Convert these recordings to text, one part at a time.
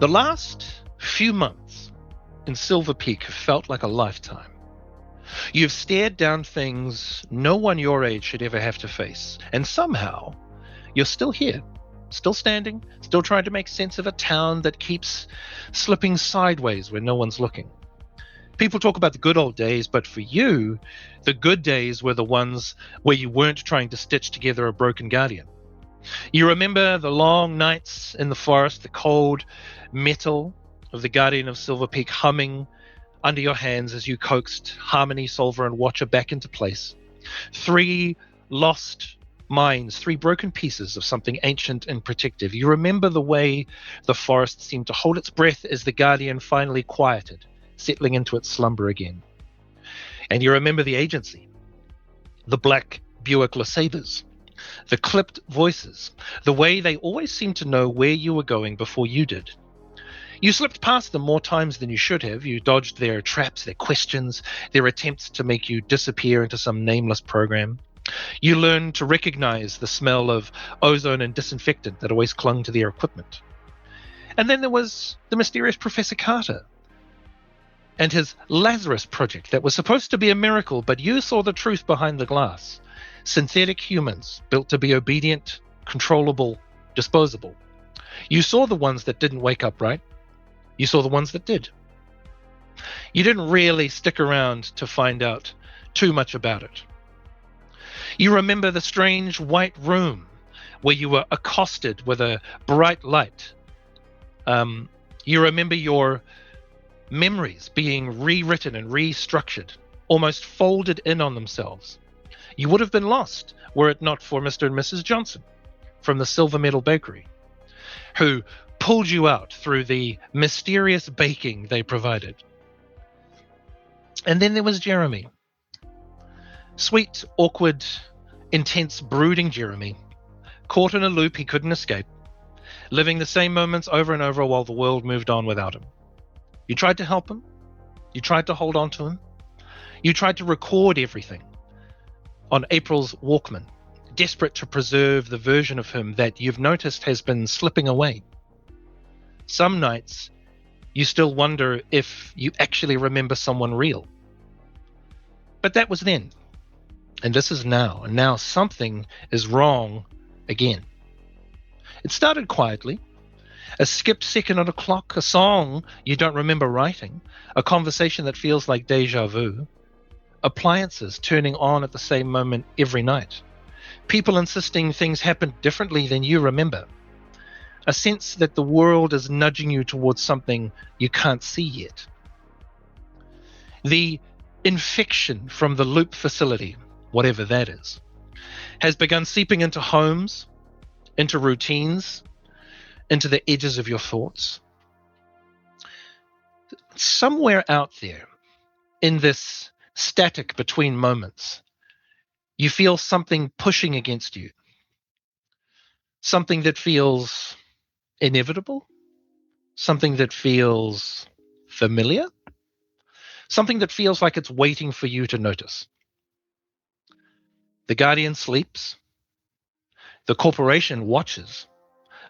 The last few months in Silver Peak have felt like a lifetime. You've stared down things no one your age should ever have to face, and somehow you're still here, still standing, still trying to make sense of a town that keeps slipping sideways when no one's looking. People talk about the good old days, but for you, the good days were the ones where you weren't trying to stitch together a broken guardian. You remember the long nights in the forest, the cold metal of the Guardian of Silver Peak humming under your hands as you coaxed Harmony, Solver, and Watcher back into place. 3 lost minds, 3 broken pieces of something ancient and protective. You remember the way the forest seemed to hold its breath as the Guardian finally quieted, settling into its slumber again. And you remember the agency, the black Buick LeSabres, the clipped voices, the way they always seemed to know where you were going before you did. You slipped past them more times than you should have. You dodged their traps, their questions, their attempts to make you disappear into some nameless program. You learned to recognize the smell of ozone and disinfectant that always clung to their equipment. And then there was the mysterious Professor Carter and his Lazarus project that was supposed to be a miracle, but you saw the truth behind the glass. Synthetic humans built to be obedient, controllable, disposable. You saw the ones that didn't wake up right. You saw the ones that did. You didn't really stick around to find out too much about it. You remember the strange white room where you were accosted with a bright light. You remember your memories being rewritten and restructured, almost folded in on themselves. You would have been lost were it not for Mr. and Mrs. Johnson from the Silver Medal Bakery, who pulled you out through the mysterious baking they provided. And then there was Jeremy. Sweet, awkward, intense, brooding Jeremy, caught in a loop he couldn't escape, living the same moments over and over while the world moved on without him. You tried to help him. You tried to hold on to him. You tried to record everything on April's Walkman, desperate to preserve the version of him that you've noticed has been slipping away. Some nights, you still wonder if you actually remember someone real. But that was then. And this is now. And now something is wrong again. It started quietly. A skipped second on a clock, a song you don't remember writing, a conversation that feels like deja vu, appliances turning on at the same moment every night, people insisting things happen differently than you remember, a sense that the world is nudging you towards something you can't see yet. The infection from the loop facility, whatever that is, has begun seeping into homes, into routines, into the edges of your thoughts. Somewhere out there, in this static between moments, you feel something pushing against you. Something that feels inevitable. Something that feels familiar. Something that feels like it's waiting for you to notice. The Guardian sleeps. The corporation watches.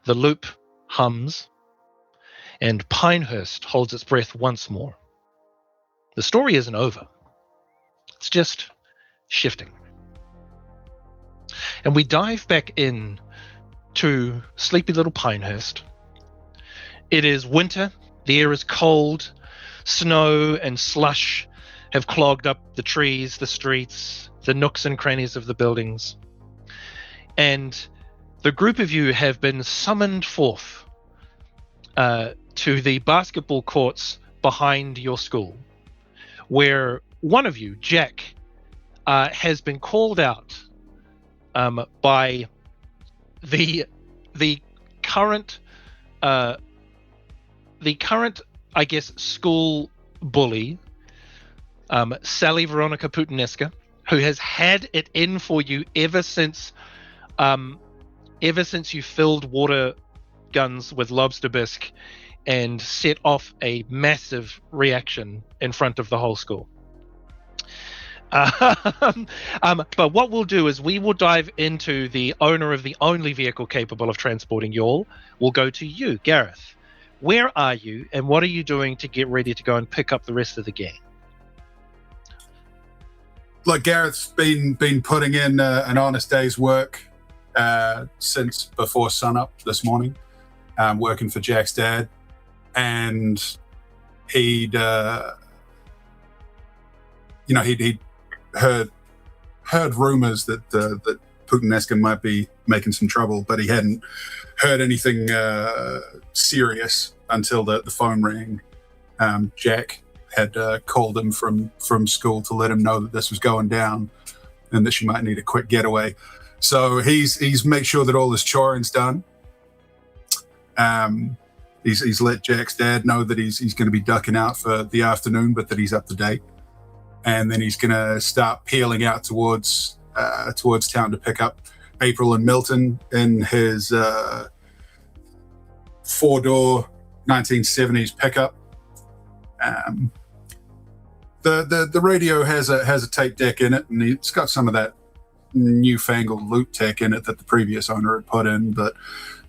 The loop hums, and Pinehurst holds its breath once more. The story isn't over. It's just shifting. And we dive back in to sleepy little Pinehurst. It is winter. The air is cold. Snow and slush have clogged up the trees, the streets, the nooks and crannies of the buildings. And the group of you have been summoned forth to the basketball courts behind your school, where one of you, Jack, has been called out by the current, I guess, school bully, Sally Veronica Putinesca, who has had it in for you ever since you filled water guns with lobster bisque and set off a massive reaction in front of the whole school. But what we'll do is we will dive into the owner of the only vehicle capable of transporting y'all. We'll go to you, Gareth. Where are you, and what are you doing to get ready to go and pick up the rest of the gang? Look, Gareth's been putting in an honest day's work since before sunup this morning, working for Jack's dad, and he'd heard rumors that Putanesca might be making some trouble, but he hadn't heard anything serious until the phone rang. Jack had called him from school to let him know that this was going down and that she might need a quick getaway. So he's made sure that all his choring's done. He's let Jack's dad know that he's going to be ducking out for the afternoon, but that he's up to date. And then he's going to start peeling out towards town to pick up April and Milton in his four-door 1970s pickup. The radio has a tape deck in it, and it's got some of that newfangled loop tech in it that the previous owner had put in, but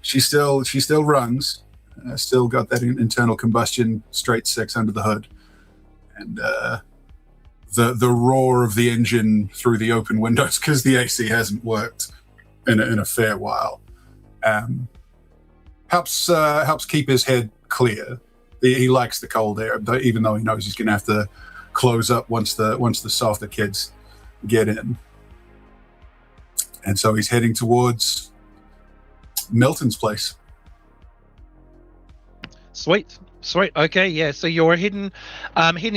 she still runs. Still got that internal combustion straight six under the hood, and the roar of the engine through the open windows because the AC hasn't worked in a fair while helps keep his head clear. He likes the cold air, but even though he knows he's going to have to close up once the softer kids get in. And so he's heading towards Milton's place. Sweet. Okay, yeah. So you're heading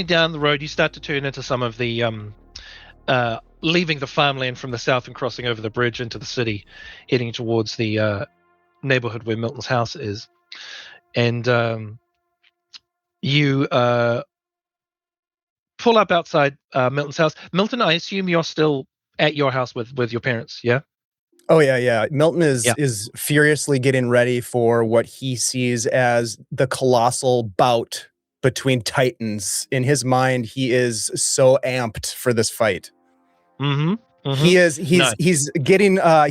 down the road. You start to turn into some of the leaving the farmland from the south and crossing over the bridge into the city, heading towards the neighborhood where Milton's house is. And you pull up outside Milton's house. Milton, I assume you're still at your house with your parents, yeah? Oh yeah. Milton is furiously getting ready for what he sees as the colossal bout between titans. In his mind, he is so amped for this fight. Mm-hmm. He's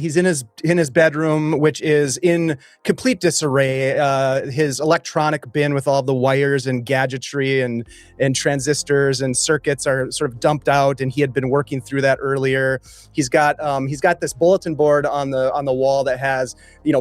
in his bedroom, which is in complete disarray. His electronic bin with all the wires and gadgetry and transistors and circuits are sort of dumped out, and he had been working through that earlier. He's got this bulletin board on the wall that has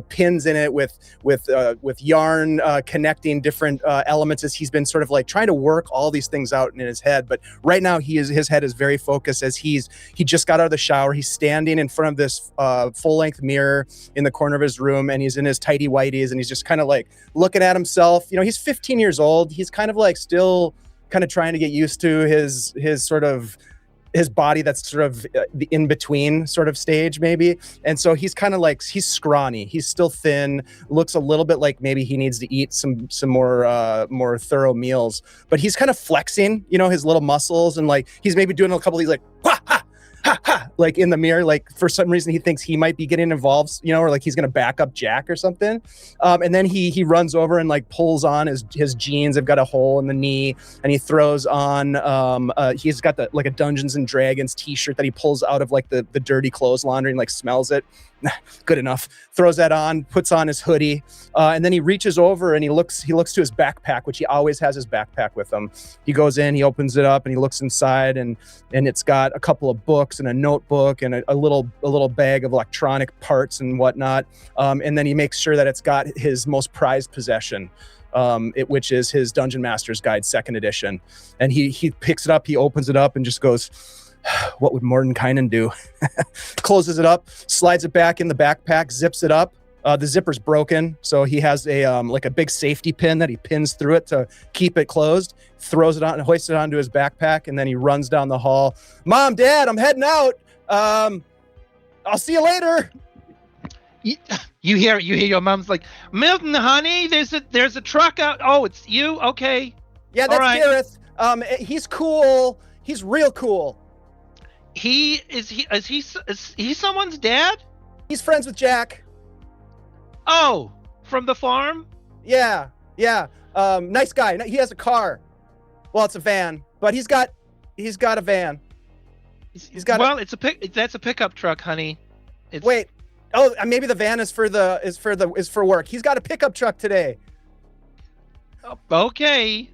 pins in it with yarn connecting different elements as he's been sort of like trying to work all these things out in his head. But right now his head is very focused as he just got out of the shower. He's standing in front of this full-length mirror in the corner of his room, and he's in his tighty whities, and he's just kind of like looking at himself. He's 15 years old. He's kind of like still kind of trying to get used to his sort of his body that's sort of the in-between sort of stage maybe. And so he's kind of like, he's scrawny. He's still thin, looks a little bit like maybe he needs to eat some more thorough meals, but he's kind of flexing, his little muscles, and like he's maybe doing a couple of these like, ha, ha, ha, ha, like in the mirror, like for some reason he thinks he might be getting involved, or like he's going to back up Jack or something. And then he runs over and like pulls on his jeans. They've got a hole in the knee, and he throws on, he's got like a Dungeons and Dragons t-shirt that he pulls out of like the dirty clothes laundry and like smells it. Good enough. Throws that on, puts on his hoodie, and then he reaches over and he looks to his backpack, which he always has his backpack with him. He goes in, he opens it up, and he looks inside, and it's got a couple of books and a notebook and a little bag of electronic parts and whatnot. And then he makes sure that it's got his most prized possession, which is his Dungeon Master's Guide 2nd edition. And he picks it up, he opens it up, and just goes, "What would Mordenkainen do?" Closes it up, slides it back in the backpack, zips it up. The zipper's broken, so he has a like a big safety pin that he pins through it to keep it closed. Throws it on and hoists it onto his backpack, and then he runs down the hall. "Mom, Dad, I'm heading out. I'll see you later." You hear your mom's like, "Milton, honey, there's a truck out. Oh, it's you? Okay. Yeah, that's right. Gareth. He's cool. He's real cool. Is he someone's dad? He's friends with Jack." "Oh, from the farm?" Yeah. Nice guy. He has a car. Well, it's a van, but he's got a van. That's a pickup truck, honey. Wait. Oh, maybe the van is for work. He's got a pickup truck today. Okay.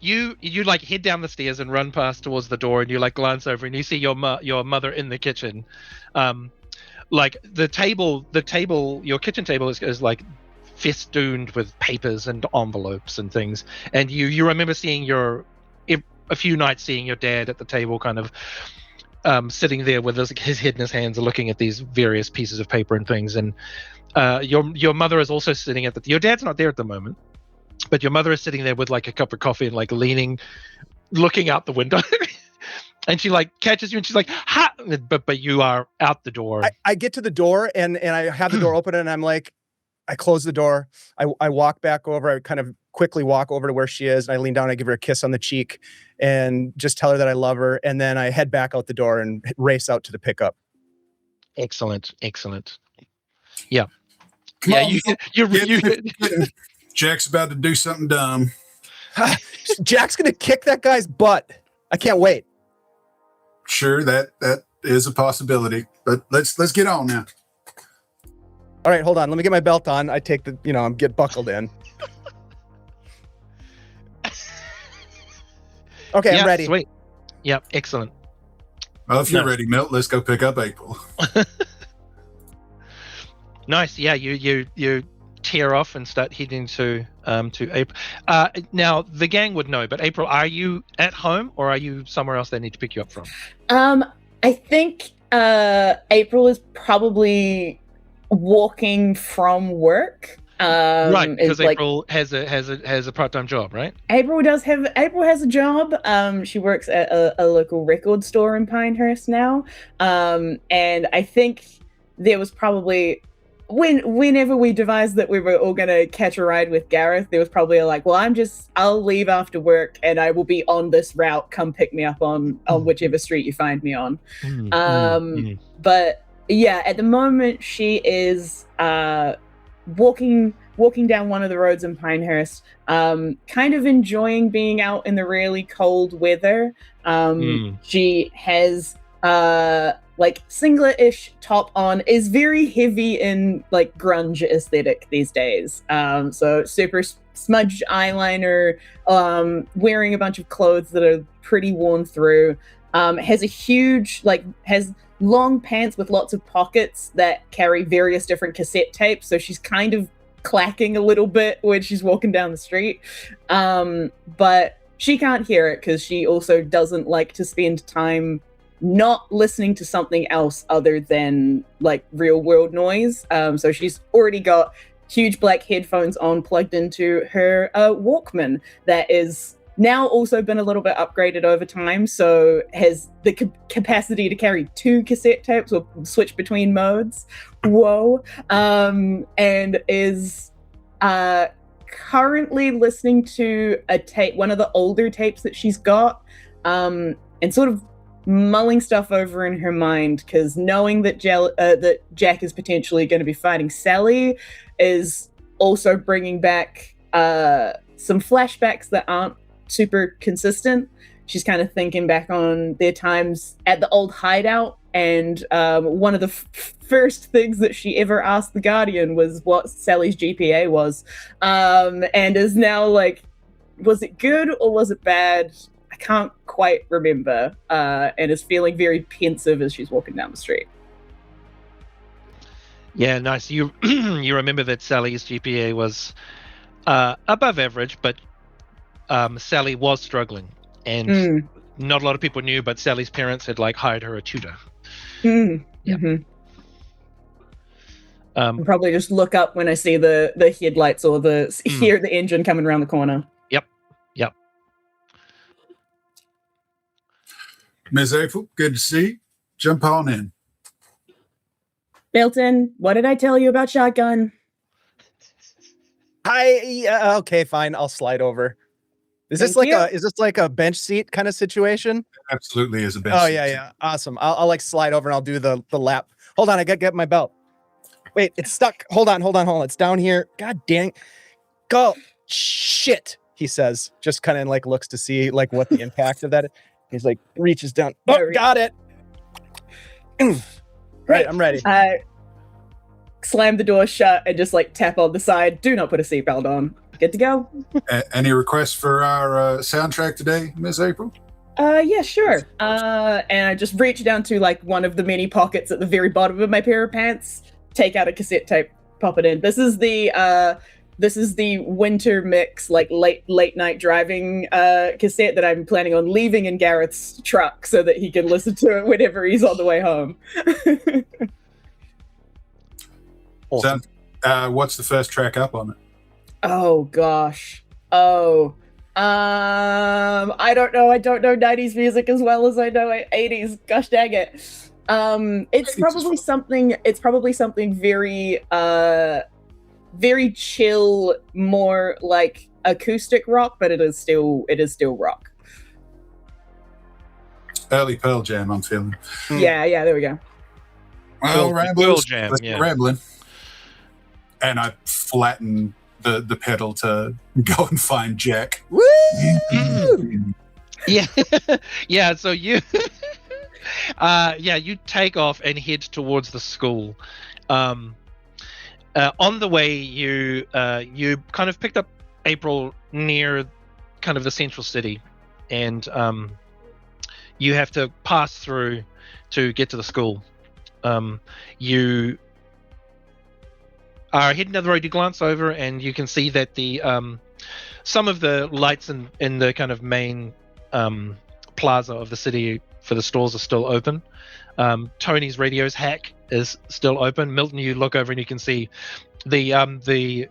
you like head down the stairs and run past towards the door, and you like glance over and you see your mother in the kitchen. Like the table, your kitchen table is like festooned with papers and envelopes and things. And you remember seeing a few nights seeing your dad at the table, kind of sitting there with his head in his hands, looking at these various pieces of paper and things. And your mother is also sitting your dad's not there at the moment, but your mother is sitting there with like a cup of coffee and like looking out the window. And she like catches you and she's like, ha! But you are out the door. I get to the door and I have the door open and I'm like, I close the door. I walk back over. I kind of quickly walk over to where she is. And I lean down. I give her a kiss on the cheek and just tell her that I love her. And then I head back out the door and race out to the pickup. Excellent. Yeah. Come Yeah. on, You Jack's about to do something dumb. Jack's going to kick that guy's butt. I can't wait. Sure, that is a possibility. But let's get on now. All right, hold on. Let me get my belt on. I take I'm get buckled in. Okay, yeah, I'm ready. Sweet. Yep, excellent. Well, if you're ready, Milt, let's go pick up April. Nice. Yeah, you tear off and start heading to April. Now the gang would know, but April, are you at home or are you somewhere else they need to pick you up from? I think April is probably walking from work. Right, because April has a part-time job, right? April has a job. She works at a local record store in Pinehurst now. And I think there was probably whenever we devised that we were all going to catch a ride with Gareth, there was probably I'll leave after work and I will be on this route. Come pick me up on whichever street you find me on. But yeah, at the moment she is walking down one of the roads in Pinehurst, kind of enjoying being out in the really cold weather. She has like singlet-ish top on, is very heavy in like grunge aesthetic these days. So super smudged eyeliner, wearing a bunch of clothes that are pretty worn through, has long pants with lots of pockets that carry various different cassette tapes. So she's kind of clacking a little bit when she's walking down the street. But she can't hear it because she also doesn't like to spend time not listening to something else other than like real world noise. So she's already got huge black headphones on plugged into her Walkman that is now also been a little bit upgraded over time, so has the capacity to carry 2 cassette tapes or switch between modes. Whoa. And is currently listening to a tape, one of the older tapes that she's got, and sort of mulling stuff over in her mind, because knowing that that Jack is potentially going to be fighting Sally is also bringing back some flashbacks that aren't super consistent. She's kind of thinking back on their times at the Old Hideout, and one of the first things that she ever asked the Guardian was what Sally's GPA was, and is now like, was it good or was it bad? I can't quite remember, and is feeling very pensive as she's walking down the street. Yeah, nice. You you remember that Sally's GPA was above average, but Sally was struggling, and not a lot of people knew, but Sally's parents had like hired her a tutor. Yeah. I'll probably just look up when I see the headlights or hear the engine coming around the corner. Yep. Ms. April, good to see you. Jump on in. Milton, what did I tell you about shotgun? Okay, fine. I'll slide over. Is this like a bench seat kind of situation? Absolutely is a bench. Oh seat. yeah. Awesome. I'll like slide over and I'll do the lap. Hold on, I gotta get my belt. Wait, it's stuck. Hold on. It's down here. God dang. Go. Shit, he says. Just kind of like looks to see like what the impact of that is. He's like reaches down. Oh, got it. Right, I'm ready. slam the door shut and just like tap on the side. Do not put a seatbelt on. Good to go. Any requests for our soundtrack today, Miss April? Yeah, sure. And I just reach down to like one of the many pockets at the very bottom of my pair of pants, take out a cassette tape, pop it in. This is the winter mix, like late night driving cassette that I'm planning on leaving in Gareth's truck so that he can listen to it whenever he's on the way home. Awesome. So, what's the first track up on it? Oh gosh. I don't know 90s music as well as I know 80s. Gosh dang it. It's probably something very very chill, more like acoustic rock, but it is still rock. Early Pearl Jam, I'm feeling. Yeah, there we go. Well, Pearl Jam, yeah. Rambling. And I flatten the pedal to go and find Jack. Woo! Yeah. So you, you take off and head towards the school. On the way, you kind of picked up April near kind of the central city, and you have to pass through to get to the school. You are heading down the road. You glance over, and you can see that the some of the lights in the kind of main plaza of the city for the stores are still open. Tony's radio's hack is still open. Milton, you look over and you can see the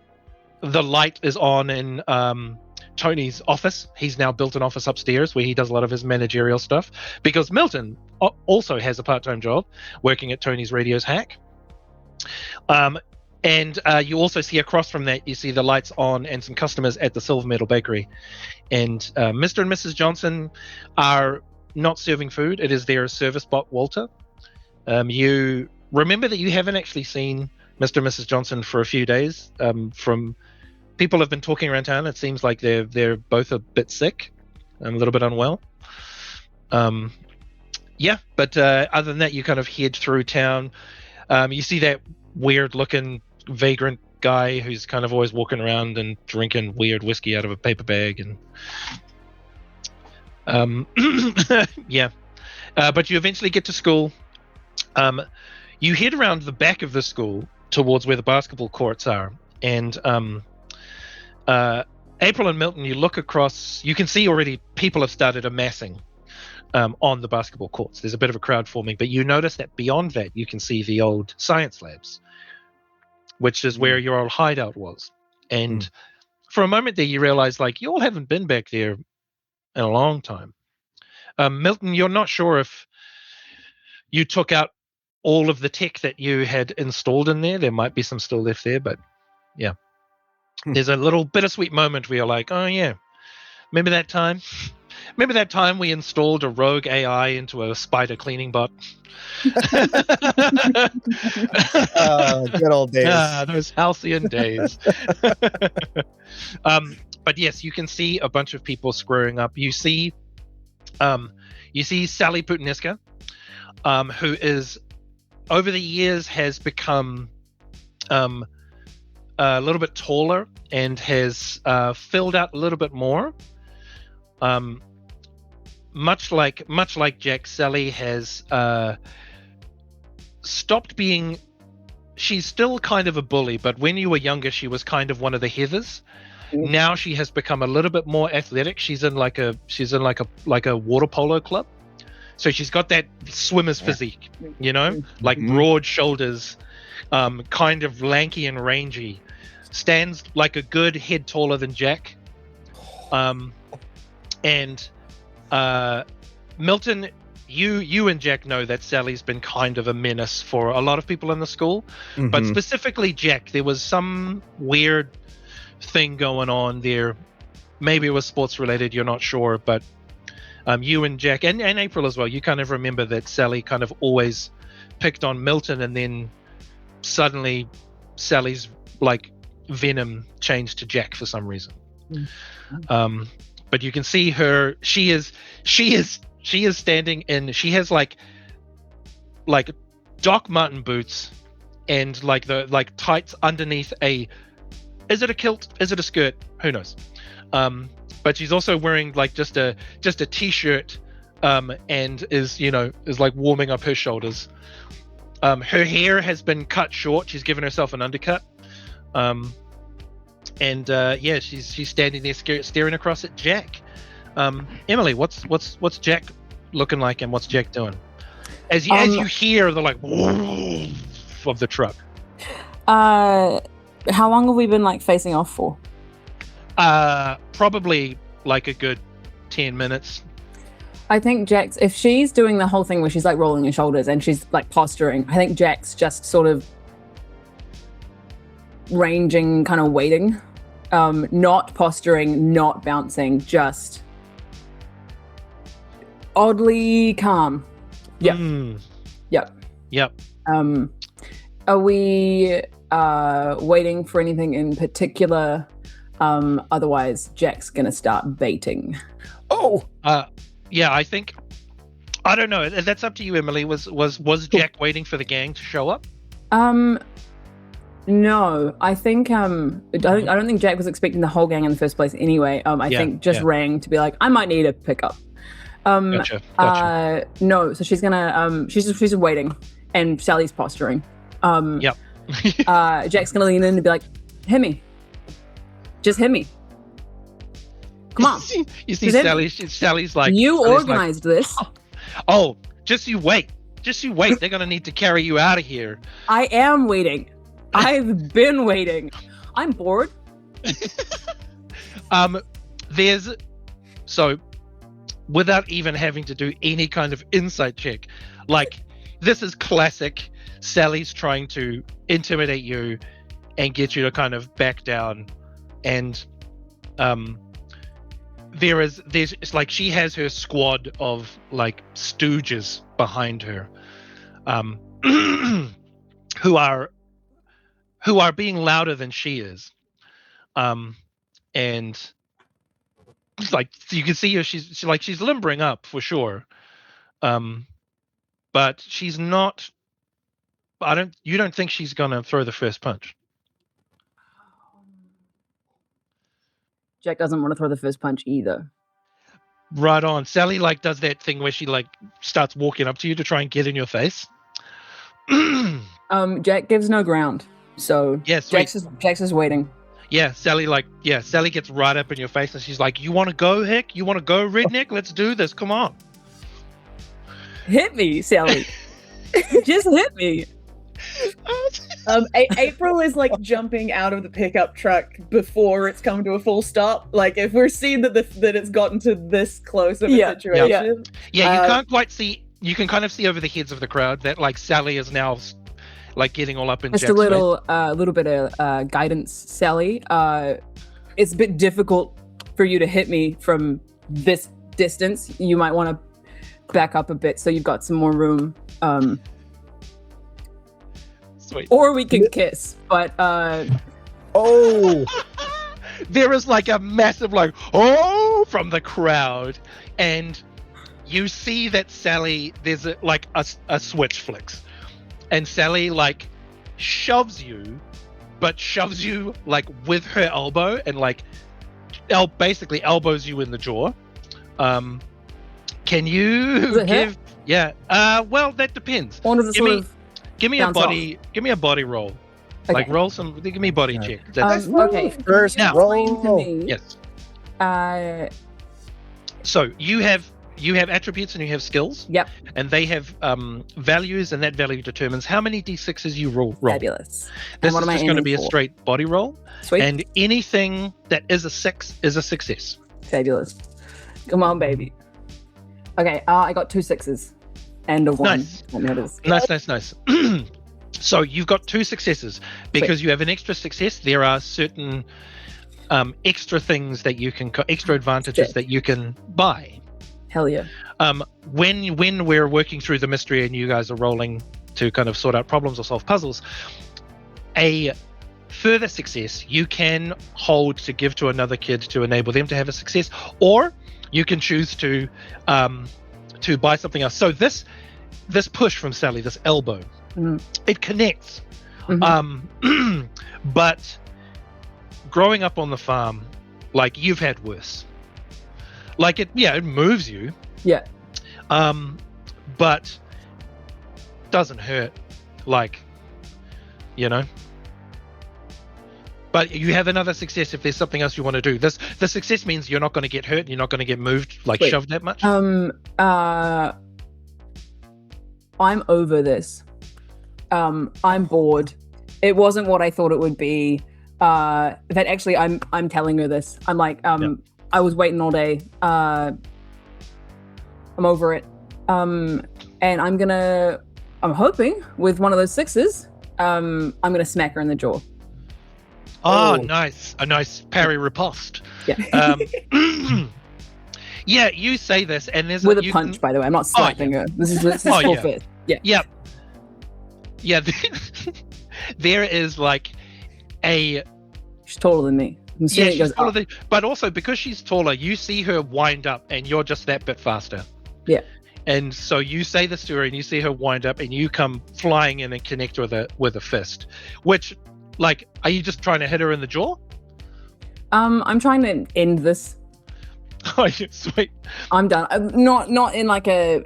light is on in Tony's office. He's now built an office upstairs where he does a lot of his managerial stuff, because Milton also has a part-time job working at Tony's radio's hack. And you also see across from that, you see the lights on and some customers at the Silver Metal Bakery. And Mr. and Mrs. Johnson are not serving food. It is their service bot, Walter. You remember that you haven't actually seen Mr. and Mrs. Johnson for a few days. From people have been talking around town, it seems like they're both a bit sick, a little bit unwell. But other than that, you kind of head through town. You see that weird-looking vagrant guy who's kind of always walking around and drinking weird whiskey out of a paper bag, and but you eventually get to school. You head around the back of the school towards where the basketball courts are, and April and Milton, you look across, you can see already people have started amassing on the basketball courts. There's a bit of a crowd forming, but you notice that beyond that you can see the old science labs, which is where your old hideout was. And for a moment there you realize, like, you all haven't been back there in a long time. Milton, you're not sure if you took out all of the tech that you had installed in there. There might be some still left there, but yeah. There's a little bittersweet moment where you're like, oh yeah, remember that time? Remember that time we installed a rogue AI into a spider cleaning bot? Good old days. Those halcyon days. But yes, you can see a bunch of people screwing up. You see Sally Putineska, who is, over the years, has become a little bit taller and has filled out a little bit more. Much like Jack, Sally has stopped being. She's still kind of a bully, but when you were younger, she was kind of one of the Heathers. Now she has become a little bit more athletic. She's in like a water polo club, so she's got that swimmer's physique, like broad shoulders, kind of lanky and rangy. Stands like a good head taller than Jack. And Milton, you and Jack know that Sally's been kind of a menace for a lot of people in the school, but specifically Jack. There was some weird thing going on there. Maybe it was sports related, you're not sure, but you and Jack and April as well, you kind of remember that Sally kind of always picked on Milton, and then suddenly Sally's like venom changed to Jack for some reason. But you can see her. She is standing in. She has like Doc Marten boots and like the tights underneath a. Is it a kilt? Is it a skirt? Who knows? But she's also wearing like just a t-shirt, and is like warming up her shoulders. Her hair has been cut short. She's given herself an undercut. She's standing there staring across at Jack. Emily, what's Jack looking like, and what's Jack doing? As you hear the like of the truck. How long have we been like facing off for? Probably like a good 10 minutes. I think Jack's, if she's doing the whole thing where she's like rolling her shoulders and she's like posturing, I think Jack's just sort of ranging, kind of waiting, not posturing, not bouncing, just oddly calm. Yep. Yep. Are we waiting for anything in particular? Otherwise, Jack's gonna start baiting. Yeah, I think. I don't know. That's up to you, Emily. Was Jack waiting for the gang to show up? No, I think I don't think Jack was expecting the whole gang in the first place anyway. I think just rang to be like, I might need a pickup. Gotcha. No, so she's gonna she's just waiting, and Sally's posturing. Yep. Jack's gonna lean in and be like, hit me. Just hit me. Come on. You see Sally's like, you organized this. Oh, just you wait. They're gonna need to carry you out of here. I am waiting. I've been waiting. I'm bored. Without even having to do any kind of insight check, like this is classic. Sally's trying to intimidate you and get you to kind of back down, and it's like she has her squad of like stooges behind her, who are being louder than she is, and like you can see her, she's limbering up for sure, but she's not. You don't think she's gonna throw the first punch? Jack doesn't want to throw the first punch either. Right on. Sally like does that thing where she like starts walking up to you to try and get in your face. Jack gives no ground, so yes, Jack's is waiting. Yeah, Sally gets right up in your face and she's like, "You want to go, Hick? You want to go, redneck? Let's do this. Come on." Hit me, Sally. Just hit me. April is like jumping out of the pickup truck before it's come to a full stop. Like if we're seeing that it's gotten to this close of a situation. Yeah, you can't quite see. You can kind of see over the heads of the crowd that like Sally is now like getting all up in. Just Jack's a little bit of guidance, Sally. It's a bit difficult for you to hit me from this distance. You might want to back up a bit so you've got some more room. Sweet. Or we can kiss, but there is like a massive like from the crowd, and you see that Sally, there's a switch flicks, and Sally like shoves you like with her elbow and like basically elbows you in the jaw. Can you give? Yeah. Well, that depends. Or does it Give me a body roll. Okay. Like roll some. Give me a body check. Okay. First Now, roll. To me, yes. So you have attributes and you have skills. Yep. And they have values, and that value determines how many d6s you roll. Fabulous. This is just going to be a straight body roll. Sweet. And anything that is a 6 is a success. Fabulous. Come on, baby. Okay. I got 2 6s. And a 1. Nice. So you've got 2 successes. Because you have an extra success, there are certain extra things that you can, extra advantages that you can buy. Hell yeah. When we're working through the mystery and you guys are rolling to kind of sort out problems or solve puzzles, a further success you can hold to give to another kid to enable them to have a success, or you can choose to buy something else. So this push from Sally, this elbow, it connects But growing up on the farm, like you've had worse. Like it moves you. Yeah. But doesn't hurt, like, you know. But you have another success if there's something else you want to do. The success means you're not going to get hurt, you're not going to get moved, like shoved that much. I'm over this. I'm bored. It wasn't what I thought it would be. That actually, I'm telling her this. I'm like, I was waiting all day. I'm over it. And I'm hoping with one of those 6s, I'm gonna smack her in the jaw. Oh, nice. A nice parry riposte. Yeah. Yeah, you say this, and there's with a punch, by the way. I'm not slapping her. This is full fist. Yeah. Yeah. Yeah. There is like a. She's taller than me. Yeah, she's taller but also because she's taller, you see her wind up, and you're just that bit faster. Yeah. And so you say this to her, and you see her wind up, and you come flying in and connect with a fist. Which, like, are you just trying to hit her in the jaw? I'm trying to end this. Oh, yeah, sweet. I'm done. Not in like a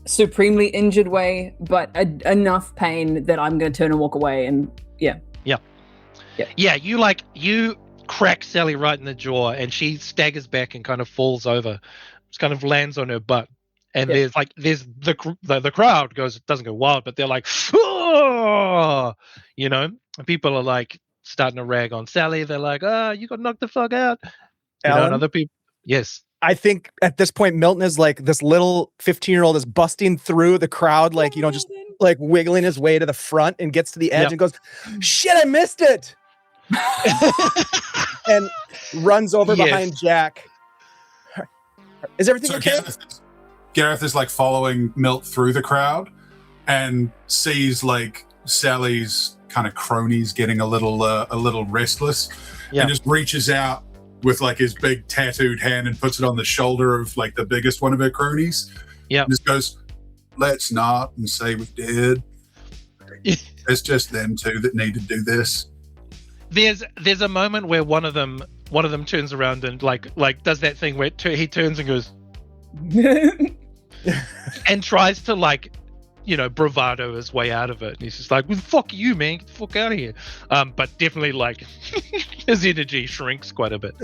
supremely injured way, but enough pain that I'm going to turn and walk away. And yeah. You crack Sally right in the jaw, and she staggers back and kind of falls over. Just kind of lands on her butt, and there's the crowd doesn't go wild, but they're like, oh! You know, and people are like starting to rag on Sally. They're like, you got knocked the fuck out. Allan? And other people, yes. I think at this point, Milton is like this little 15-year-old is busting through the crowd, like, just like wiggling his way to the front and gets to the edge and goes, shit, I missed it. And runs over behind Jack. Is everything okay? Gareth is like following Milt through the crowd and sees like Sally's kind of cronies getting a little restless, and just reaches out with like his big tattooed hand and puts it on the shoulder of like the biggest one of her cronies. Yeah. And just goes, let's not and say we did. It's just them two that need to do this. There's a moment where one of them turns around and like does that thing where he turns and goes and tries to like, bravado his way out of it. And he's just like, well, fuck you, man, get the fuck out of here. But definitely like his energy shrinks quite a bit.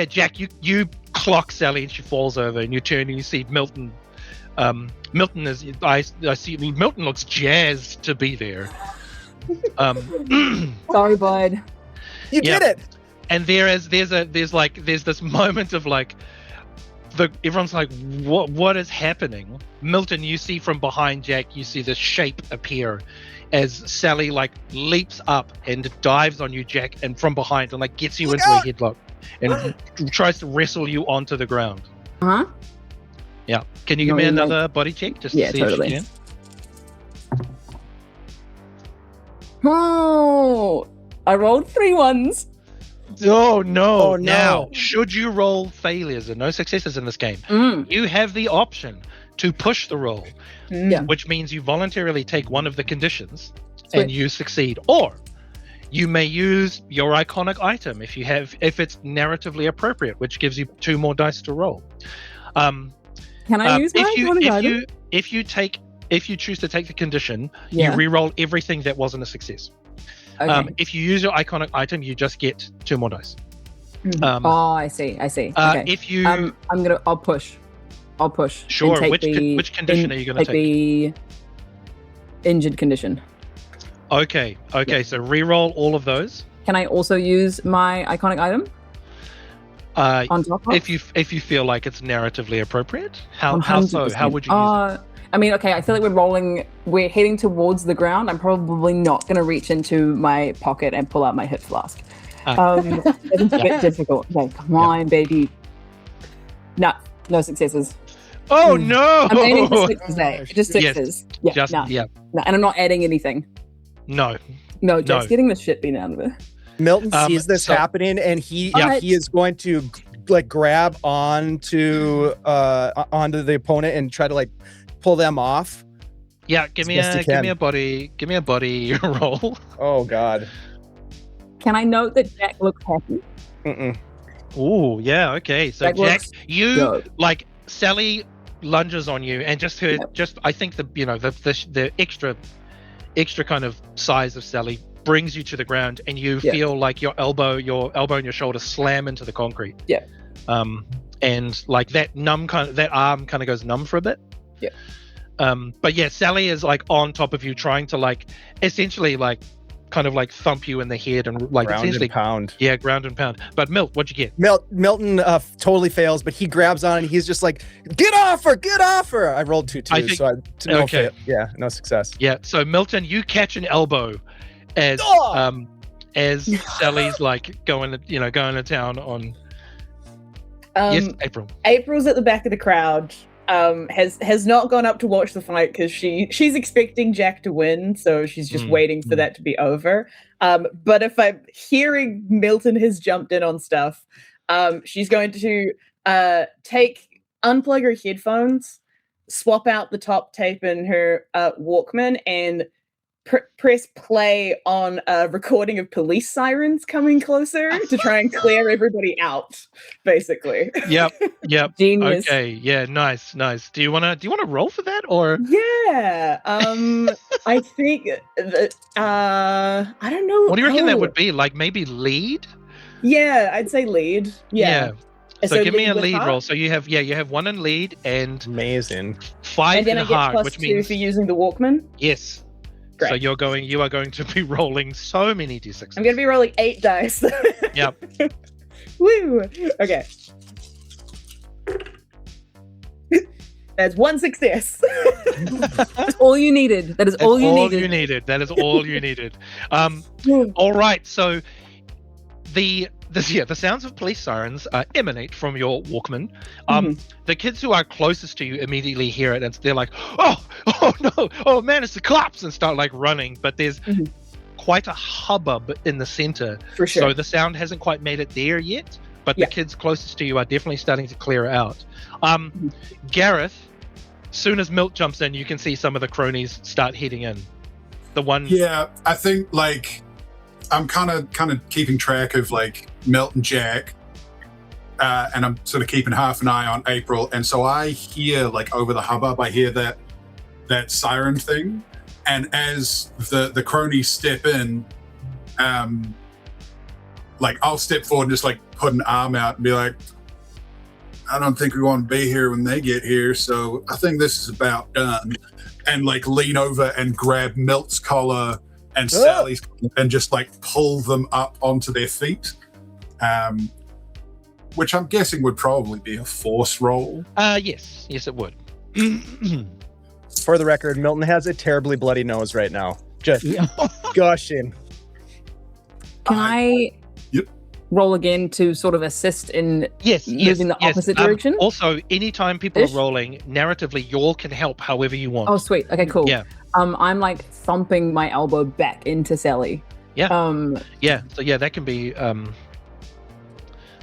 Jack, you clock Sally and she falls over, and you turn and you see Milton. Milton looks jazzed to be there. Sorry, bud. You did it. And there's this moment of like everyone's like, what is happening? Milton, you see from behind Jack, you see this shape appear as Sally like leaps up and dives on you, Jack, and from behind and like gets you into a headlock and tries to wrestle you onto the ground. Yeah. Can you give me another body check just to see totally. if you can? Oh, I rolled 3 1s. Oh no. Now, should you roll failures and no successes in this game, you have the option to push the roll, which means you voluntarily take one of the conditions and you succeed, or you may use your iconic item if it's narratively appropriate, which gives you 2 more dice to roll. Can I use my iconic item? If you choose to take the condition, you re-roll everything that wasn't a success. Okay. If you use your iconic item, you just get 2 more dice. I see. Okay. If you, I'll push. Sure. Which condition are you going to take? The injured condition. Okay. So re-roll all of those. Can I also use my iconic item? On top of? If you feel like it's narratively appropriate. How so? How would you use it? I mean, okay, I feel like we're heading towards the ground. I'm probably not going to reach into my pocket and pull out my hip flask. It's a bit difficult. Okay, come on, baby. No successes. Oh, no! I'm aiming for 6s there. Just 6s. Yes. No, and I'm not adding anything. No, just getting the shit beaten out of it. Milton sees this happening, and he is going to like grab onto the opponent and try to like pull them off. Yeah, give me a body roll. Oh God. Can I note that Jack looks happy? Oh, yeah, okay. So Jack, you good. like Sally lunges on you, and just I think the extra kind of size of Sally brings you to the ground, and you feel like your elbow and your shoulder slam into the concrete. Yeah. And like that arm kind of goes numb for a bit. Yeah. But yeah, Sally is like on top of you, trying to like essentially like kind of like thump you in the head and like ground essentially and pound. Yeah, ground and pound. But Milt, what'd you get? Milton totally fails, but he grabs on and he's just like, get off her. I rolled 2 twos, no success. Yeah, so Milton, you catch an elbow as Sally's like going to town on. Yes, April. April's at the back of the crowd. Has not gone up to watch the fight because she's expecting Jack to win, so she's just waiting for that to be over. But if I'm hearing Milton has jumped in on stuff, she's going to unplug her headphones, swap out the top tape in her Walkman, and press play on a recording of police sirens coming closer to try and clear everybody out, basically. Yep. Genius. Okay, yeah, nice. Do you wanna roll for that, or? Yeah. I think I don't know. What do you reckon that would be? Like maybe lead? Yeah, I'd say lead. Yeah. So give me a lead roll. So you have 1 in lead and amazing 5 and then in I get hard, plus which 2 means for using the Walkman. Yes. Great. So you are going to be rolling so many d6s. I'm going to be rolling 8 dice. Yep. Woo. Okay. That's 1 success. That's all you needed. That is all you needed. That is all you needed. All right. So the sounds of police sirens emanate from your Walkman. The kids who are closest to you immediately hear it, and they're like, oh no, oh man, it's the cops, and start like running. But there's quite a hubbub in the center. For sure. So the sound hasn't quite made it there yet, but the kids closest to you are definitely starting to clear out. Gareth, soon as Milt jumps in, you can see some of the cronies start heading in. Yeah, I think like I'm kind of keeping track of like Milt and Jack, and I'm sort of keeping half an eye on April, and so I hear like over the hubbub, I hear that siren thing, and as the cronies step in, like I'll step forward and just like put an arm out and be like, I don't think we want to be here when they get here, so I think this is about done, and like lean over and grab Milt's collar and Sally's and just like pull them up onto their feet, which I'm guessing would probably be a force roll. Yes, it would. For the record, Milton has a terribly bloody nose right now, just gushing. Can I roll again to sort of assist in moving the opposite direction? Also, anytime people are rolling, narratively, you all can help however you want. Oh, sweet. Okay, cool. Yeah. I'm like thumping my elbow back into Sally. Yeah. So that can be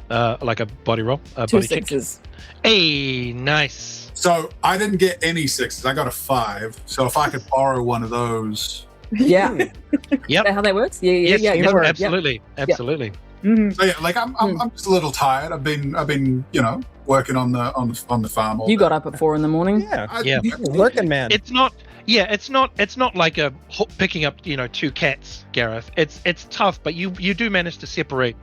like a body roll. 2 6s. Hey, nice. So I didn't get any 6s. I got a 5. So if I could borrow one of those. Yeah. Yep. Is that how that works? Yeah. Absolutely. Mm-hmm. So yeah, like I'm just a little tired. I've been working on the farm. You got up at 4 a.m. Yeah. Working, man. It's not like a picking up 2 cats, Gareth. It's tough, but you do manage to separate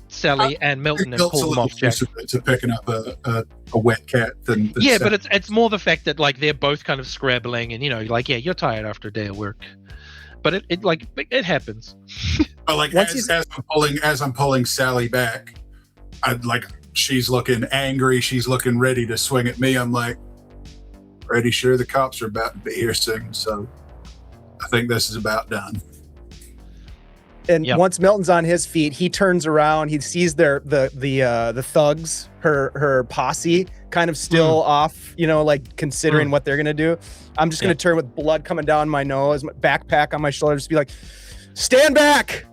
Sally and Milton and pull them off. Jack. To picking up a wet cat than yeah, Sally. but it's more the fact that like they're both kind of scrabbling and you're tired after a day of work, but it happens. But like as I'm pulling Sally back, she's looking angry. She's looking ready to swing at me. I'm like, pretty sure the cops are about to be here soon, so I think this is about done. And once Milton's on his feet, he turns around. He sees the thugs, her posse, kind of still off, like considering what they're gonna do. I'm just gonna turn with blood coming down my nose, my backpack on my shoulder, just be like, "Stand back!"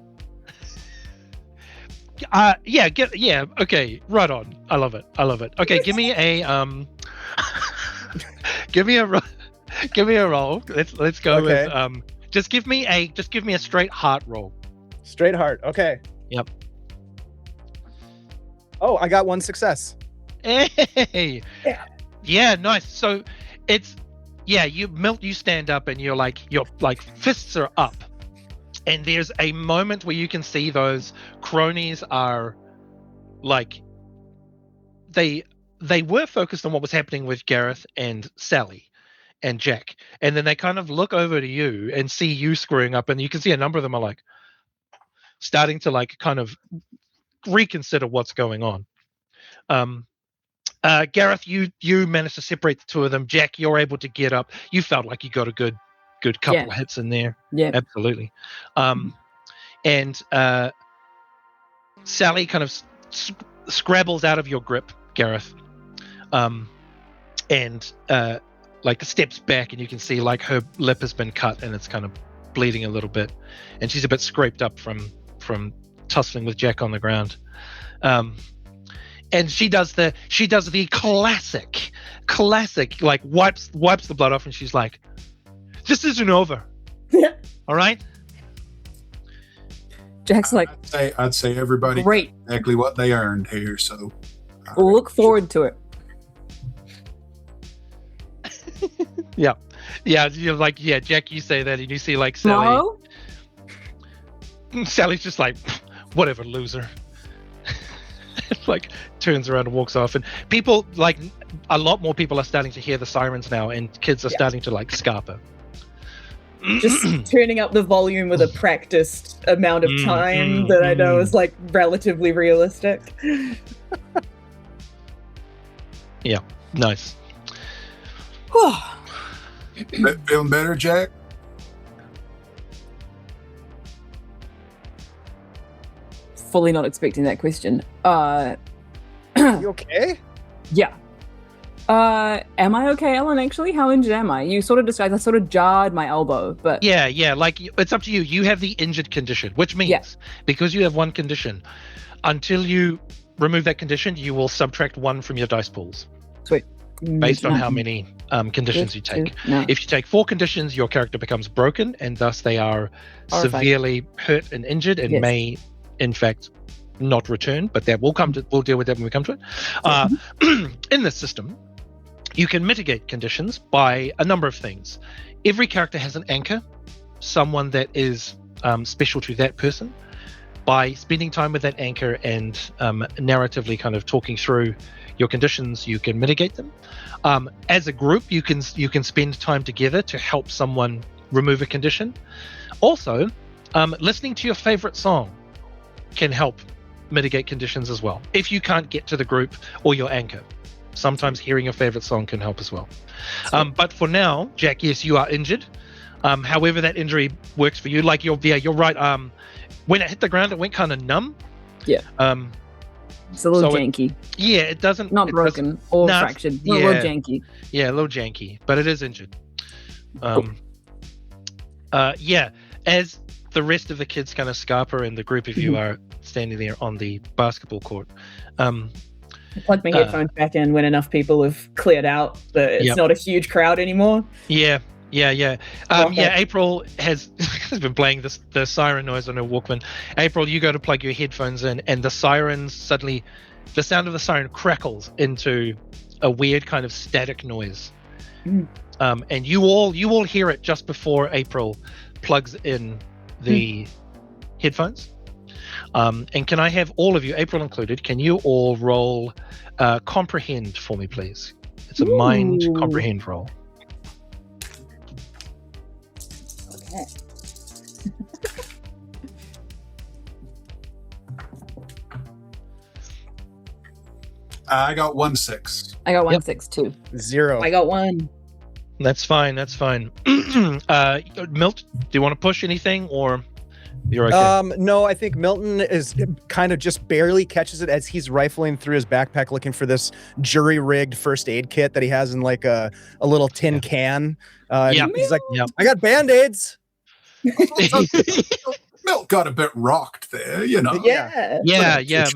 Okay, right on. I love it. Okay, give me a Give me a roll. Let's go Okay. with just give me a straight heart roll. Straight heart. Okay. Yep. Oh, I got one success. Hey. Yeah, nice. So it's you stand up and you're like fists are up. And there's a moment where you can see those cronies are like they were focused on what was happening with Gareth and Sally and Jack. And then they kind of look over to you and see you screwing up, and you can see a number of them are like starting to like kind of reconsider what's going on. Gareth, you managed to separate the two of them. Jack, you're able to get up. You felt like you got a good couple of hits in there. Yeah, Absolutely. And Sally kind of scrabbles out of your grip, Gareth, and like steps back, and you can see like her lip has been cut and it's kind of bleeding a little bit, and she's a bit scraped up from tussling with Jack on the ground. And she does the classic like wipes the blood off, and she's like, "This isn't over." All right. Jack's like, I'd say everybody great. got exactly what they earned here. So Look forward to it. Yeah, you're like, yeah, Jack, you say that, and you see like Sally. Tomorrow? Sally's just like, whatever, loser. Like turns around and walks off, and people like a lot more people are starting to hear the sirens now, and kids are starting to like scarper. Just turning up the volume with a practiced amount of time that I know is like relatively realistic. Yeah, nice. feeling better, Jack? Fully not expecting that question. You okay? Yeah. Am I okay, Allan, actually? How injured am I? You sort of described, I sort of jarred my elbow, but... Yeah, like, it's up to you. You have the injured condition, which means, because you have one condition, until you remove that condition, you will subtract 1 from your dice pools. Sweet. Based on how many conditions you take. No. If you take 4 conditions, your character becomes broken, and thus they are severely hurt and injured, and may, in fact, not return. But that we'll deal with that when we come to it. In this system, you can mitigate conditions by a number of things. Every character has an anchor, someone that is special to that person. By spending time with that anchor and narratively kind of talking through your conditions, you can mitigate them. As a group, you can spend time together to help someone remove a condition. Also, listening to your favorite song can help mitigate conditions as well. If you can't get to the group or your anchor, sometimes hearing your favorite song can help as well. But for now, Jack, yes, you are injured. However that injury works for you, like you're right. When it hit the ground, it went kind of numb. Yeah. It's a little janky. It doesn't. Not broken or fractured. A little janky. Yeah, a little janky, but it is injured. Cool. As the rest of the kids kind of scarper and the group of you are standing there on the basketball court. I plug my headphones back in when enough people have cleared out that it's not a huge crowd anymore. Yeah. April has been playing the siren noise on her Walkman. April, you go to plug your headphones in, and the sirens suddenly, the sound of the siren crackles into a weird kind of static noise. And you all hear it just before April plugs in the headphones. And can I have all of you, April included, can you all roll comprehend for me, please? It's a mind comprehend roll. Okay. I got 1 6. I got 1 6 too. 0. I got 1. That's fine. Milt, do you want to push anything, or you're okay? No, I think Milton is kind of just barely catches it as he's rifling through his backpack looking for this jury-rigged first aid kit that he has in like a little tin can. He's like, I got Band-Aids. Milt got a bit rocked there, you know. Yeah.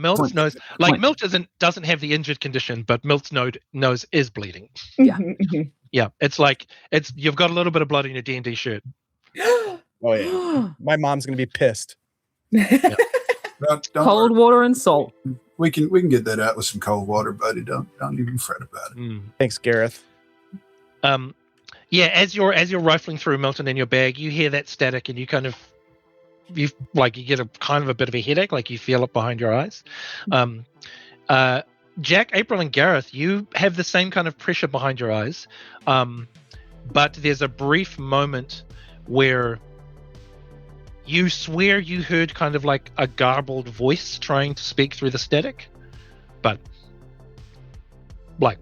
Milt's nose, like Milt doesn't have the injured condition, but Milt's nose is bleeding. Yeah, it's you've got a little bit of blood in your D&D shirt. Oh yeah, my mom's gonna be pissed. Don't Cold worry. water and salt. We can get that out with some cold water, buddy. Don't even fret about it. Thanks, Gareth. Yeah, as you're rifling through Milton in your bag, you hear that static, and you get a kind of a bit of a headache, like you feel it behind your eyes. Jack, April, and Gareth, you have the same kind of pressure behind your eyes, but there's a brief moment where you swear you heard kind of like a garbled voice trying to speak through the static, but like.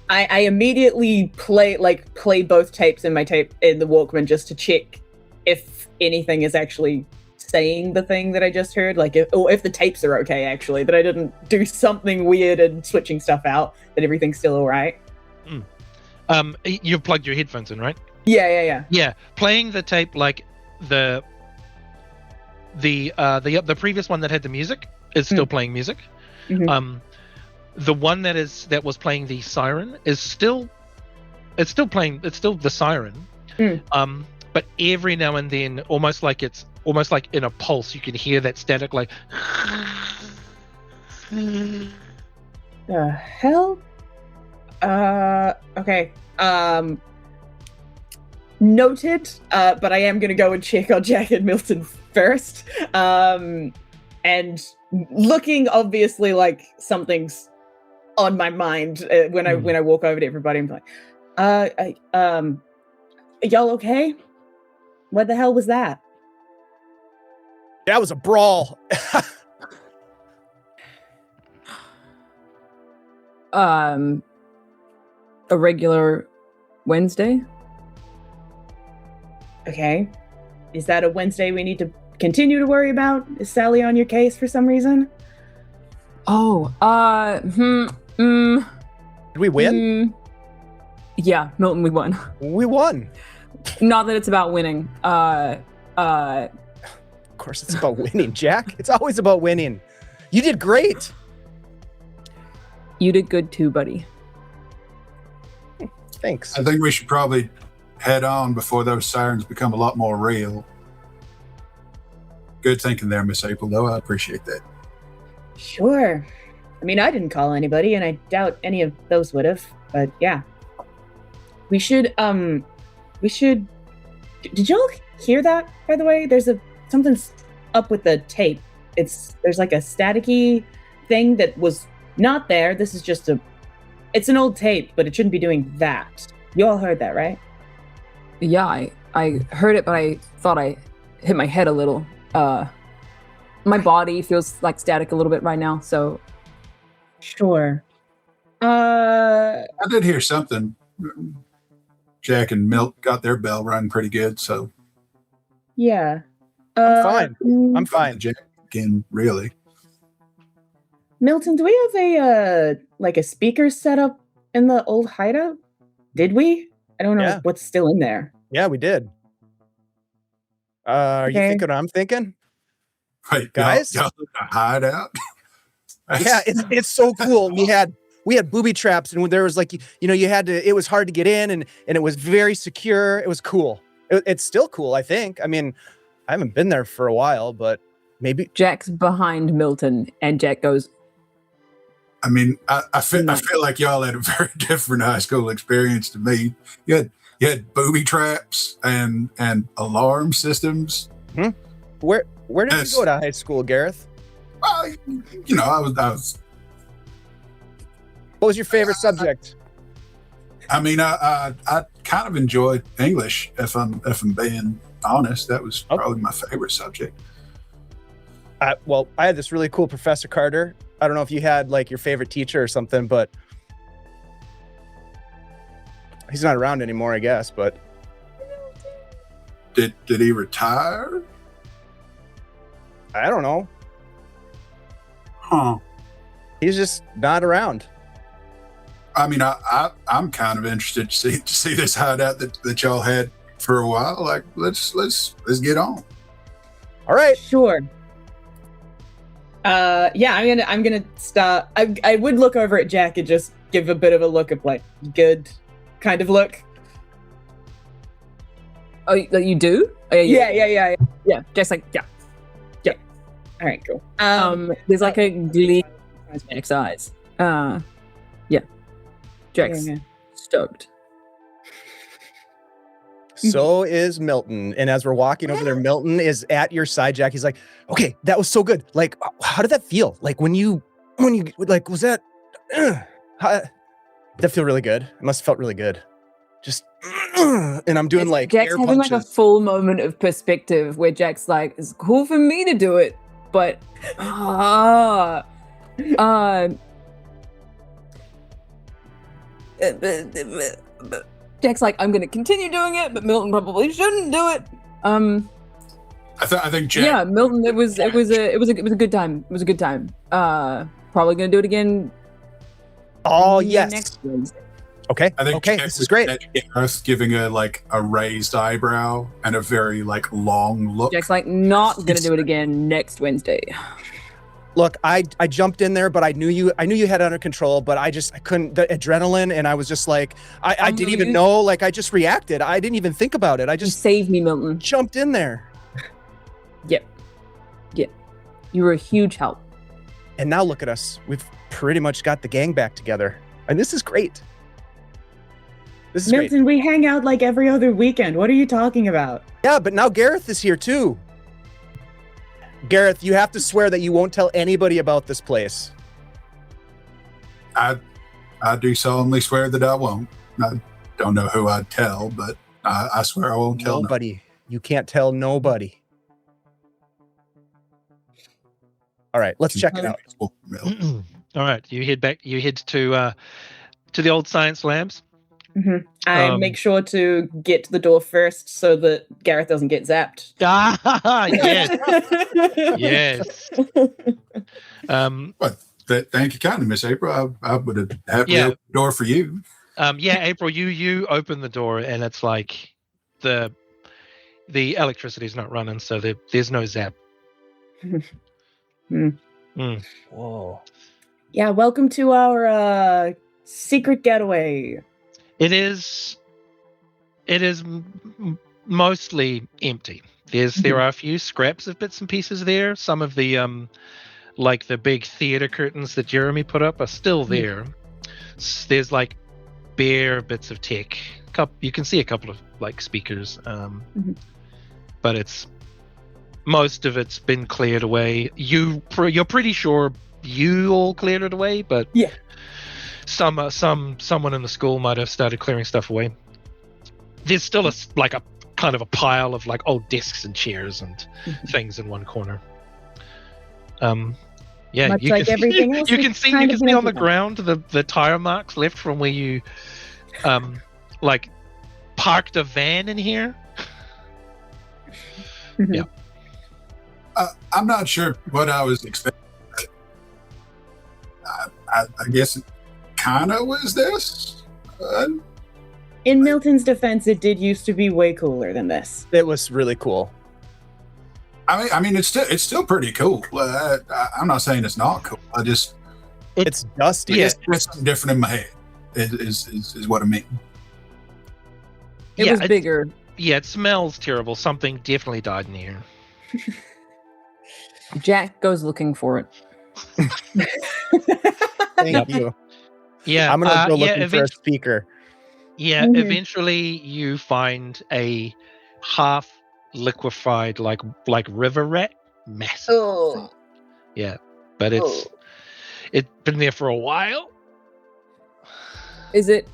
I immediately play both tapes in the Walkman just to check if anything is actually saying the thing that I just heard, if the tapes are okay, actually, that I didn't do something weird and switching stuff out, that everything's still all right. You've plugged your headphones in, right? Yeah. Playing the tape, like the previous one that had the music is still playing music. Mm-hmm. The one that was playing the siren is still playing. It's still the siren. But every now and then, almost like in a pulse, you can hear that static, like. The hell? Okay. Noted. But I am gonna go and check on Jack and Milton first. And looking obviously like something's on my mind when I walk over to everybody. I'm like, y'all okay? What the hell was that? That was a brawl. A regular Wednesday. Okay. Is that a Wednesday we need to continue to worry about? Is Sally on your case for some reason? Did we win? Yeah, Milton, we won. We won. Not that it's about winning. Of course it's about winning, Jack. It's always about winning. You did great. You did good too, buddy. Thanks. I think we should probably head on before those sirens become a lot more real. Good thinking there, Miss April, though. I appreciate that. Sure. I mean, I didn't call anybody, and I doubt any of those would have. But yeah, we should. Did y'all hear that? By the way, something's up with the tape. There's like a staticky thing that was not there. This is just it's an old tape, but it shouldn't be doing that. You all heard that, right? Yeah, I heard it, but I thought I hit my head a little. My body feels like static a little bit right now, so. Sure. I did hear something. Jack and Milt got their bell rung pretty good, so. Yeah. I'm fine. Jack again, really. Milton, do we have a speaker set up in the old hideout? Did we? I don't know what's still in there. Yeah, we did. Are you thinking what I'm thinking? Wait, guys? y'all in a hideout? Yeah, it's so cool. We had booby traps, and there was it was hard to get in, and it was very secure. It was cool. It's still cool, I think. I mean, I haven't been there for a while, but maybe. Jack's behind Milton, and Jack goes. I mean, I feel like y'all had a very different high school experience to me. You had booby traps and alarm systems. Hmm? Where did you go to high school, Gareth? Well, I was. What was your favorite subject? I mean, I kind of enjoyed English. If I'm being honest, that was probably my favorite subject. I had this really cool Professor Carter. I don't know if you had like your favorite teacher or something, but he's not around anymore, I guess. But did he retire? I don't know. Huh? He's just not around. I mean, I'm kind of interested to see this hideout that y'all had for a while. Like, let's get on. All right. Sure. Yeah, I'm gonna start. I would look over at Jack and just give a bit of a look of like good kind of look. Oh, you do? Oh, Yeah. Yeah, Jack's like, yeah. All right, cool. There's like a gleam in Jack's eyes. Yeah. Jack's stoked. So is Milton. And as we're walking over there, Milton is at your side, Jack. He's like, okay, that was so good. Like, how did that feel? Like when you like, was that, that feel really good? It must have felt really good. Just, and I'm doing like Jack's air having punches. like a full moment of perspective where Jack's like, it's cool for me to do it, but, Jack's like, I'm going to continue doing it, but Milton probably shouldn't do it. I think Jack. Yeah, Milton. It was a good time. It was a good time. Probably going to do it again. Oh yes. Next Wednesday. Okay. I think Okay. Jack This is was great. at Gareth giving her like a raised eyebrow and a very like long look. Jack's like, not going to do it again next Wednesday. Look, I jumped in there, but I knew you had it under control, but I couldn't, the adrenaline, and I was just like, I didn't even know, like I just reacted. I didn't even think about it. I You just saved me, Milton. jumped in there. Yep. You were a huge help. And now look at us. We've pretty much got the gang back together. And this is great. This is great. Milton, we hang out like every other weekend. What are you talking about? Yeah, but now Gareth is here too. Gareth, you have to swear that you won't tell anybody about this place. I do solemnly swear that I won't. I don't know who I'd tell, but I swear I won't tell Nobody. You can't tell nobody. All right, let's check it out. All All right, you head back. You head to the old science labs. Mm-hmm. I make sure to get to the door first so that Gareth doesn't get zapped. Ah, yes, yes. Thank you kindly, Miss April. I would have happily Yeah. opened the door for you. Yeah, April, you open the door and it's like the electricity's not running, so there's no zap. Whoa. Yeah, welcome to our secret getaway. It is mostly empty. There are a few scraps of bits and pieces there. Some of the like the big theater curtains that Jeremy put up are still there. There's like bare bits of tech. You can see a couple of like speakers, but it's most of it's been cleared away. You're pretty sure you all cleared it away, but yeah. Someone in the school might have started clearing stuff away. There's still a kind of a pile of like old desks and chairs and things in one corner. Yeah, Much you like can everything else, you it's can see kind of on the empty. ground the tire marks left from where you like parked a van in here. Mhm. Yeah. I'm not sure what I was expecting. I guess it kind of was this. In Milton's defense, it did used to be way cooler than this. It was really cool. I mean, it's still pretty cool. I'm not saying it's not cool. It's dusty. Yeah. It's something different in my head. Is what I mean. It was bigger. Yeah, it smells terrible. Something definitely died in here. Jack goes looking for it. Thank you. Yeah, I'm gonna go looking for a speaker. Yeah, Mhm. eventually you find a half liquefied like river rat, massive. Oh. Yeah, but it's been there for a while. Is it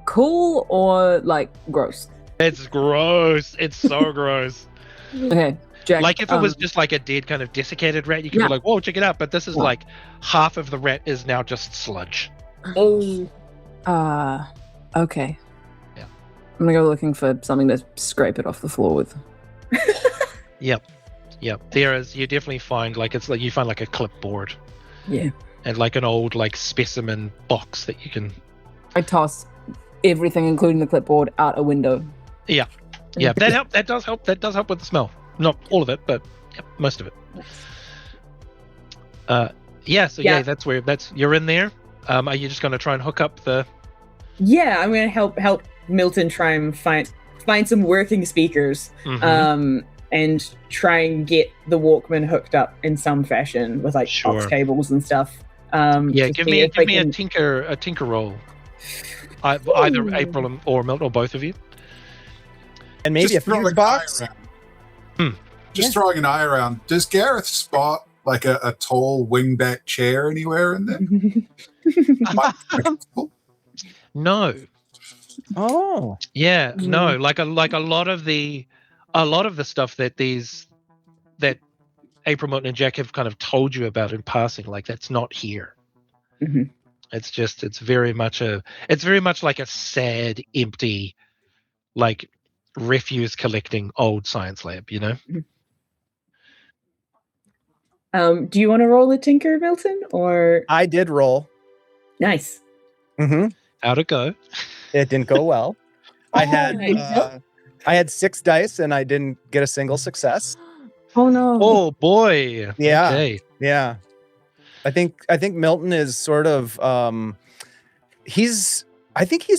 cool or like gross? It's gross. It's so gross. Okay, Jack. Like if it was just like a dead kind of desiccated rat, you could Yeah. be like, "Whoa, check it out!" But this is Yeah. like half of the rat is now just sludge. okay. Yeah. I'm gonna go looking for something to scrape it off the floor with. Yep. There is. You definitely find like it's like you find like a clipboard Yeah. and like an old like specimen box that you can. I toss everything, including the clipboard, out a window. Yeah, that help. That does help. That does help with the smell. Not all of it, but most of it. Yeah. So Yeah. yeah, you're in there. Are you just going to try and hook up the? Yeah, I'm gonna help Milton try and find some working speakers, and try and get the Walkman hooked up in some fashion with like aux cables and stuff. Give me a tinker roll. Either April or Milton or both of you. And maybe just a fuse box. Throwing an eye around. Does Gareth spot like a tall wingback chair anywhere in there? No. Oh. Yeah, no. Like a lot of the stuff that April, Milton, and Jack have kind of told you about in passing, like that's not here. Mm-hmm. It's very much like a sad, empty, like refuse collecting old science lab, you know? Do you want to roll a tinker, Milton? Or I did roll. Nice. Mm-hmm. How'd it go? It didn't go well. I had 6 dice and I didn't get a single success. Oh no. Oh boy. Yeah. Okay. Yeah. I think Milton is sort of he's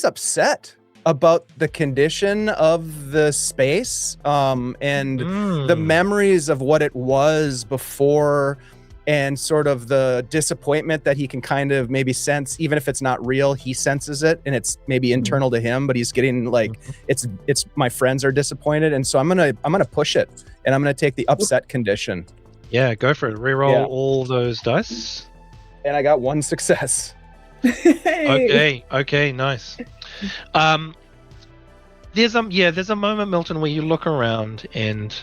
upset about the condition of the space and the memories of what it was before, and sort of the disappointment that he can kind of maybe sense, even if it's not real, he senses it and it's maybe internal to him, but he's getting like, it's my friends are disappointed. And so I'm going to push it and I'm going to take the upset condition. Yeah, go for it. Reroll all those dice. And I got 1 success. Okay, nice. There's a moment, Milton, where you look around and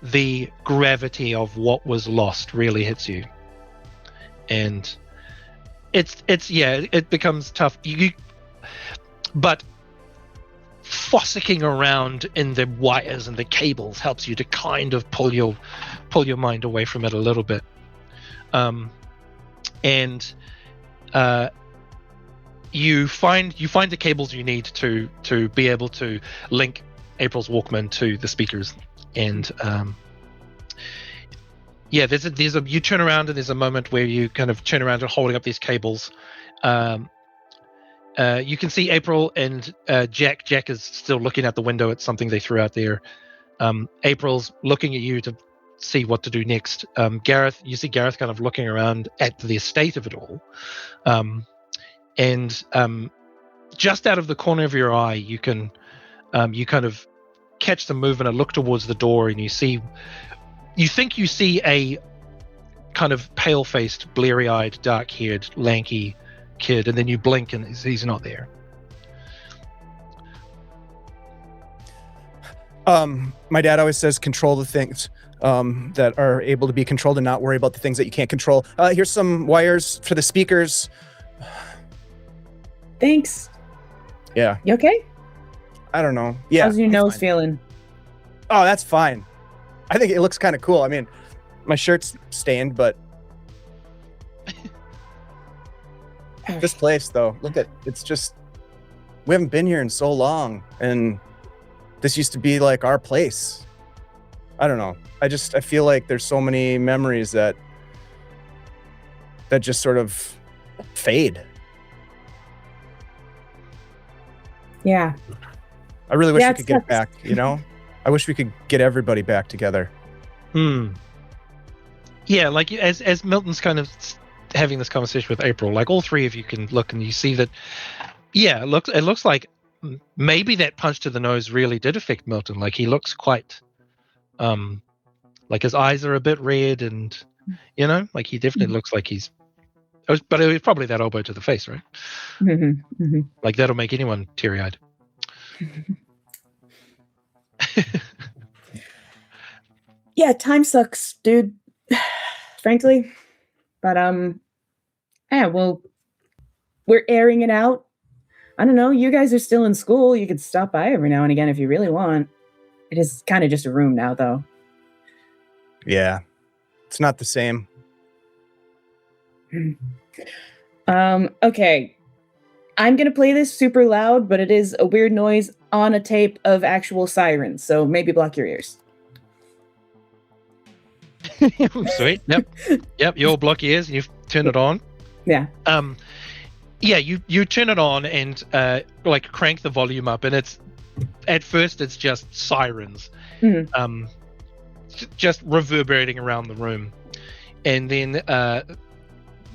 the gravity of what was lost really hits you, and it becomes tough. But fossicking around in the wires and the cables helps you to kind of pull your mind away from it a little bit, and you find the cables you need to be able to link April's Walkman to the speakers. And there's a you turn around and there's a moment where you kind of turn around and holding up these cables. You can see April and Jack. Jack is still looking out the window at something they threw out there. April's looking at you to see what to do next. Gareth, you see Gareth kind of looking around at the estate of it all. And just out of the corner of your eye, you can you kind of catch the movement and look towards the door, and you think you see a kind of pale-faced, bleary-eyed, dark-haired, lanky kid, and then you blink and he's not there. My dad always says control the things that are able to be controlled and not worry about the things that you can't control. Here's some wires for the speakers. Thanks. Yeah. You okay? I don't know. Yeah. How's your nose feeling? Oh, that's fine. I think it looks kind of cool. I mean, my shirt's stained, but this place, though, it's just, we haven't been here in so long, and this used to be like our place. I don't know. I feel like there's so many memories that just sort of fade. Yeah. I really wish we could get back, you know? I wish we could get everybody back together. Yeah, like as Milton's kind of having this conversation with April, like all three of you can look and you see that, yeah, it looks like maybe that punch to the nose really did affect Milton. Like he looks quite, like his eyes are a bit red, and you know, like he definitely looks like but it was probably that elbow to the face, right? Mm-hmm, mm-hmm. Like that'll make anyone teary-eyed. Yeah, time sucks, dude. Frankly, but yeah, well, we're airing it out. I don't know. You guys are still in school. You could stop by every now and again if you really want. It is kind of just a room now, though. Yeah, it's not the same. Okay. I'm gonna play this super loud, but it is a weird noise on a tape of actual sirens, so maybe block your ears. Sweet. Yep. You'll block your ears and you've turned it on. Yeah. Yeah, you turn it on and like crank the volume up, and at first it's just sirens, just reverberating around the room, and then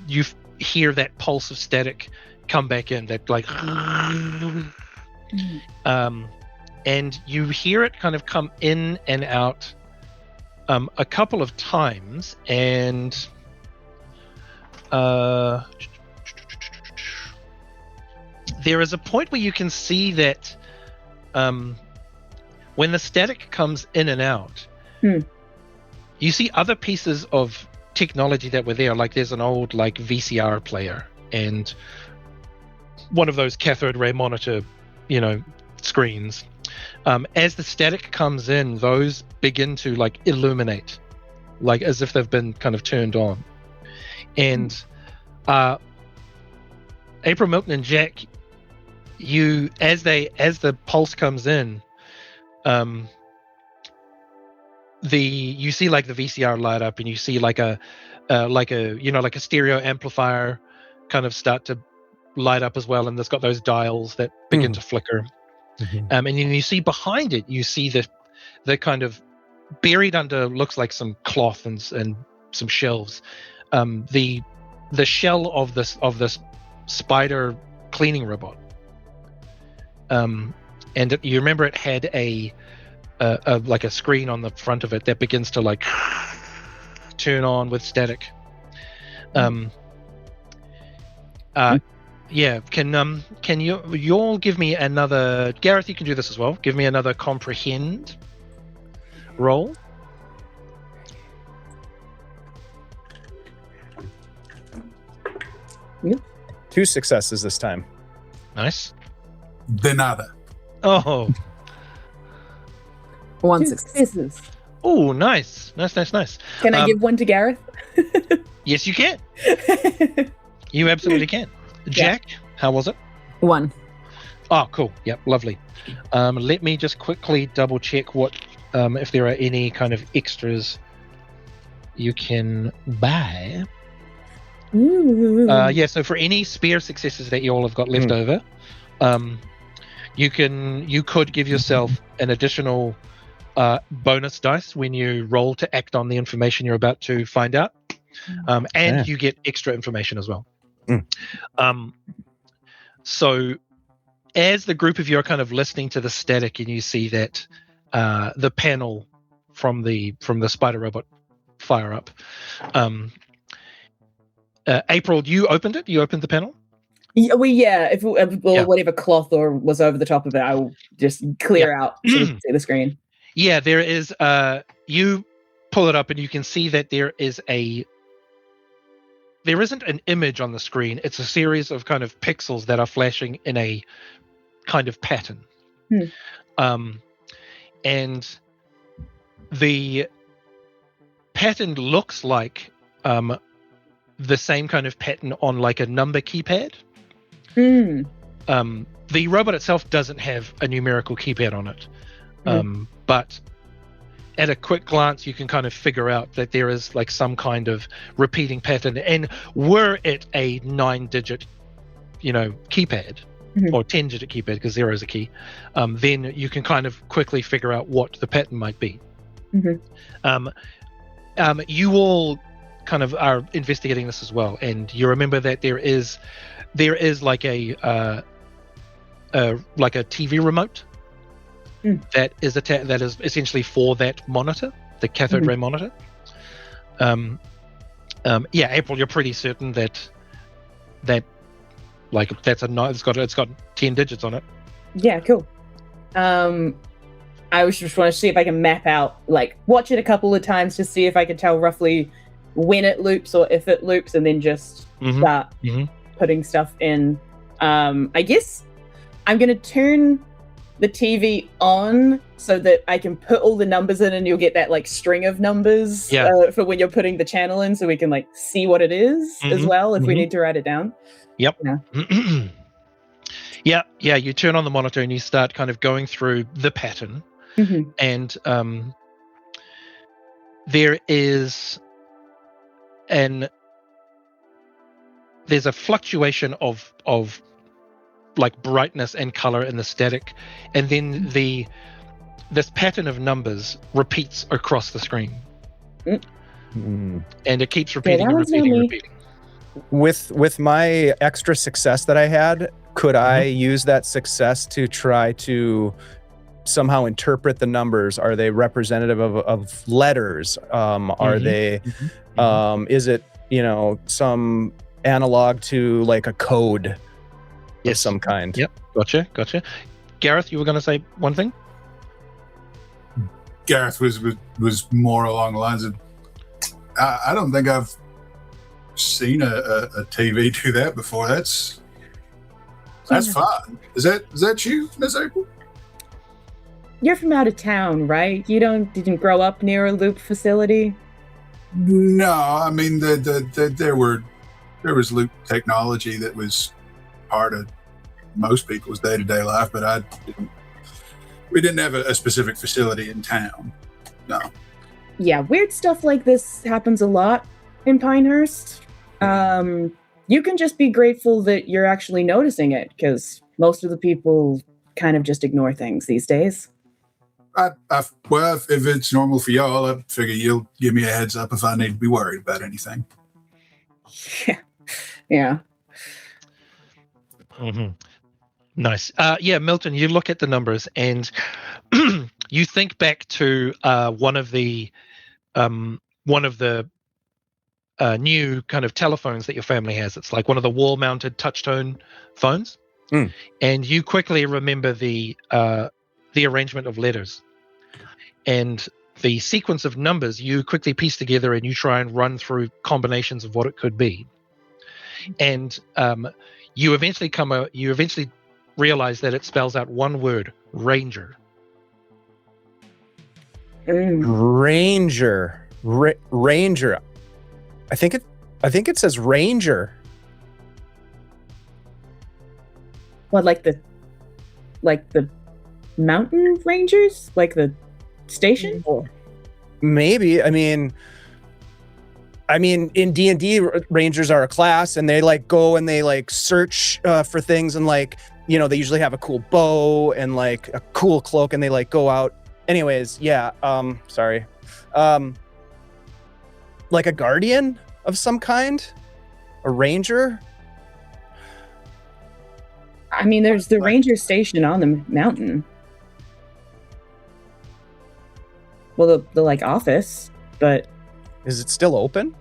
you hear that pulse of static come back in, that like, and you hear it kind of come in and out a couple of times, and there is a point where you can see that when the static comes in and out, you see other pieces of technology that were there. Like there's an old like VCR player and one of those cathode ray monitor, screens. As the static comes in, those begin to like illuminate, like as if they've been kind of turned on. And April, Milton, and Jack, as the pulse comes in, you see like the VCR light up, and you see like a stereo amplifier kind of start to light up as well, and it's got those dials that begin to flicker. And then you see behind it, you see the kind of buried under, looks like some cloth and some shelves, the shell of this spider cleaning robot. And you remember it had a screen on the front of it that begins to like turn on with static. Yeah, can you all give me another, Gareth, you can do this as well. Give me another comprehend roll. Yep. 2 successes this time. Nice. De nada. Oh. 1 success. Oh, nice. Can I give one to Gareth? Yes, you can. You absolutely can. Jack, how was it? 1. Oh, cool. Yep, lovely. Let me just quickly double check what if there are any kind of extras you can buy. Yeah, so for any spare successes that you all have got left over, you could give yourself an additional bonus dice when you roll to act on the information you're about to find out, and you get extra information as well. So as the group of you are kind of listening to the static, and you see that the panel from the spider robot fire up, April, you opened it? You opened the panel? If whatever cloth or was over the top of it, I will just clear out so we can see the screen. Yeah, there is. You pull it up, and you can see that there isn't an image on the screen. It's a series of kind of pixels that are flashing in a kind of pattern. And the pattern looks like the same kind of pattern on like a number keypad. The robot itself doesn't have a numerical keypad on it. But at a quick glance, you can kind of figure out that there is like some kind of repeating pattern. And were it a 9-digit, keypad, or 10-digit keypad, because 0 is a key, then you can kind of quickly figure out what the pattern might be. You all kind of are investigating this as well, and you remember that there is like a TV remote that is essentially for that monitor, the cathode ray monitor. Yeah, April, you're pretty certain that like it's got 10 digits on it. Yeah, cool. I just want to see if I can map out, like, watch it a couple of times to see if I can tell roughly when it loops or if it loops, and then just start putting stuff in. I guess I'm going to turn the TV on so that I can put all the numbers in, and you'll get that like string of numbers for when you're putting the channel in, so we can like see what it is as well if we need to write it down. Yep. Yeah. Yeah. You turn on the monitor and you start kind of going through the pattern, and there is there's a fluctuation of like brightness and color in the static, and then this pattern of numbers repeats across the screen, and it keeps repeating and repeating and repeating. With my extra success that I had, could I use that success to try to somehow interpret the numbers? Are they representative of letters? Are they is it, some analog to like a code of some kind? Yep. Gotcha. Gareth, you were going to say one thing? Gareth was more along the lines of, I don't think I've seen a TV do that before. That's fun. Is that you, Miss April? You're from out of town, right? You didn't grow up near a loop facility? No, I mean there was loop technology that was part of most people's day-to-day life, but we didn't have a specific facility in town. No. Yeah, weird stuff like this happens a lot in Pinehurst. You can just be grateful that you're actually noticing it, because most of the people kind of just ignore things these days. Well, if it's normal for y'all, I figure you'll give me a heads up if I need to be worried about anything. Yeah. Nice. Milton, you look at the numbers and you think back to one of the new kind of telephones that your family has. It's like one of the wall-mounted touch-tone phones, and you quickly remember the arrangement of letters and the sequence of numbers. You quickly piece together and you try and run through combinations of what it could be, and you eventually realize that it spells out one word: ranger. Ranger. Ranger. I think it says ranger. What, like the mountain rangers? Like the station? Maybe. I mean in D&D, rangers are a class, and they like go and they like search for things, and like, they usually have a cool bow and like a cool cloak, and they like go out. Anyways, yeah. Sorry. Like a guardian of some kind, a ranger. I mean, there's the ranger station on the mountain. Well, the like office, but is it still open?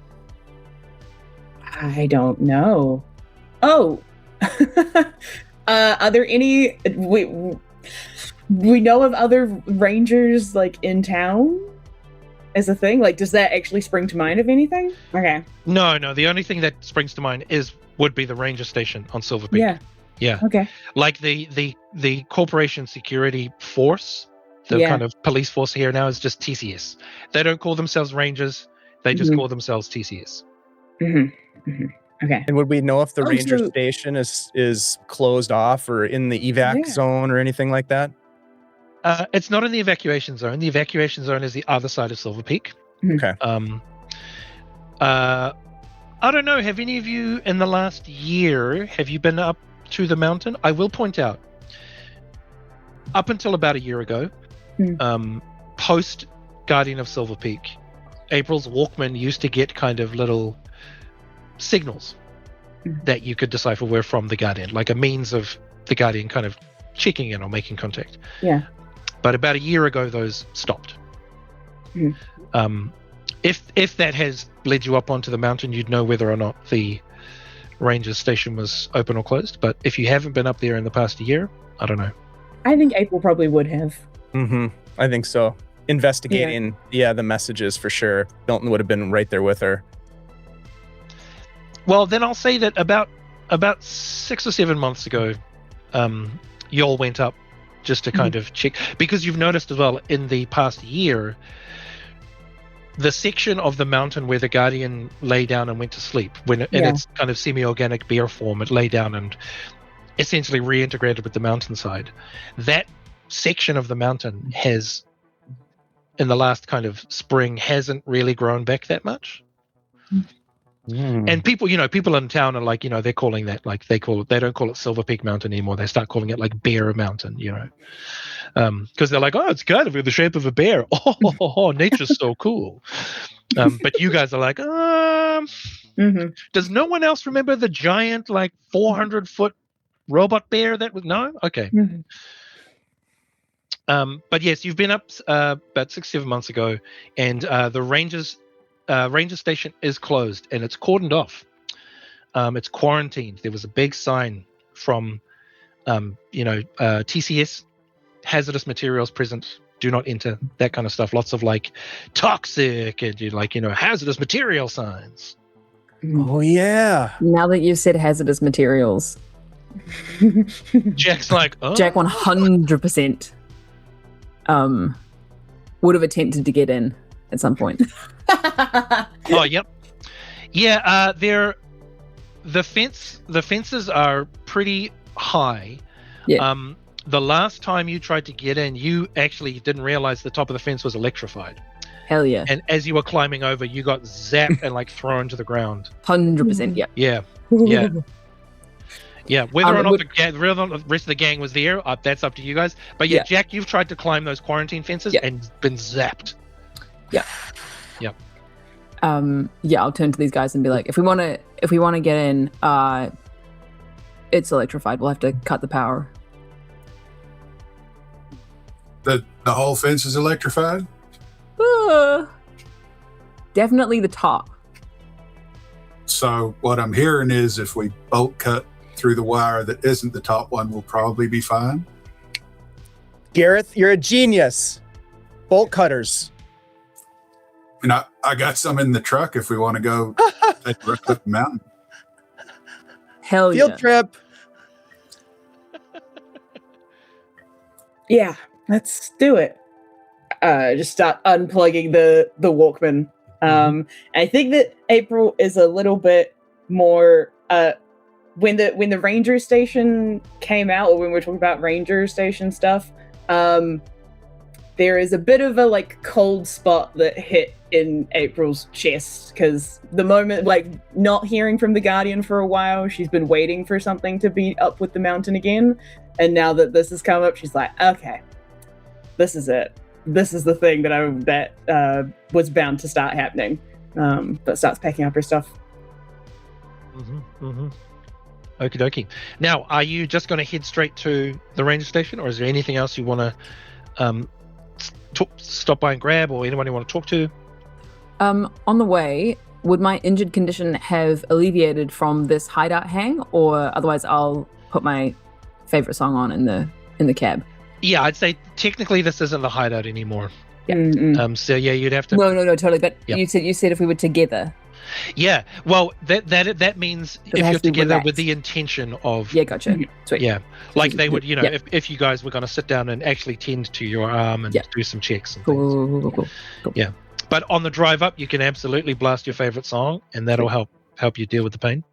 I don't know. Oh, are there any? We know of other rangers like in town as a thing. Like, does that actually spring to mind of anything? Okay. No. The only thing that springs to mind would be the ranger station on Silver Peak. Yeah. Okay. Like the corporation security force, the kind of police force here now is just TCS. They don't call themselves rangers. They just call themselves TCS. Okay. And would we know if the ranger station is closed off or in the evac zone or anything like that? It's not in the evacuation zone. The evacuation zone is the other side of Silver Peak. Okay. I don't know. Have any of you in the last year, have you been up to the mountain? I will point out, up until about a year ago, post Guardian of Silver Peak, April's Walkman used to get kind of little signals that you could decipher were from the Guardian, like a means of the Guardian kind of checking in or making contact. Yeah. But about a year ago, those stopped. If that has led you up onto the mountain, you'd know whether or not the ranger station was open or closed. But if you haven't been up there in the past year, I don't know. I think April probably would have. I think so. Investigating, the messages for sure. Milton would have been right there with her. Well, then I'll say that about 6 or 7 months ago, y'all went up just to kind of check, because you've noticed as well in the past year, the section of the mountain where the Guardian lay down and went to sleep, in its kind of semi-organic bear form, it lay down and essentially reintegrated with the mountainside. That section of the mountain has, in the last kind of spring, hasn't really grown back that much. And people, people in town are like, they're calling that like they don't call it Silver Peak Mountain anymore. They start calling it like Bear Mountain, because they're like, oh, it's kind of in the shape of a bear. Oh, nature's so cool. But you guys are like, does no one else remember the giant like 400-foot robot bear that was no? Okay. But yes, you've been up about 6-7 months ago, and the ranger station is closed and it's cordoned off. It's quarantined. There was a big sign from TCS, hazardous materials present, do not enter, that kind of stuff. Lots of like toxic and hazardous material signs. Oh yeah. Now that you've said hazardous materials, Jack's like, oh. Jack 100% would have attempted to get in at some point. Oh, yep. Yeah, the fences are pretty high. Yeah. The last time you tried to get in, you actually didn't realize the top of the fence was electrified. Hell yeah. And as you were climbing over, you got zapped and like thrown to the ground. 100%, yeah. Yeah. Yeah, whether or not the rest of the gang was there, that's up to you guys. But yeah, Jack, you've tried to climb those quarantine fences and been zapped. Yeah. Yep. I'll turn to these guys and be like, if we want to get in, it's electrified. We'll have to cut the power. The whole fence is electrified? Definitely the top. So what I'm hearing is if we bolt cut through the wire that isn't the top one, we'll probably be fine. Gareth, you're a genius. Bolt cutters. And I got some in the truck if we want to go take a look up the mountain. Hell yeah. Field trip. Yeah, let's do it. Just start unplugging the Walkman. I think that April is a little bit more when the ranger station came out, or when we're talking about ranger station stuff, there is a bit of a like cold spot that hit in April's chest, because the moment, like, not hearing from the Guardian for a while, she's been waiting for something to be up with the mountain again, and now that this has come up, she's like, okay, this is it. This is the thing that was bound to start happening. But starts packing up her stuff. Okie dokie. Now, are you just going to head straight to the ranger station, or is there anything else you want to stop by and grab, or anyone you want to talk to? On the way, would my injured condition have alleviated from this hideout hang, or otherwise I'll put my favorite song on in the cab? Yeah, I'd say technically this isn't the hideout anymore. Yeah. So yeah, you'd have to. No, totally. But you said if we were together. Yeah. Well, that means if you're together with the intention of. Yeah, gotcha. Sweet. Yeah, like they would, if you guys were going to sit down and actually tend to your arm and do some checks and things. Cool. Yeah, but on the drive up, you can absolutely blast your favorite song, and that'll help you deal with the pain.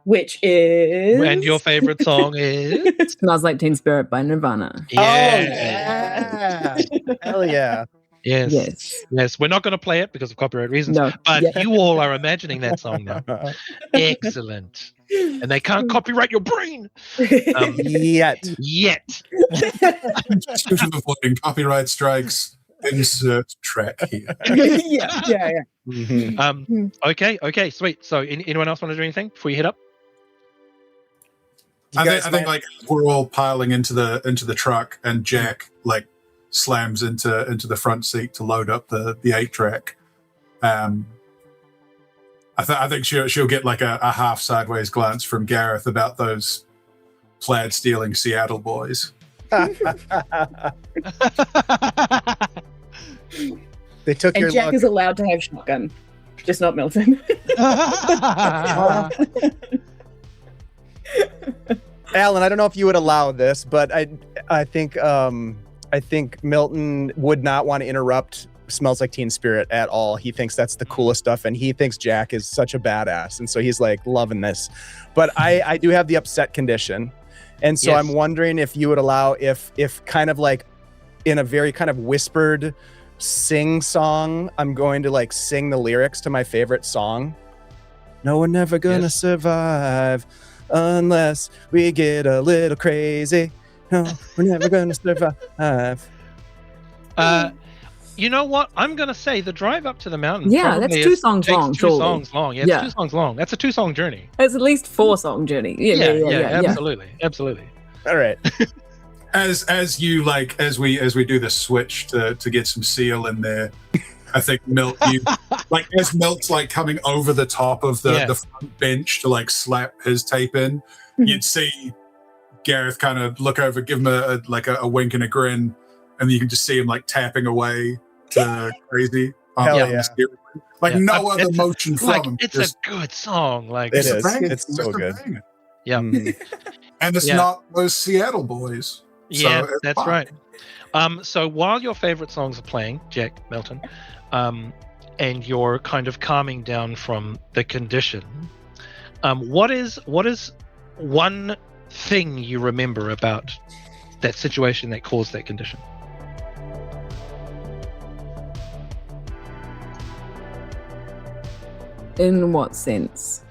Which is... And your favorite song is... Smells Like Teen Spirit by Nirvana. Yeah. Hell yeah. Yes. We're not going to play it because of copyright reasons, but you all are imagining that song now. Excellent. And they can't copyright your brain. Yet. Avoiding copyright strikes. Insert track here. Yeah. Okay, sweet. So anyone else want to do anything before you head up? I think like we're all piling into the truck, and Jack like slams into the front seat to load up the 8-track. I think she'll get like a half sideways glance from Gareth about those plaid stealing Seattle boys. They took and your Jack luck. is allowed to have shotgun, just not Milton. Allan, I don't know if you would allow this, but I think Milton would not want to interrupt Smells Like Teen Spirit at all. He thinks that's the coolest stuff, and he thinks Jack is such a badass, and so he's like loving this. But I do have the upset condition, and so I'm wondering if you would allow if kind of like in a very kind of whispered sing song. I'm going to like sing the lyrics to my favorite song. No, we're never gonna survive unless we get a little crazy. No, we're never gonna survive. You know what? I'm gonna say the drive up to the mountain. Yeah, that's 2 songs long. Two songs long. Yeah, it's 2 songs long. That's a 2-song journey. It's at least 4-song journey. Yeah. Absolutely. All right. As we do the switch to get some seal in there, I think Milt, as Milt's like coming over the top of the front bench to like slap his tape in, you'd see Gareth kind of look over, give him a wink and a grin, and you can just see him like tapping away to crazy. Hell yeah. No other motion from him. It's a good song. Like it is. It's so good. Yeah. Mm-hmm. And it's not those Seattle boys. Yeah, so that's right. So while your favorite songs are playing, Jack, Milton, and you're kind of calming down from the condition, what is one thing you remember about that situation that caused that condition? In what sense?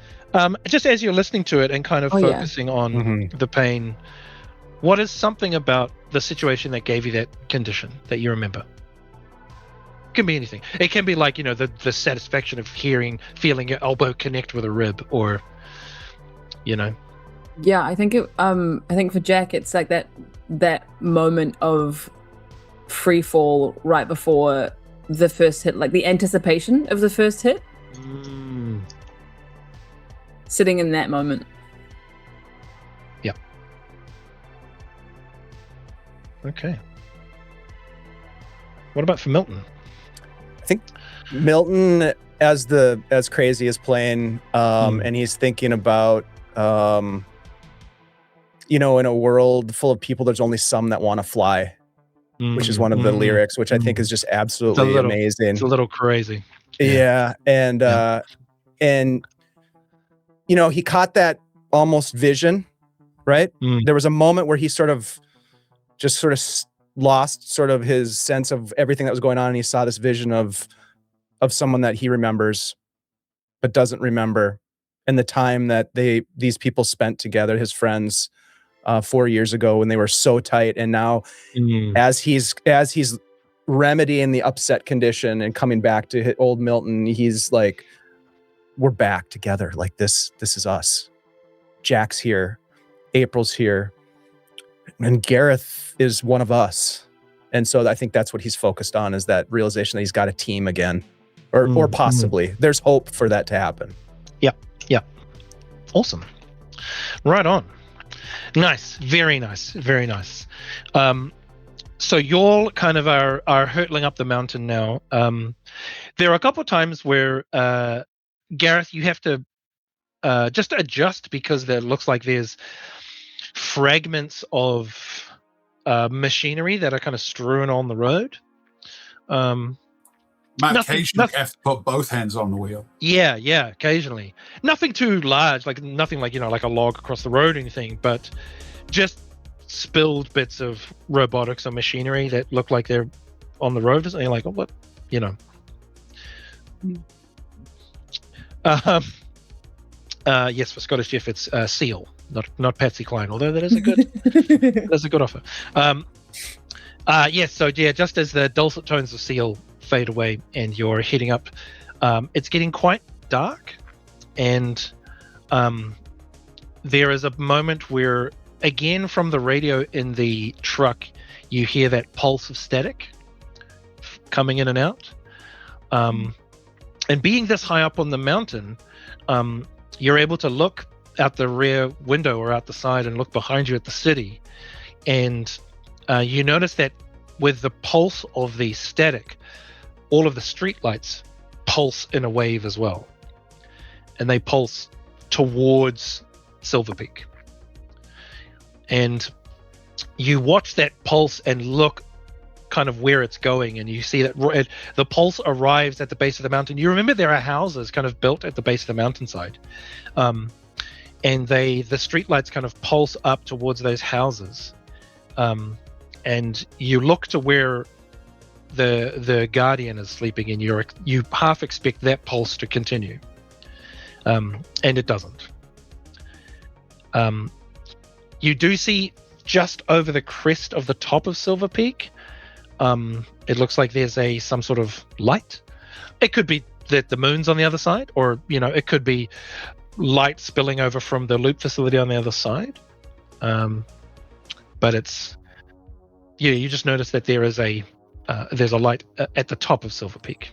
Just as you're listening to it and kind of focusing on the pain, what is something about the situation that gave you that condition that you remember? It can be anything. It can be like, the satisfaction of feeling your elbow connect with a rib, or, Yeah, I think for Jack, it's like that moment of free fall right before the first hit, like the anticipation of the first hit. Sitting in that moment. Yeah. Okay. What about for Milton? I think Milton, as Crazy is playing, and he's thinking about, in a world full of people, there's only some that want to fly, which is one of the lyrics, which I think is just absolutely amazing. It's a little crazy. Yeah. And he caught that almost vision, right? There was a moment where he sort of lost sort of his sense of everything that was going on, and he saw this vision of someone that he remembers but doesn't remember, and the time that these people spent together, his friends, 4 years ago when they were so tight. And now as he's remedying the upset condition and coming back to old Milton, he's like, we're back together. Like this is us. Jack's here, April's here, and Gareth is one of us. And so I think that's what he's focused on, is that realization that he's got a team again, or possibly there's hope for that to happen. Yeah. Awesome. Right on. Nice. Very nice. Very nice. So y'all kind of are hurtling up the mountain now. There are a couple of times where, Gareth, you have to just adjust, because there looks like there's fragments of machinery that are kind of strewn on the road. Occasionally have to put both hands on the wheel. Yeah, occasionally. Nothing too large, nothing like a log across the road or anything, but just spilled bits of robotics or machinery that look like they're on the road. And you're like, oh, what? Yes, for Scottish Jeff, it's Seal, not Patsy Cline, although that is a good offer. Just as the dulcet tones of Seal fade away and you're heading up, it's getting quite dark, and there is a moment where, again, from the radio in the truck, you hear that pulse of static coming in and out. And being this high up on the mountain, you're able to look out the rear window or out the side and look behind you at the city. And you notice that with the pulse of the static, all of the street lights pulse in a wave as well. And they pulse towards Silver Peak. And you watch that pulse and look kind of where it's going, and you see that the pulse arrives at the base of the mountain. You remember there are houses kind of built at the base of the mountainside, and the streetlights kind of pulse up towards those houses, and you look to where the Guardian is sleeping, and you half expect that pulse to continue, and it doesn't. You do see just over the crest of the top of Silver Peak, it looks like there's some sort of light. It could be that the moon's on the other side, or it could be light spilling over from the loop facility on the other side. But you just notice that there's a light at the top of Silver Peak.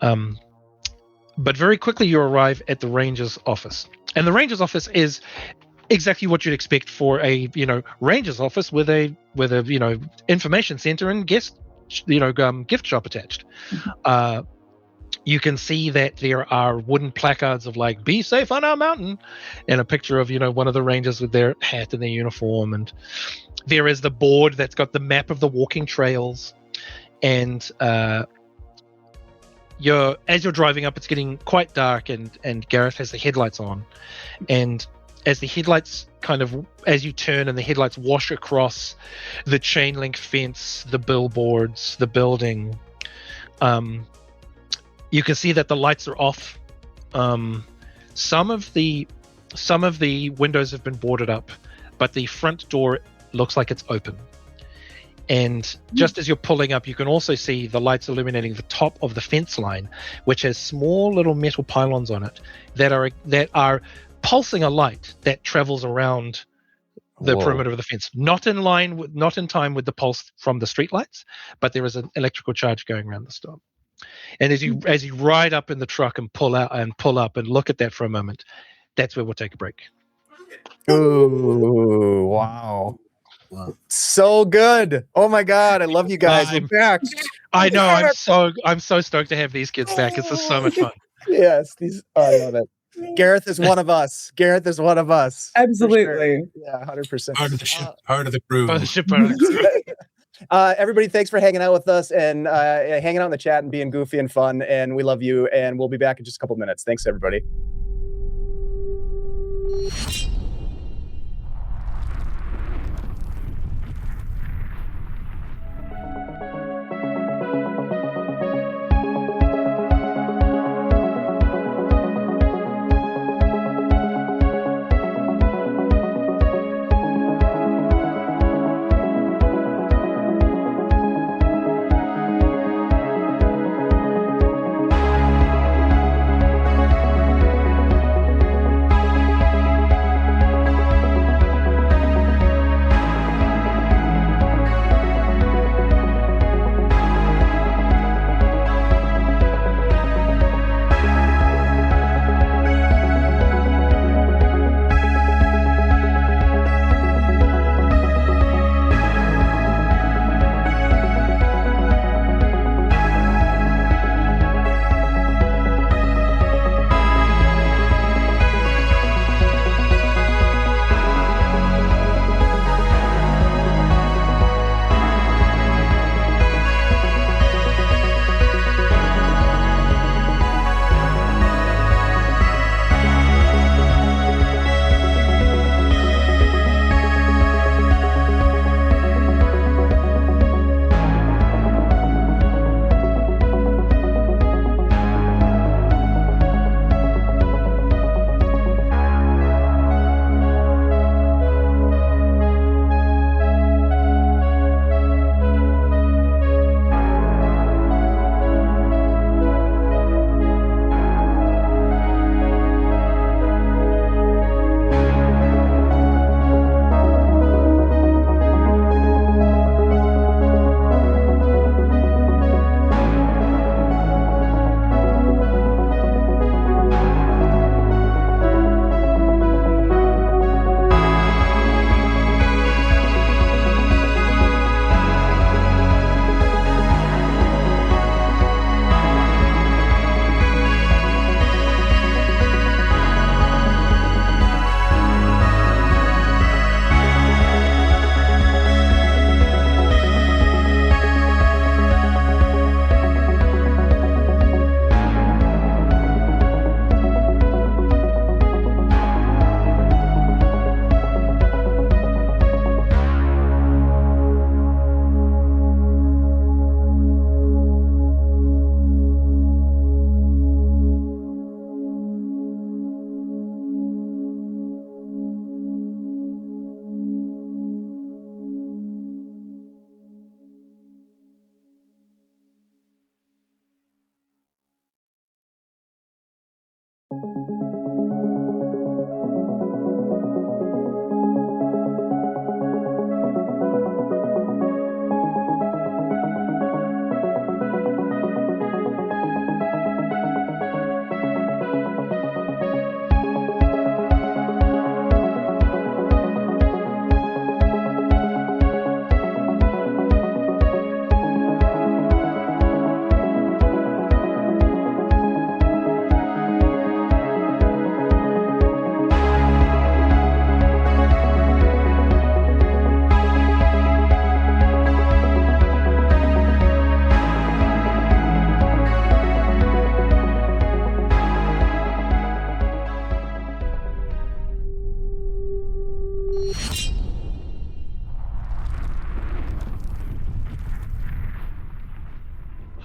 But very quickly you arrive at the ranger's office, and the ranger's office is exactly what you'd expect for a ranger's office with a information center and gift shop attached. You can see that there are wooden placards of like "Be safe on our mountain," and a picture of one of the rangers with their hat and their uniform, and there is the board that's got the map of the walking trails. And as you're driving up, it's getting quite dark, and Gareth has the headlights on, and as the headlights as you turn and the headlights wash across the chain link fence, the billboards, the building, you can see that the lights are off. Some of the windows have been boarded up, but the front door looks like it's open. And just as you're pulling up, you can also see the lights illuminating the top of the fence line, which has small little metal pylons on it that are pulsing a light that travels around the perimeter of the fence, not in time with the pulse from the street lights, but there is an electrical charge going around the stop. And as you ride up in the truck and pull up and look at that for a moment, that's where we'll take a break. Ooh, wow. So good. Oh my God, I love you guys. We're back. I know. I'm so stoked to have these kids back. It's just so much fun. Yes, I love it. Gareth is one of us. Absolutely. Sure. Yeah, 100%. Part of the ship, part of the crew. Everybody, thanks for hanging out with us and hanging out in the chat and being goofy and fun. And we love you. And we'll be back in just a couple minutes. Thanks, everybody.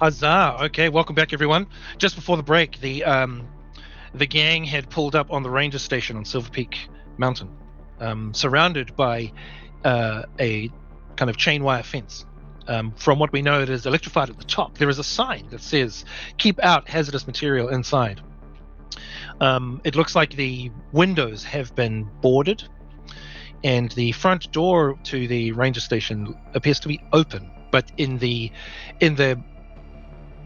Huzzah! Okay, welcome back, everyone. Just before the break, the gang had pulled up on the ranger station on Silver Peak Mountain, surrounded by a kind of chain wire fence. From what we know, it is electrified at the top. There is a sign that says, "Keep out hazardous material inside." It looks like the windows have been boarded, and the front door to the ranger station appears to be open. But in the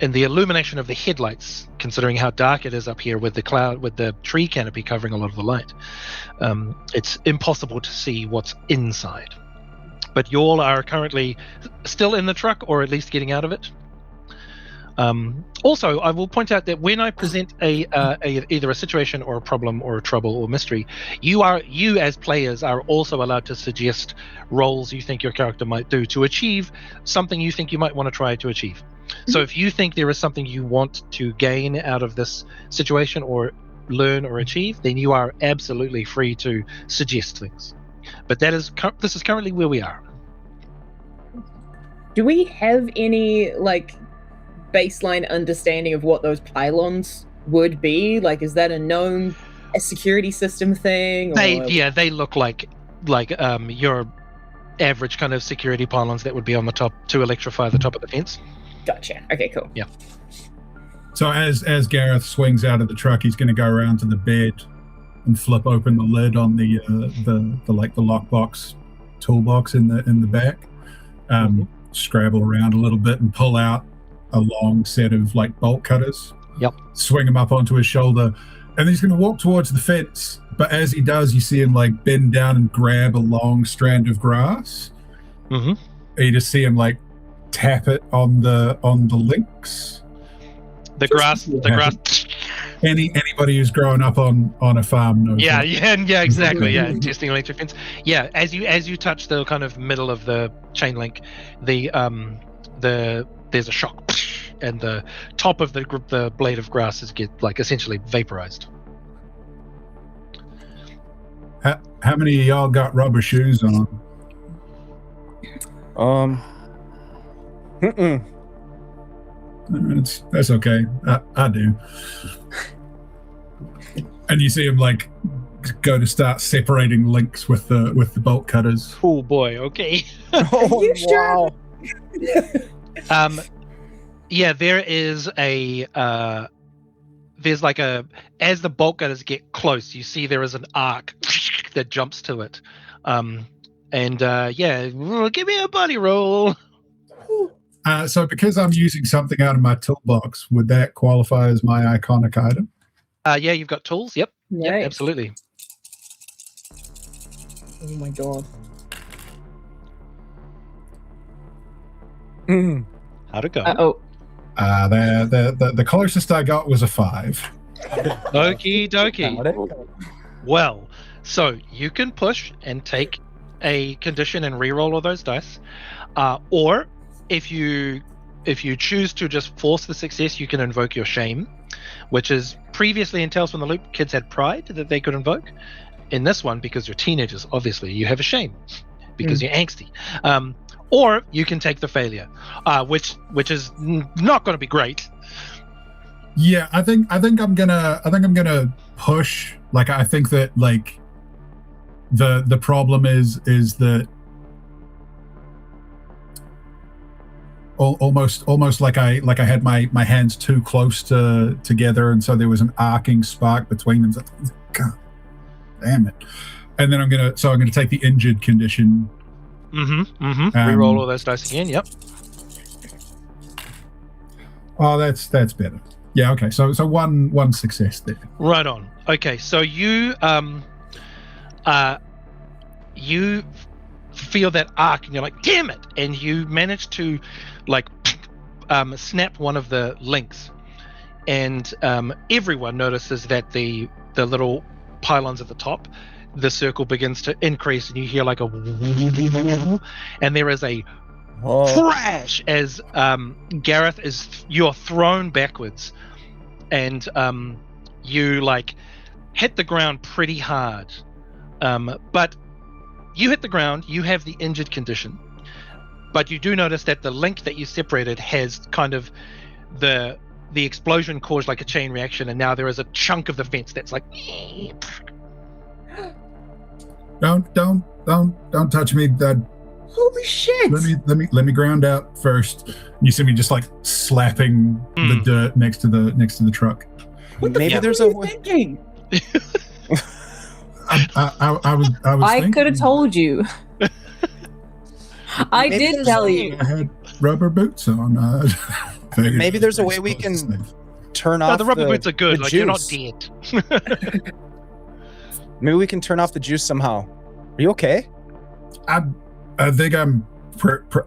illumination of the headlights, considering how dark it is up here with the tree canopy covering a lot of the light, it's impossible to see what's inside. But you all are currently still in the truck, or at least getting out of it. Also, I will point out that when I present either a situation or a problem or a trouble or mystery, you as players are also allowed to suggest roles you think your character might do to achieve something you think you might want to try to achieve. So if you think there is something you want to gain out of this situation or learn or achieve, then you are absolutely free to suggest things. But this is currently where we are. Do we have any baseline understanding of what those pylons would be? Is that a security system thing? They look like your average kind of security pylons that would be on the top to electrify the top of the fence. Gotcha. Okay, cool. Yeah. So as Gareth swings out of the truck, he's going to go around to the bed and flip open the lid on the lockbox toolbox in the back. Scrabble around a little bit and pull out a long set of bolt cutters. Yep. Swing them up onto his shoulder, and he's going to walk towards the fence. But as he does, you see him bend down and grab a long strand of grass. Mm-hmm. And you just see him tap it on the links. The grass. Anybody who's grown up on a farm knows. Yeah, exactly. Yeah, testing electric fence. Yeah, as you touch the kind of middle of the chain link, there's a shock, and the top of the blade of grass get essentially vaporized. How many of y'all got rubber shoes on? That's okay. I do. And you see him go to start separating links with the bolt cutters. Oh boy, okay. Oh, you sure? Wow. Yeah, there is there's as the bolt cutters get close, you see there is an arc that jumps to it. Give me a buddy roll. So because I'm using something out of my toolbox, would that qualify as my iconic item? Yeah, you've got tools. Yep. Nice. Yep, absolutely. Oh my god. How'd it go? The closest I got was a 5. Okie dokie. Well, so you can push and take a condition and re-roll all those dice, or if you choose to just force the success, you can invoke your shame, which is previously in Tales from the Loop, kids had pride that they could invoke. In this one, because you're teenagers, obviously you have a shame because you're angsty. Or you can take the failure, which is not going to be great. Yeah, I think I'm gonna push. I think that the problem is that almost like I had my hands too close together, and so there was an arcing spark between them. God damn it! And then I'm gonna take the injured condition. Reroll all those dice again. Yep. Oh, that's better. Yeah. Okay. So one success there. Right on. Okay. So you feel that arc, and you're like, damn it! And you manage to snap one of the links, and everyone notices that the little pylons at the top, the circle begins to increase, and you hear a and there is a crash as Gareth you're thrown backwards, and you hit the ground pretty hard, but you hit the ground, you have the injured condition, but you do notice that the link that you separated has kind of the explosion caused like a chain reaction, and now there is a chunk of the fence that's like. Don't touch me. Holy shit! Let me ground out first. You see me just like slapping the dirt next to the truck. What the fuck there's were you thinking? I was I could have told you. I did tell you. I had rubber boots on. Maybe there's a way we can turn off the rubber boots are good. Like, you're not juice. dead. Maybe we can turn off the juice somehow. Are you okay? I think I'm.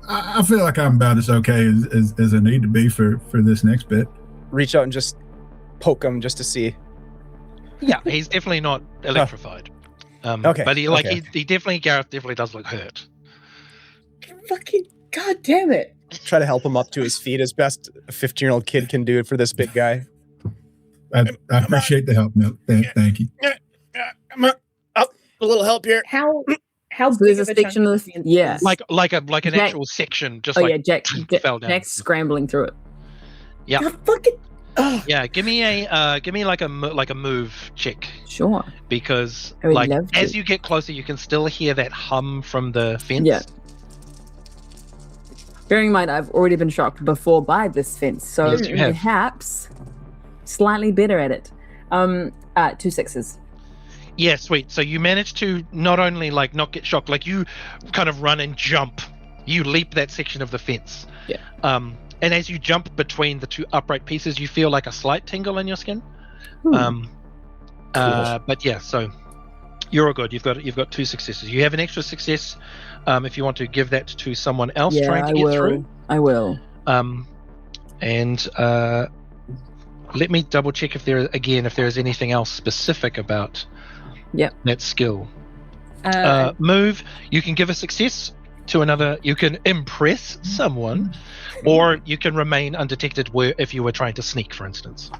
I feel like I'm about as okay as I need to be for this next bit. Reach out and just poke him just to see. Yeah, he's definitely not electrified. Okay. But he definitely, Gareth definitely does look hurt. Fucking god damn it! Try to help him up to his feet as best a 15-year-old kid can do it for this big guy. I appreciate the help, Milton. Thank you. Up, a little help here. How So big there's a of a section chunk of the fence? yes. Like an Jack- actual section, just Oh like yeah, Jack fell down. Jack's scrambling through it. Yeah. God fucking. Oh. Yeah, give me like a move check, Sure. because I would like love to. as you get closer, you can still hear that hum from the fence. Yeah. Bearing in mind, I've already been shocked before by this fence, so Yes, you have. perhaps slightly better at it. 2 6s. Yeah, sweet. So you manage to not only like not get shocked, like you kind of run and jump. You leap that section of the fence. Yeah. And as you jump between the two upright pieces, you feel like a slight tingle in your skin. Cool. But yeah, so you're all good. You've got 2 successes. You have an extra success if you want to give that to someone else Yeah, trying to get through. I will. And let me double check if there is anything else specific about that skill. Move. You can give a success to another. You can impress someone, or you can remain undetected if you were trying to sneak, for instance.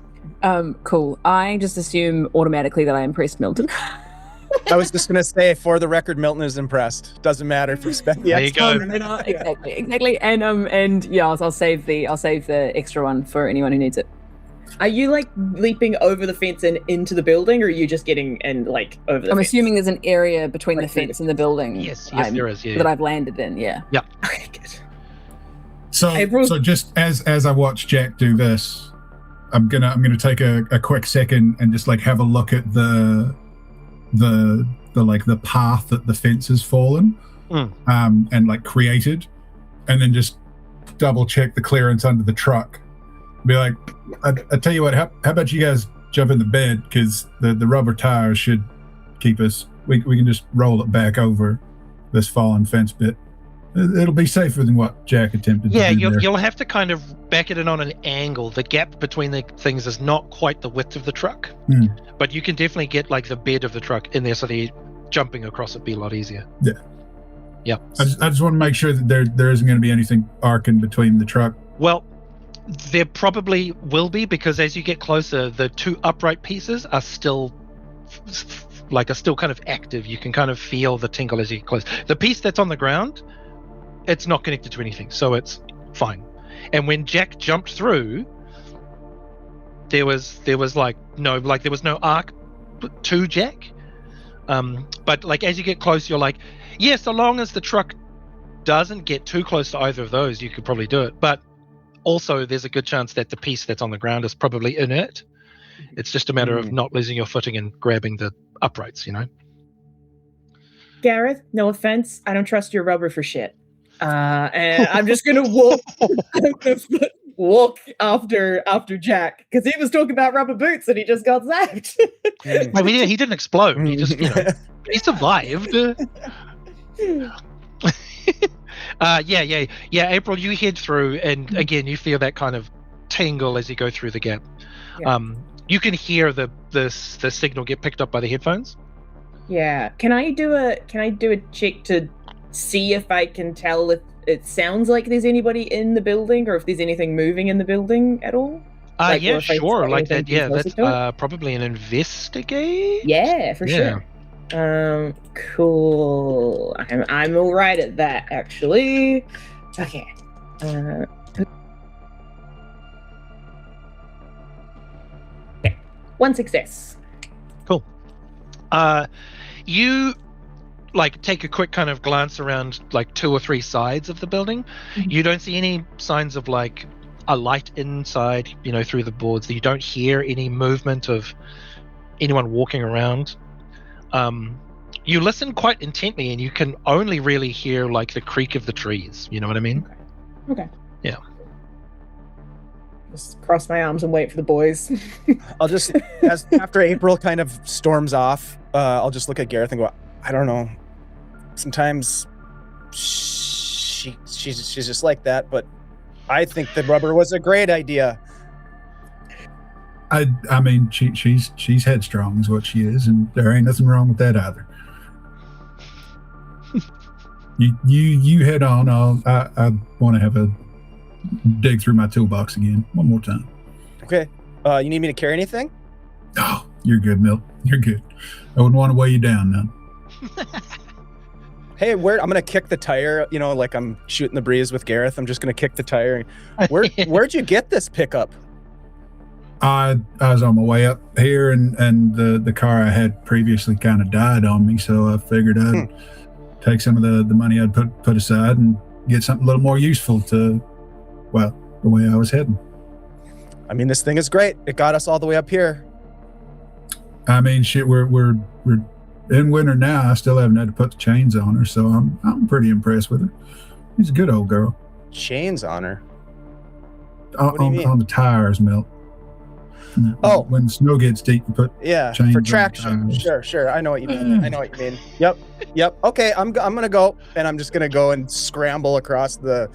Cool. I just assume automatically that I impressed Milton. I was just gonna say, for the record, Milton is impressed. Doesn't matter if we spend the There you extra go. minute. exactly. And yeah, I'll save the extra one for anyone who needs it. Are you like leaping over the fence and into the building, or are you just getting like over the I'm fence? assuming there's an area between Like the fence and the building. Yes, there is. Yeah. That I've landed in. Yeah. Okay, good. So April- so just as I watch Jack do this, I'm gonna take a quick second and just like have a look at the like the path that the fence has fallen and like created, and then just double check the clearance under the truck. Be like, I tell you what, how about you guys jump in the bed, because the rubber tires should keep us. We can just roll it back over this fallen fence bit. It'll be safer than what Jack attempted Yeah, to do there. you'll have to kind of back it in on an angle. The gap between the things is not quite the width of the truck, but you can definitely get like the bed of the truck in there, so the jumping across it be a lot easier. Yeah. I just want to make sure that there isn't going to be anything arcing between the truck. Well, there probably will be, because as you get closer, the two upright pieces are still kind of active. You can kind of feel the tingle as you get close. The piece that's on the ground, it's not connected to anything, so it's fine. And when Jack jumped through, there was no arc to Jack. But like as you get close, you're like, yeah, so long as the truck doesn't get too close to either of those, you could probably do it. But also, there's a good chance that the piece that's on the ground is probably inert. It's just a matter of not losing your footing and grabbing the uprights, you know? Gareth, no offense, I don't trust your rubber for shit. And I'm just gonna walk after Jack, because he was talking about rubber boots and he just got zapped. I mean, yeah, he didn't explode. He just, he survived. Yeah. April, you head through, and again, you feel that kind of tingle as you go through the gap. Yeah. You can hear the signal get picked up by the headphones. Yeah. Can I do a check to see if I can tell if it sounds like there's anybody in the building, or if there's anything moving in the building at all? Like, Yeah, or if I sure. spot Like that. anything Yeah, closer that's to it? probably an investigate. Yeah, for Yeah. sure. Cool. I'm all right at that, actually. Okay. 1 success. Cool. You like take a quick kind of glance around like 2 or 3 sides of the building. Mhm. You don't see any signs of like a light inside, through the boards. You don't hear any movement of anyone walking around. You listen quite intently, and you can only really hear like the creak of the trees. You know what I mean? Okay. Yeah. Just cross my arms and wait for the boys. I'll just, after April kind of storms off, I'll just look at Gareth and go, I don't know. Sometimes she's just like that, but I think the rubber was a great idea. I mean, she's headstrong is what she is, and there ain't nothing wrong with that either. You head on. I want to have a dig through my toolbox again one more time. Okay. You need me to carry anything? Oh, you're good, Milt. You're good. I wouldn't want to weigh you down, none. Hey, I'm gonna kick the tire. Like I'm shooting the breeze with Gareth. I'm just gonna kick the tire. Where'd you get this pickup? I was on my way up here, and the car I had previously kind of died on me, so I figured I'd take some of the money I'd put aside and get something a little more useful to, well, the way I was heading. I mean, this thing is great. It got us all the way up here. I mean, shit, we're in winter now. I still haven't had to put the chains on her, so I'm pretty impressed with her. She's a good old girl. Chains on her? What do you mean? On the tires, Milt. Oh, when the snow gets deep, you put chains for on traction. the tires. Sure. I know what you mean. Yep. Okay, I'm gonna go, and I'm just gonna go and scramble across the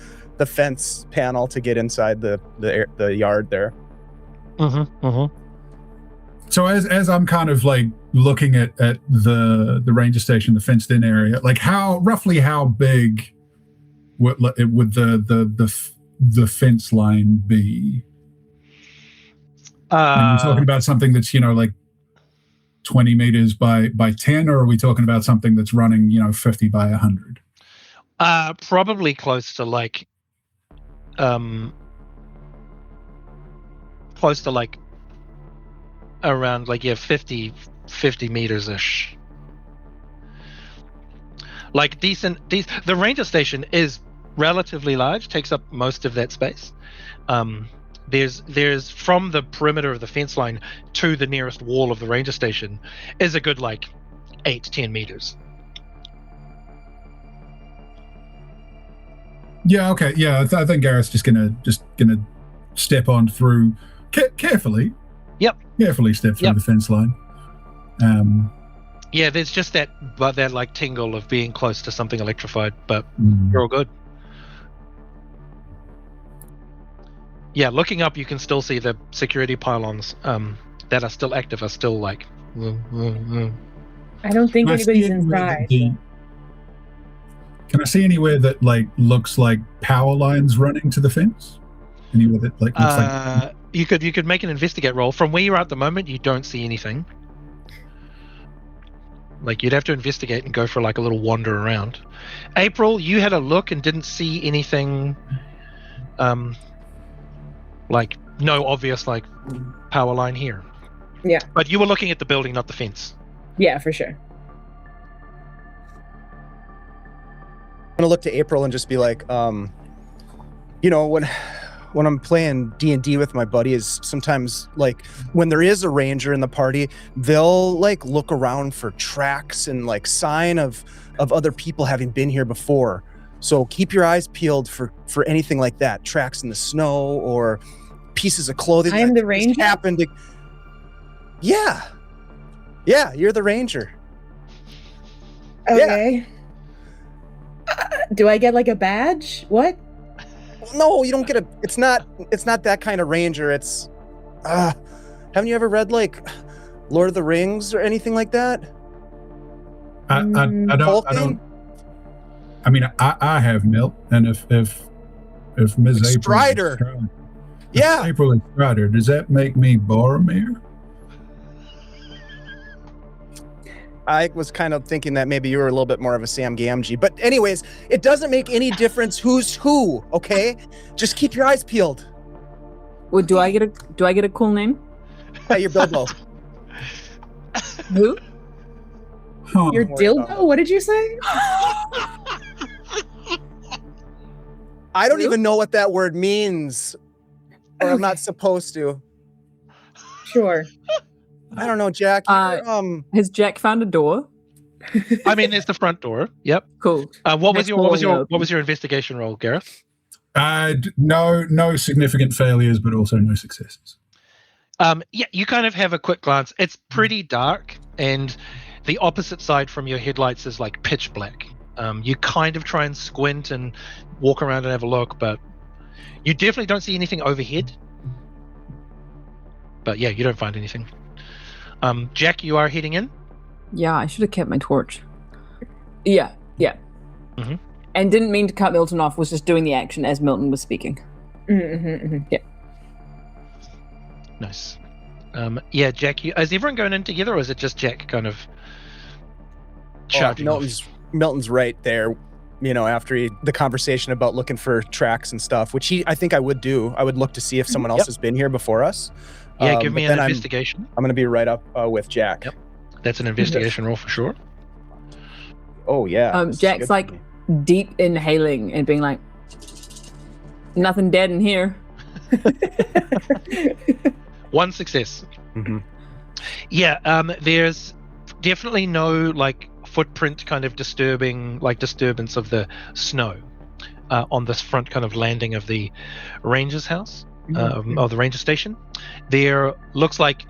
fence panel to get inside the yard there. So as I'm kind of like looking at the ranger station, the fenced in area, like roughly how big would the fence line be? Are we talking about something that's like 20 meters by 10, or are we talking about something that's running 50 by 100? Probably close to like around like 50 meters ish. Like decent. The ranger station is relatively large, takes up most of that space. There's from the perimeter of the fence line to the nearest wall of the ranger station is a good like 8-10 meters. Yeah. Okay. Yeah. I think Gareth's just gonna step on through carefully. Yep. Carefully step through the fence line. Yeah. There's just that like tingle of being close to something electrified, but you're all good. Yeah, looking up, you can still see the security pylons that are still active are still like. I don't think anybody's inside. Can I see anywhere that like looks like power lines running to the fence? Anywhere that like looks like. You could make an investigate roll. From where you are at the moment, you don't see anything. Like you'd have to investigate and go for like a little wander around. April, you had a look and didn't see anything. Like no obvious like power line here. Yeah. But you were looking at the building, not the fence. Yeah, for sure. I'm gonna look to April and just be like, when I'm playing D&D with my buddies, sometimes like when there is a ranger in the party, they'll like look around for tracks and like sign of other people having been here before. So keep your eyes peeled for anything like that, tracks in the snow or pieces of clothing. I'm the ranger? Happened to... Yeah, you're the ranger. Okay. Yeah. Do I get like a badge? What? No, you don't get it's not that kind of ranger. It's haven't you ever read like Lord of the Rings or anything like that? I don't. I mean, I have Milt, and if Ms. April Strider, yeah, April and Strider, does that make me Boromir? I was kind of thinking that maybe you were a little bit more of a Sam Gamgee, but anyways, it doesn't make any difference who's who. Okay, just keep your eyes peeled. Well, do I get a cool name? You're Bilbo. Who? Huh. Your Don't worry about dildo? What did you say? I don't Who? even know what that word means. Or I'm not supposed to. Sure. I don't know, Jack. Has Jack found a door? I mean, there's the front door. Yep. Cool. What was Next door we open. your investigation roll, Gareth? No significant failures, but also no successes. Yeah, you kind of have a quick glance. It's pretty dark, and the opposite side from your headlights is like pitch black. You kind of try and squint and walk around and have a look, but you definitely don't see anything overhead. But yeah, you don't find anything. Jack, you are heading in? Yeah, I should have kept my torch. Yeah. Mhm. And didn't mean to cut Milton off, was just doing the action as Milton was speaking. Mm-hmm. Nice. Yeah, Jack, is everyone going in together, or is it just Jack kind of charging off? Milton's right there, after the conversation about looking for tracks and stuff, which I think I would do. I would look to see if someone else has been here before us. Yeah, give me but an then investigation. I'm going to be right up with Jack. Yep. That's an investigation roll for sure. Oh, yeah. Jack's like deep inhaling and being like, nothing dead in here. One success. Mm-hmm. Yeah, there's definitely no like footprint kind of disturbance of the snow on this front kind of landing of the ranger's house, or the ranger station. There looks like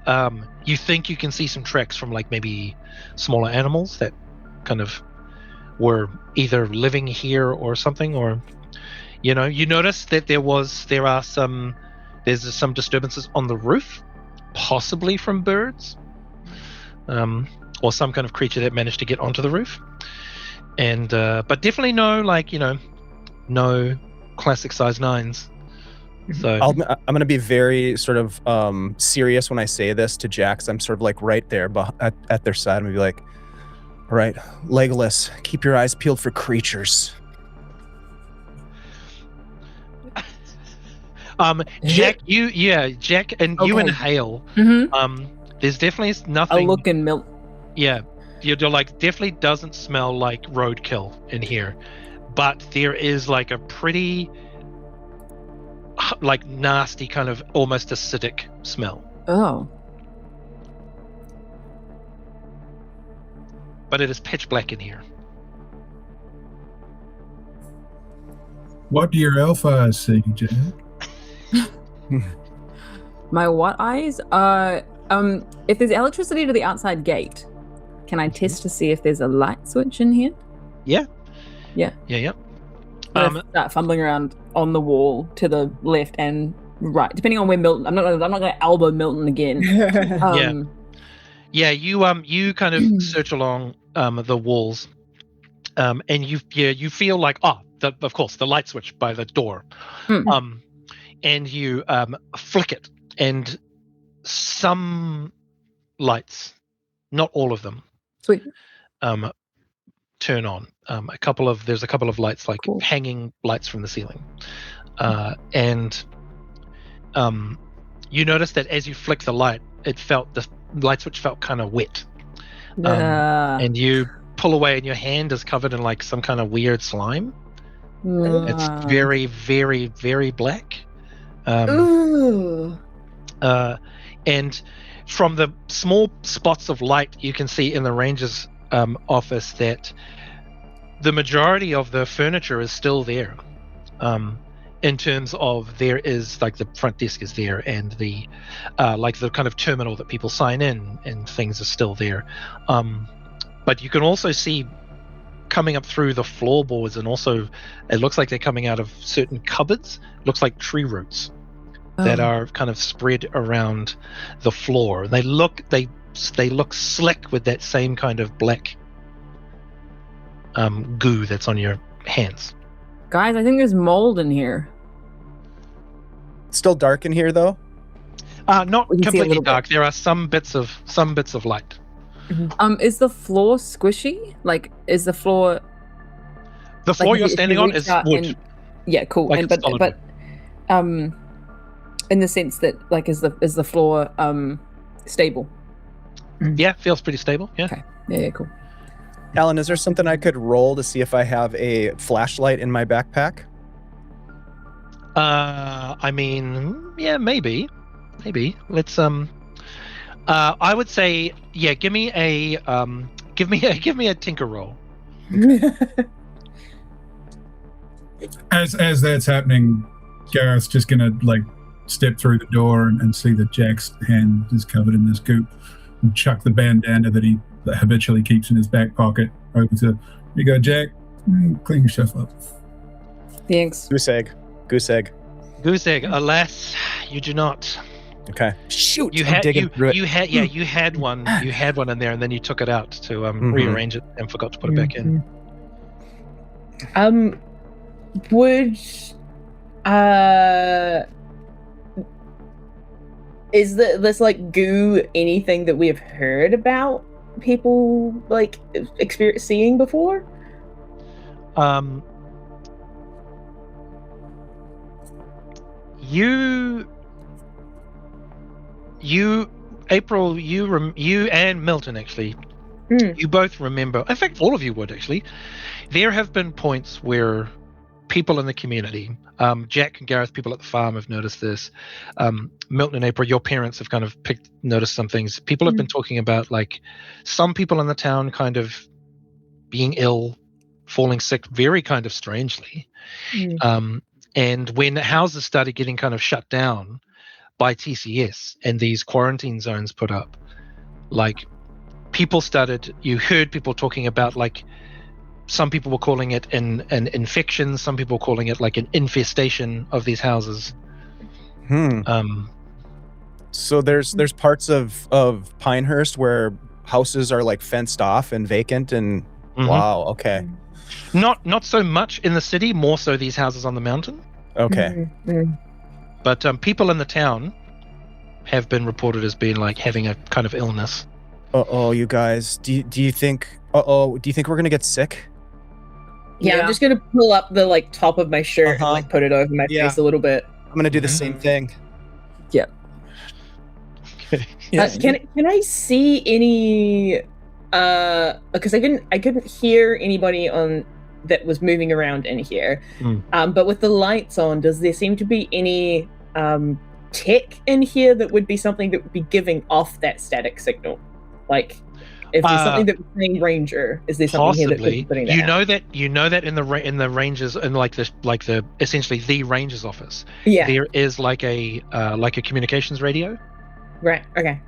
you think you can see some tracks from like maybe smaller animals that kind of were either living here or something, or you notice that there's some disturbances on the roof, possibly from birds, or some kind of creature that managed to get onto the roof, and but definitely no classic size 9s. So I'm going to be very sort of serious when I say this to Jack, 'cause I'm sort of like right there at their side. I'm going to be like, all right, Legolas, keep your eyes peeled for creatures. Jack, Jack, and you inhale. Mm-hmm. There's definitely nothing. A look in Milton. Yeah, you're like definitely doesn't smell like roadkill in here, but there is like a pretty like nasty kind of almost acidic smell. Oh. But it is pitch black in here. What do your elf eyes see, Jack? My what eyes? If there's electricity to the outside gate, can I test to see if there's a light switch in here? Yeah. Start fumbling around on the wall to the left and right, depending on where Milton. I'm not going to elbow Milton again. You kind of search along the walls, and you feel like of course the light switch by the door, and you flick it, and some lights, not all of them, Sweet. turn on. There's a couple of lights, like Cool. hanging lights from the ceiling, and you notice that as you flick the light, the light switch felt kind of wet, and you pull away, and your hand is covered in like some kind of weird slime. It's very, very, very black. Ooh. And from the small spots of light you can see in the ranger's office that the majority of the furniture is still there. In terms of there is like the front desk is there, and the like the kind of terminal that people sign in and things are still there. But you can also see coming up through the floorboards, and also it looks like they're coming out of certain cupboards. It looks like tree roots that are kind of spread around the floor. They look slick with that same kind of black goo that's on your hands. Guys, I think there's mold in here. Still dark in here, though? Not We can see a completely little dark. There are some bits of light. Is the floor squishy? Like, is the floor? The floor you're if you standing on reach is out wood. and- yeah, cool. Like And it's solid in the sense that, like, is the floor stable? Yeah, feels pretty stable. Yeah. Okay. Yeah, cool. Allan, is there something I could roll to see if I have a flashlight in my backpack? I mean, yeah, maybe. Let's I would say, yeah, give me a tinker roll. As that's happening, Gareth's just gonna like step through the door and see that Jack's hand is covered in this goop, and chuck the bandana that he habitually keeps in his back pocket over to, here you go, Jack. Clean yourself up. Thanks. Goose egg. Alas, you do not. Okay. Shoot. You had one in there, and then you took it out to rearrange it and forgot to put it back in. Would is this like goo anything that we have heard about people like seeing before? April, you and Milton actually, you both remember. In fact, all of you would actually. There have been points where people in the community, Jack and Gareth, people at the farm have noticed this. Milton and April, your parents have kind of noticed some things. People have been talking about like some people in the town kind of being ill, falling sick, very kind of strangely. And when houses started getting kind of shut down by TCS and these quarantine zones put up, like you heard people talking about like some people were calling it an infection, some people were calling it like an infestation of these houses. So there's parts of Pinehurst where houses are like fenced off and vacant and wow, okay. Not so much in the city, more so these houses on the mountain. Okay. But people in the town have been reported as being like having a kind of illness. You guys, do you think we're gonna get sick? Yeah, I'm just gonna pull up the like top of my shirt and like put it over my face a little bit. I'm gonna do the same thing. Yeah. Can I see any? Because I couldn't hear anybody on that was moving around in here. But with the lights on, does there seem to be any tech in here that would be something that would be giving off that static signal? Like, if there's something that was saying Ranger, is there something here that could be putting that you know that in the Rangers, in like the essentially the Rangers office, there is like a communications radio. Right. Okay.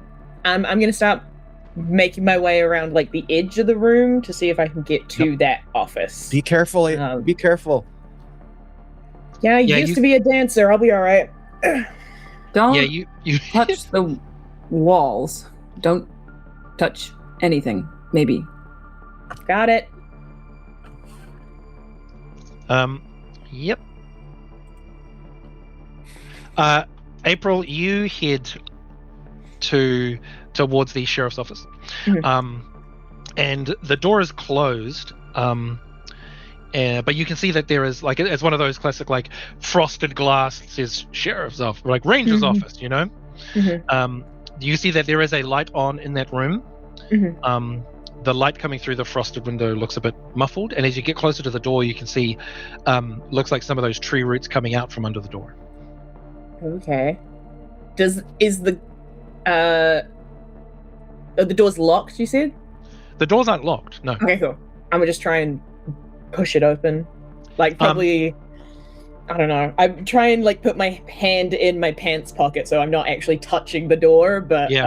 I'm gonna start making my way around like the edge of the room to see if I can get to that office. Be careful. Be careful. Yeah, I used to be a dancer. I'll be all right. Don't you touch the walls. Don't touch anything. Maybe. Got it. Yep. April, you head towards the sheriff's office. And the door is closed. But you can see that there is like, it's one of those classic like frosted glass that says sheriff's office, like Ranger's office, you know? You see that there is a light on in that room. The light coming through the frosted window looks a bit muffled, and as you get closer to the door, you can see looks like some of those tree roots coming out from under the door. Okay. Is the door's locked, you said? The doors aren't locked, no. Okay, cool. I'm gonna just try and push it open. Like, probably, I don't know. I'm trying like put my hand in my pants pocket so I'm not actually touching the door, but you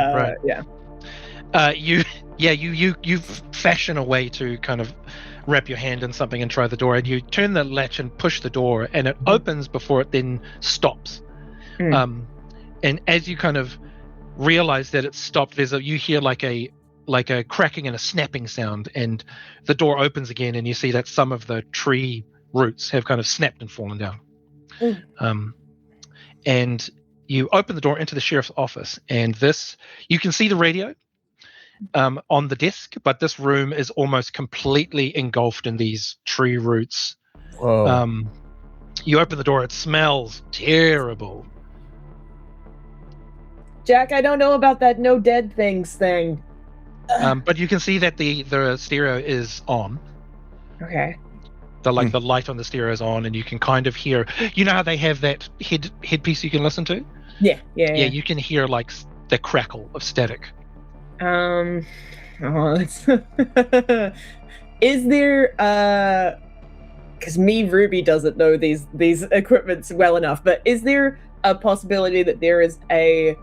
fashion a way to kind of wrap your hand in something and try the door, and you turn the latch and push the door, and it opens before it then stops. And as you kind of realize that it's stopped, you hear like a cracking and a snapping sound, and the door opens again, and you see that some of the tree roots have kind of snapped and fallen down. And you open the door into the sheriff's office, and you can see the radio on the desk, but this room is almost completely engulfed in these tree roots. Whoa. You open the door, it smells terrible. Jack, I don't know about that no dead things thing. But you can see that the stereo is on. Okay. The light on the stereo is on, and you can kind of hear. You know how they have that headpiece you can listen to? Yeah. You can hear like the crackle of static. Is there because Ruby doesn't know these equipments well enough, but is there a possibility that there is an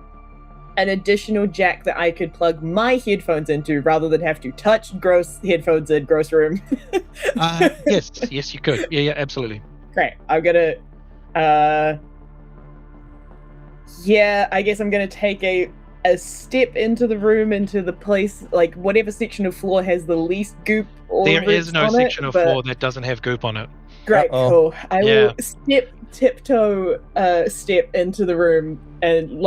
additional jack that I could plug my headphones into rather than have to touch gross headphones in gross room? Yes, you could. Yeah, absolutely. Great. I'm gonna I guess I'm gonna take a step into the room, into the place, like whatever section of floor has the least goop. There is no section of floor that doesn't have goop on it. Great, cool. I will tiptoe step into the room and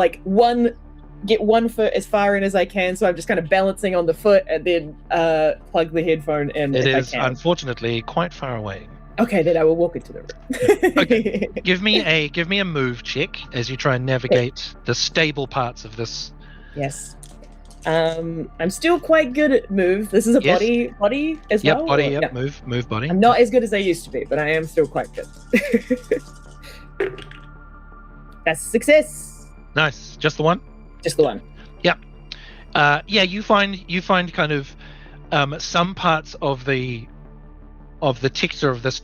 get one foot as far in as I can, so I'm just kind of balancing on the foot and then plug the headphone in. It is unfortunately quite far away. Okay, then I will walk into the room. Okay. Give me a move check as you try and navigate the stable parts of this. Yes. I'm still quite good at move. This is a body as well? Body, yep. Move body. I'm not as good as I used to be, but I am still quite good. That's a success. Nice. Just the one? Just the one. Yeah. You find kind of some parts of the texture of these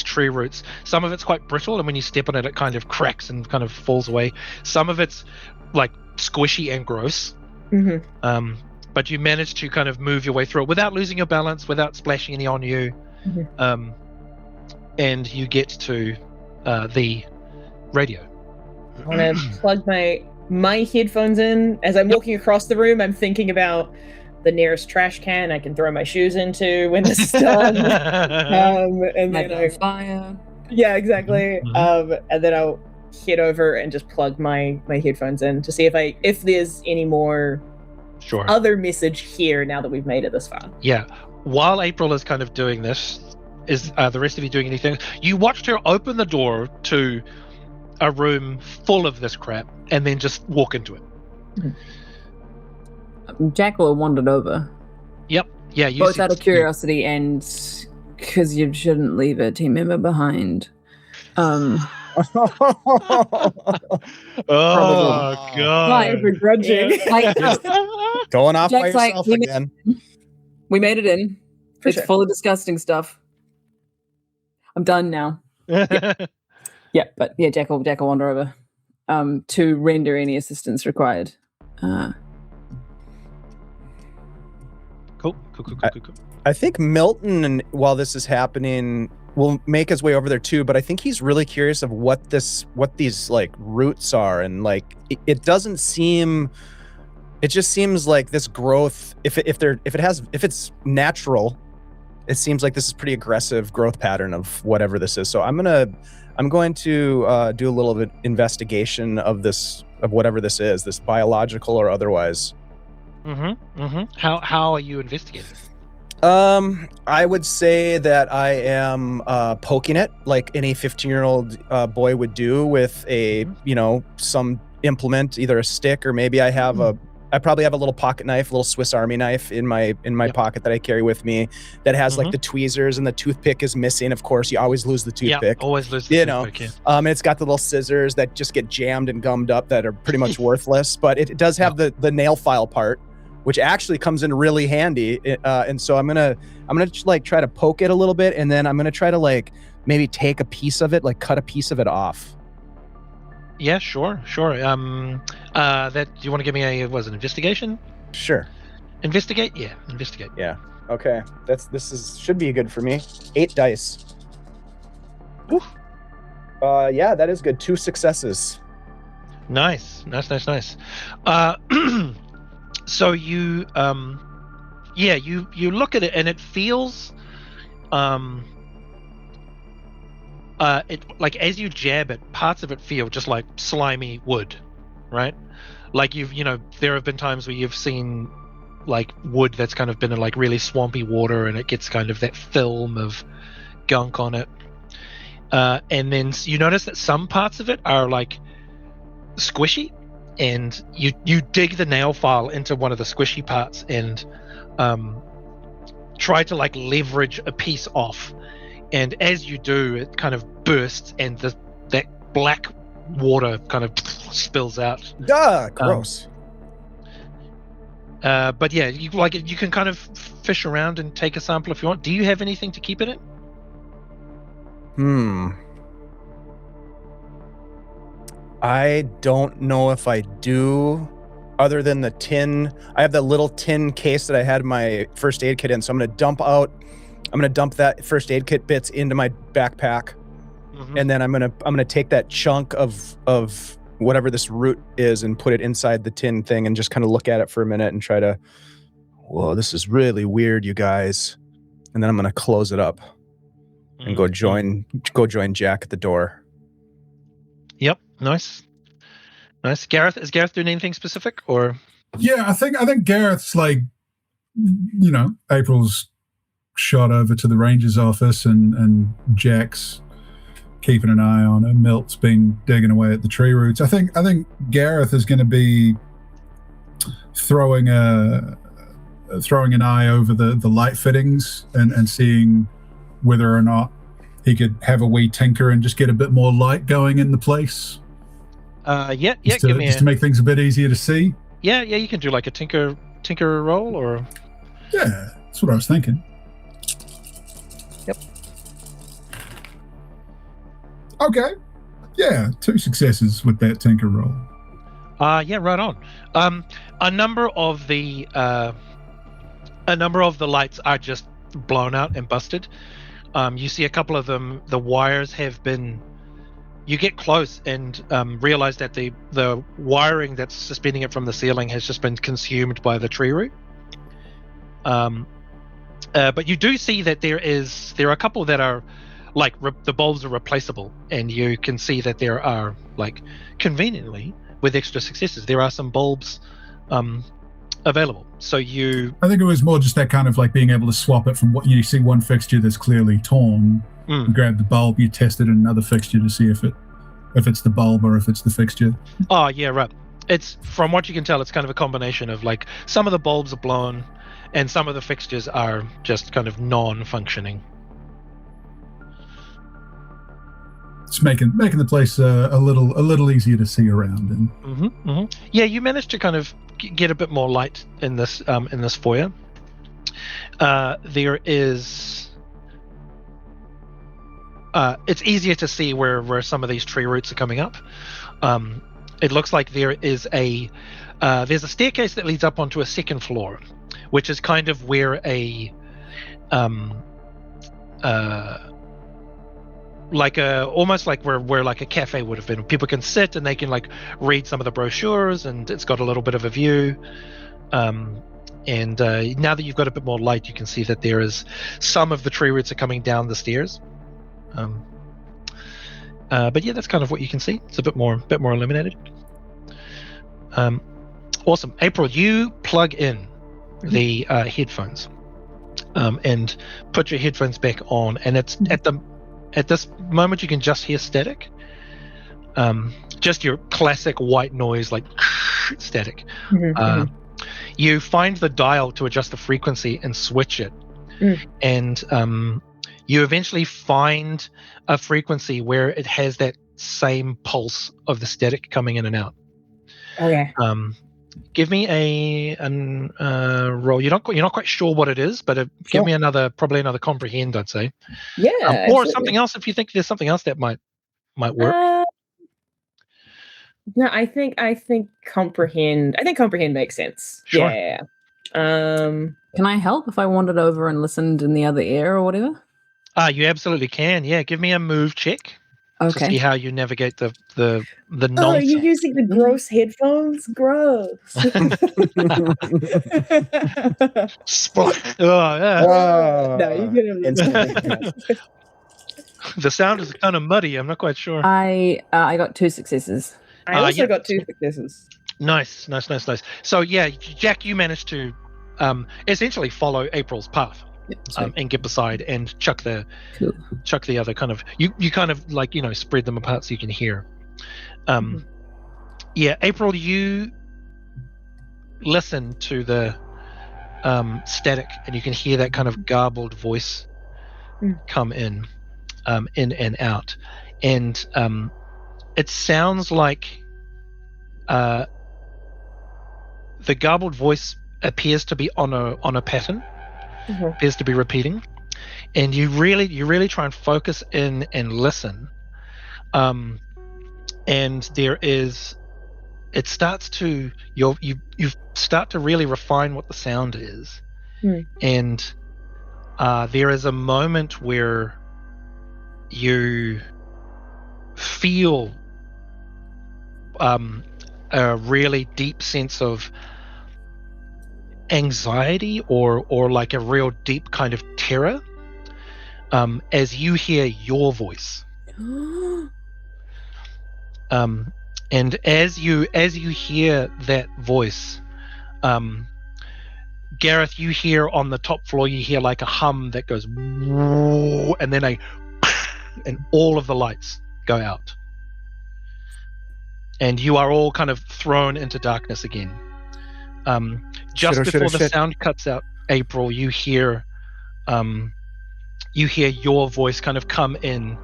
tree roots. Some of it's quite brittle, and when you step on it, it kind of cracks and kind of falls away. Some of it's like squishy and gross. Mm-hmm. But you manage to kind of move your way through it without losing your balance, without splashing any on you. Mm-hmm. And you get to the radio. I want to plug my headphones in. As I'm walking across the room, I'm thinking about the nearest trash can I can throw my shoes into when this is done. And then fire. Yeah, exactly. Mm-hmm. And then I'll head over and just plug my headphones in to see if there's any more other message here now that we've made it this far. Yeah. While April is kind of doing this, is the rest of you doing anything? You watched her open the door to a room full of this crap and then just walk into it. Jack will have wandered over. Yep. Yeah. Both out of curiosity and because you shouldn't leave a team member behind. Oh god! Like begrudging. Going off Jack's by yourself again. We made it in. It's full of disgusting stuff. I'm done now. Jack will wander over to render any assistance required. Cool. I think Milton, while this is happening, will make his way over there too, but I think he's really curious of what these like roots are, and like it just seems like this growth, if it's natural, it seems like this is pretty aggressive growth pattern of whatever this is. So I'm going to do a little bit investigation of whatever this is, this biological or otherwise. How are you investigating? I would say that I am poking it like any 15-year-old boy would do with some implement, either a stick or maybe I probably have a little pocket knife, a little Swiss Army knife in my pocket that I carry with me that has like the tweezers, and the toothpick is missing. Of course, you always lose the toothpick. Always lose the toothpick. And it's got the little scissors that just get jammed and gummed up that are pretty much worthless, but it does have the nail file part, which actually comes in really handy. And so I'm gonna like try to poke it a little bit, and then I'm gonna try to like maybe take a piece of it, like cut a piece of it off. Yeah, sure. That you want to give me an investigation? Sure. Investigate? Yeah, investigate. Yeah. Okay. Should be good for me. 8 dice. Oof. Yeah, that is good. 2 successes. Nice. So you look at it and it feels it like as you jab it, parts of it feel just like slimy wood, right? Like there have been times where you've seen like wood that's kind of been in like really swampy water and it gets kind of that film of gunk on it. And then you notice that some parts of it are like squishy, and you dig the nail file into one of the squishy parts, and try to like leverage a piece off, and as you do, it kind of bursts, and that black water kind of spills out. Gross. But yeah, you can kind of fish around and take a sample if you want. Do you have anything to keep in it? I don't know if I do, other than the tin. I have that little tin case that I had my first aid kit in, so I'm gonna dump that first aid kit bits into my backpack, and then I'm gonna take that chunk of whatever this root is and put it inside the tin thing and just kind of look at it for a minute and try to, whoa, this is really weird, you guys. And then I'm gonna close it up and go join Jack at the door. Yep, nice. Gareth, is Gareth doing anything specific, or? Yeah, I think Gareth's like, April's shot over to the ranger's office, and Jack's keeping an eye on her. Milt's been digging away at the tree roots. I think Gareth is going to be throwing an eye over the light fittings and seeing whether or not he could have a wee tinker and just get a bit more light going in the place. Just to make things a bit easier to see. Yeah, you can do like a tinker roll, or. Yeah, that's what I was thinking. Yep. Okay. Yeah, 2 successes with that tinker roll. Yeah, right on. A number of the lights are just blown out and busted. You see a couple of them. The wires have been. You get close and realize that the wiring that's suspending it from the ceiling has just been consumed by the tree root. But you do see that there are a couple that are like the bulbs are replaceable, and you can see that there are, like, conveniently with extra successes, there are some bulbs available. So I think it was more just that kind of like being able to swap it from what you see one fixture that's clearly torn. You grab the bulb, you test it in another fixture to see if it's the bulb or if it's the fixture. Oh yeah, right. It's, from what you can tell, it's kind of a combination of, like, some of the bulbs are blown and some of the fixtures are just kind of non-functioning. It's making the place a little easier to see around in. Yeah, you managed to kind of get a bit more light in this foyer. There is. It's easier to see where some of these tree roots are coming up. It looks like there is there's a staircase that leads up onto a second floor, which is kind of where almost like where like a cafe would have been. People can sit and they can, like, read some of the brochures, and it's got a little bit of a view. And now that you've got a bit more light, you can see that there is some of the tree roots are coming down the stairs. But yeah, that's kind of what you can see. It's a bit more illuminated. Awesome. April, you plug in the headphones and put your headphones back on, and it's at this moment you can just hear static. Just your classic white noise, like static. You find the dial to adjust the frequency and switch it, and you eventually find a frequency where it has that same pulse of the static coming in and out. Okay. Give me a roll. You're not quite sure what it is, but give me probably another comprehend, I'd say. Yeah. Or absolutely. something else if you think there's something else that might work. No, I think comprehend. I think comprehend makes sense. Sure. Yeah. Can I help if I wandered over and listened in the other ear or whatever? You absolutely can. Yeah, give me a move check. Okay. To see how you navigate the nonsense. Oh, you're using the gross headphones? Gross. Oh, yeah. No, you can. The sound is kind of muddy. I'm not quite sure. I got 2 successes. I also got 2 successes. Nice. So yeah, Jack, you managed to essentially follow April's path. And get beside and chuck the other kind of you kind of, like, spread them apart so you can hear. Yeah, April, you listen to the static, and you can hear that kind of garbled voice come in and out, and it sounds like the garbled voice appears to be on a pattern, appears to be repeating, and you really try and focus in and listen, and it starts to you start to really refine what the sound is, and there is a moment where you feel a really deep sense of anxiety or like a real deep kind of terror as you hear your voice. And as you hear that voice, Gareth, you hear on the top floor, you hear like a hum that goes, and then and all of the lights go out. And you are all kind of thrown into darkness again. Just before the sound cuts out, April, you hear your voice kind of come in,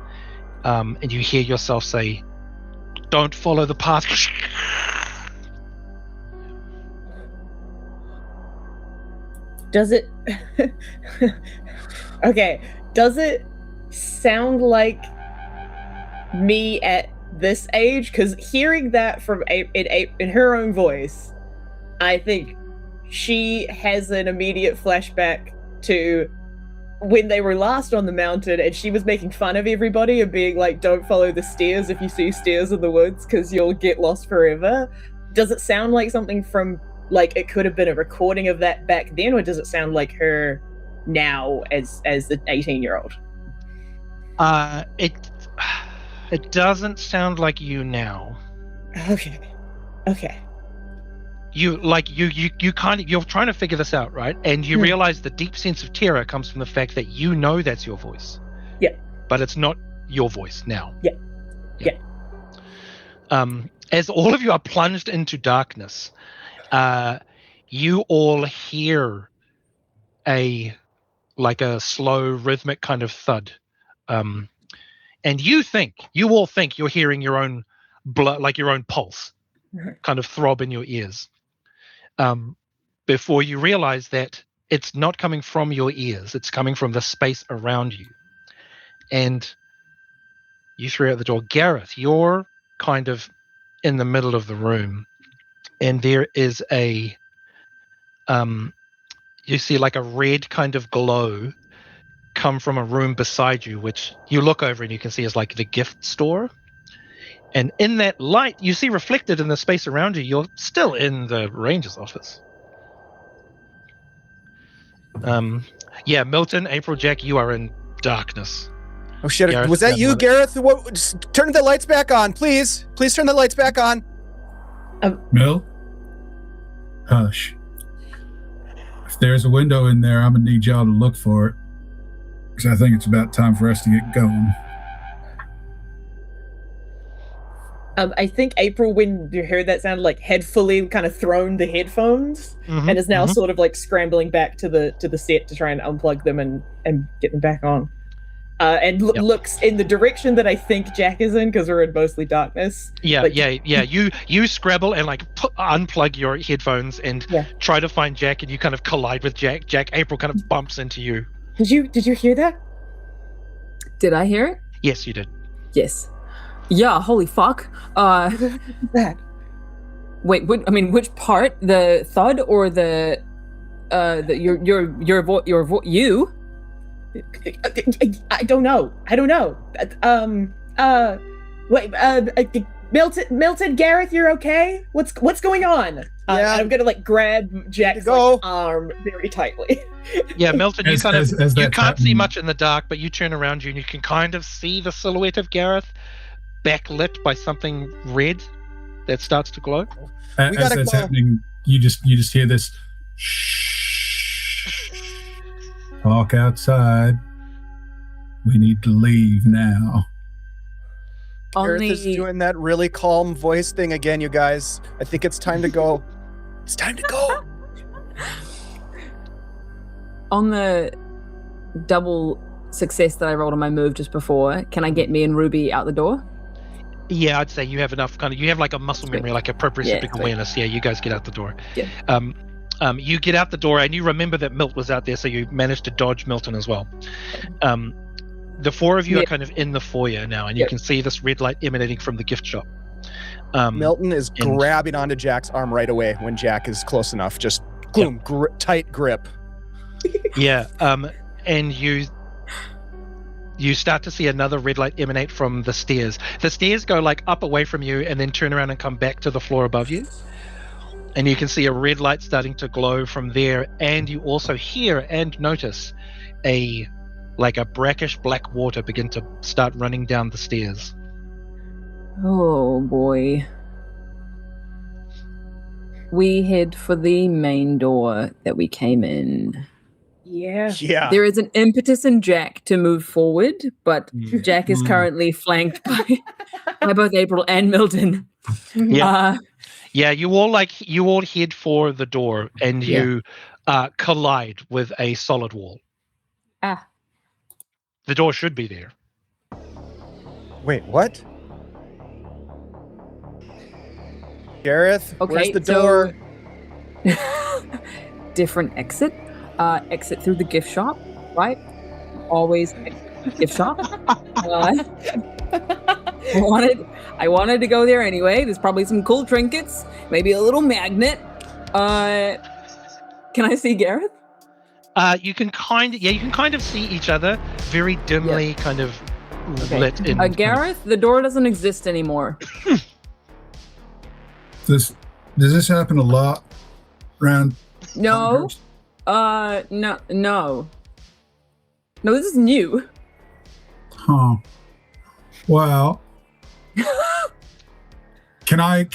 and you hear yourself say, "Don't follow the path." Does it? Okay. Does it sound like me at this age? Because hearing that from in her own voice, I think she has an immediate flashback to when they were last on the mountain, and she was making fun of everybody and being like, "Don't follow the stairs if you see stairs in the woods, because you'll get lost forever." Does it sound like something from, like, it could have been a recording of that back then, or does it sound like her now as the 18-year-old? It doesn't sound like you now. Okay. You kind of, you're trying to figure this out, right? And you realize the deep sense of terror comes from the fact that you know that's your voice. Yeah. But it's not your voice now. Yeah. As all of you are plunged into darkness, you all hear a slow rhythmic kind of thud. And you all think you're hearing your own blood, like your own pulse kind of throb in your ears. Before you realize that it's not coming from your ears, it's coming from the space around you. And you threw out the door. Gareth, you're kind of in the middle of the room, and there is you see like a red kind of glow come from a room beside you, which you look over and you can see is like the gift store. And in that light, you see reflected in the space around you, you're still in the ranger's office. Milton, April, Jack, you are in darkness. Oh shit! Gareth, was that you, Gareth? What? Just turn the lights back on, please. Please turn the lights back on. Mil, hush. If there's a window in there, I'm gonna need y'all to look for it, because I think it's about time for us to get going. I think April, when you heard that sound, like had fully kind of thrown the headphones and is now sort of like scrambling back to the set to try and unplug them and get them back on. Looks in the direction that I think Jack is in, because we're in mostly darkness. Yeah. You scrabble and like unplug your headphones and try to find Jack, and you kind of collide with Jack. April kind of bumps into you. Did you hear that? Did I hear it? Yes, you did. Yes. Yeah, holy fuck. That. Wait, which part? The thud or the you? I don't know. Milton, Gareth, you're okay? What's going on? Yeah. I'm gonna like grab Jack's arm very tightly. Yeah, Milton, you can't see much in the dark, but you turn around you and you can kind of see the silhouette of Gareth backlit by something red that starts to glow. As that's happening, you just hear this shh. Talk outside. We need to leave now. Gareth is doing that really calm voice thing again, you guys. I think it's time to go. It's time to go. On the double success that I rolled on my move just before, can I get me and Ruby out the door? Yeah, I'd say you have enough you have like a muscle memory, like a proprioceptive awareness. Yeah, you guys get out the door. Yeah. You get out the door and you remember that Milt was out there, so you managed to dodge Milton as well. The four of you are kind of in the foyer now, and you can see this red light emanating from the gift shop. Milton is grabbing onto Jack's arm right away when Jack is close enough. Just boom, tight grip. Yeah, and you start to see another red light emanate from the stairs. The stairs go like up away from you and then turn around and come back to the floor above you. And you can see a red light starting to glow from there, and you also hear and notice a brackish black water begin to start running down the stairs. Oh boy. We head for the main door that we came in. Yeah. There is an impetus in Jack to move forward, but Jack is currently flanked by both April and Milton. Yeah. You all head for the door, and you collide with a solid wall. The door should be there. Wait, what? Gareth, where's the door? Different exit. Exit through the gift shop, right? Always gift shop. I wanted to go there anyway. There's probably some cool trinkets, maybe a little magnet. Can I see Gareth? You can kind of see each other very dimly, kind of lit in. Gareth, the door doesn't exist anymore. Does this happen a lot around? No. No, this is new. Huh. Well, can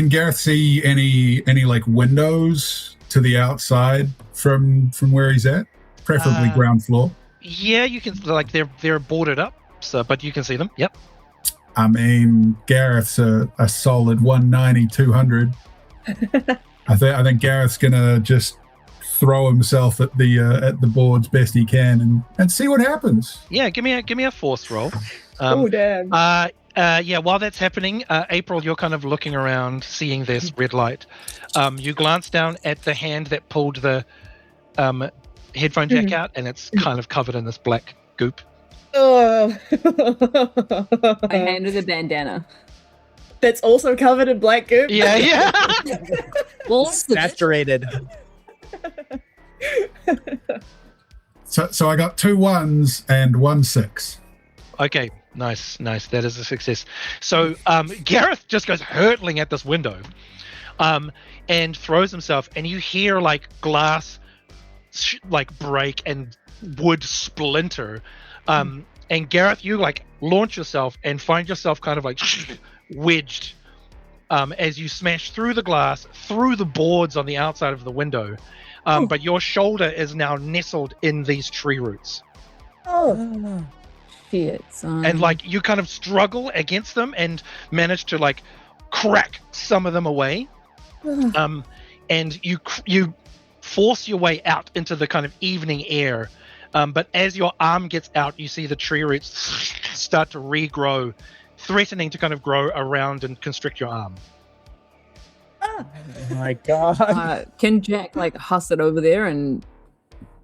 Gareth see any like windows to the outside from where he's at? Preferably ground floor. Yeah, you can, like they're boarded up, but you can see them. Yep. I mean, Gareth's a solid 190, 200. I think Gareth's gonna just throw himself at the boards best he can and see what happens. Yeah, give me a force roll. Oh damn. While that's happening, April, you're kind of looking around, seeing this red light. You glance down at the hand that pulled the headphone jack out, and it's kind of covered in this black goop. Oh. I handed the bandana. That's also covered in black goop. Yeah. Well, saturated. So I got 2 1s and 1 6. Okay, nice. That is a success. So Gareth just goes hurtling at this window, and throws himself, and you hear like glass break and wood splinter. And Gareth, you like launch yourself and find yourself kind of like wedged as you smash through the glass, through the boards on the outside of the window. But your shoulder is now nestled in these tree roots. Oh, shit, son. And like you kind of struggle against them and manage to like crack some of them away. And you force your way out into the kind of evening air. But as your arm gets out, you see the tree roots start to regrow, threatening to kind of grow around and constrict your arm. Oh my god. Can Jack like hustle over there and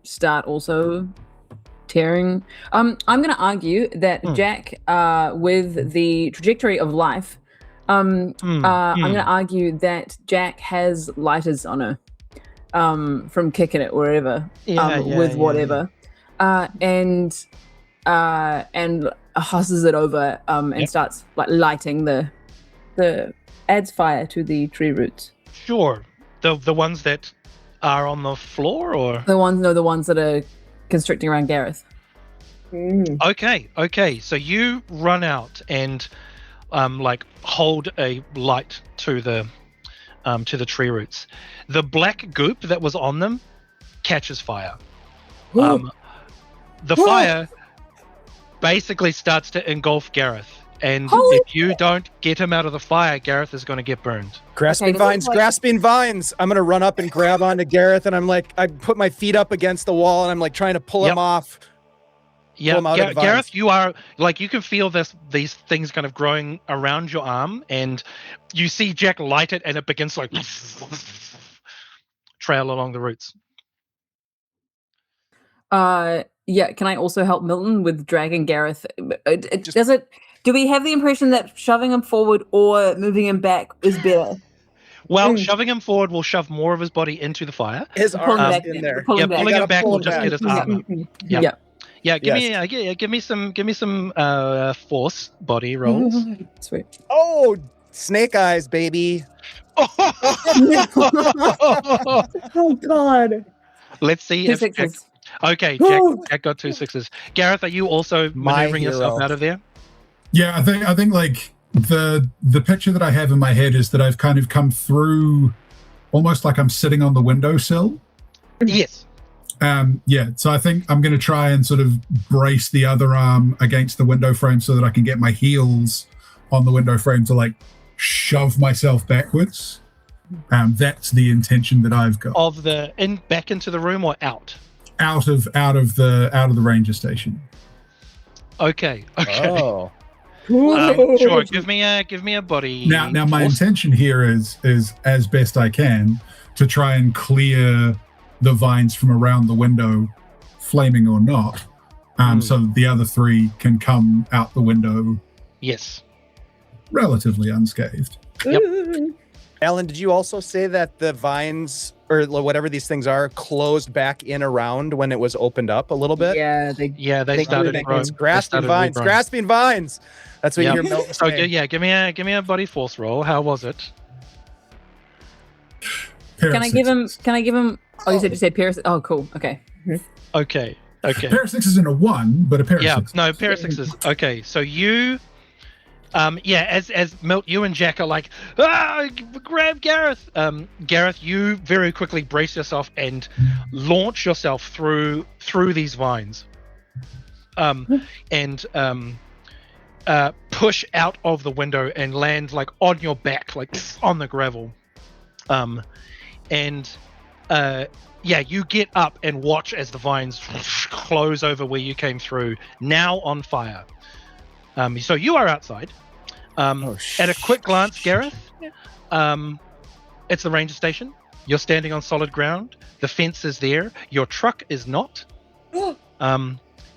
start also tearing? I'm gonna argue that Jack, with the trajectory of life, I'm gonna argue that Jack has lighters on her from kicking it wherever with whatever. And husses it over and starts like lighting the adds fire to the tree roots. Sure. The ones that are on the floor, or the ones that are constricting around Gareth. Okay. So you run out and like hold a light to the tree roots. The black goop that was on them catches fire. The fire basically starts to engulf Gareth, And Holy if you don't get him out of the fire, Gareth is going to get burned. Grasping this is vines, like- grasping vines. I'm gonna run up and grab onto Gareth, and I'm like, I put my feet up against the wall, and I'm like trying to pull Yep. him off. Yeah, him out of the vines. Gareth, you are like, you can feel these things kind of growing around your arm, and you see Jack light it, and it begins to like trail along the roots. Yeah, can I also help Milton with dragging Gareth? Do we have the impression that shoving him forward or moving him back is better? Well, shoving him forward will shove more of his body into the fire. His Pulling arms back in there. Yeah, back. pulling him back pull will him just back. get his arm up. Yeah. Yeah, give me some force body rolls. Sweet. Oh, snake eyes, baby. Oh God. Let's see Two if Jack, sixes. okay, Jack got 2 6s. Gareth, are you also My maneuvering yourself hero. out of there? Yeah, I think like the picture that I have in my head is that I've kind of come through almost like I'm sitting on the windowsill. Yes. So I think I'm going to try and sort of brace the other arm against the window frame so that I can get my heels on the window frame to like shove myself backwards. That's the intention that I've got. Of the back into the room or out? Out of the ranger station. Okay. Oh. Sure. Give me a body. Now my force. intention here is as best I can to try and clear the vines from around the window, flaming or not, so that the other three can come out the window Yes. relatively unscathed. Yep. Allan, did you also say that the vines or whatever these things are closed back in around when it was opened up a little bit? Yeah, they Yeah, they Thank you, started thank you. growing. It's grasping vines, grasping vines. That's what you hear Milton So say. yeah, give me a body force roll. How was it? Can I give him oh, you said Paris. Oh, cool. Okay. Okay. Okay. Pair of sixes in a 1, but a pair of Yeah. sixes. No, pair of sixes. Okay. So you, as Milt, you and Jack are like, grab Gareth. Gareth, you very quickly brace yourself and launch yourself through these vines, and push out of the window and land like on your back, like on the gravel. You get up and watch as the vines close over where you came through, now on fire. So you are outside. At a quick glance, Gareth, it's the ranger station. You're standing on solid ground. The fence is there. Your truck is not.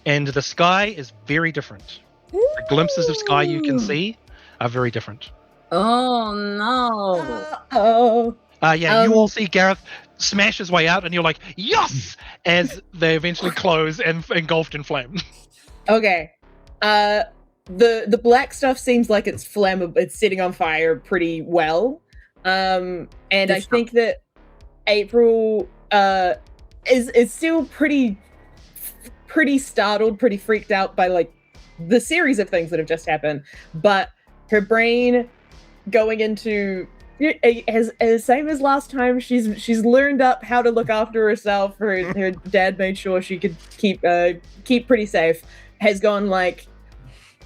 And the sky is very different. The glimpses of sky you can see are very different. Oh no. Oh. You all see Gareth smash his way out, and you're like, yes! As they eventually close and engulfed in flame. Okay. The black stuff seems like it's flammable. It's sitting on fire pretty well. And I think that April is still pretty startled, pretty freaked out by like the series of things that have just happened. But her brain going into as same as last time, she's learned up how to look after herself. Her dad made sure she could keep pretty safe. Has gone like,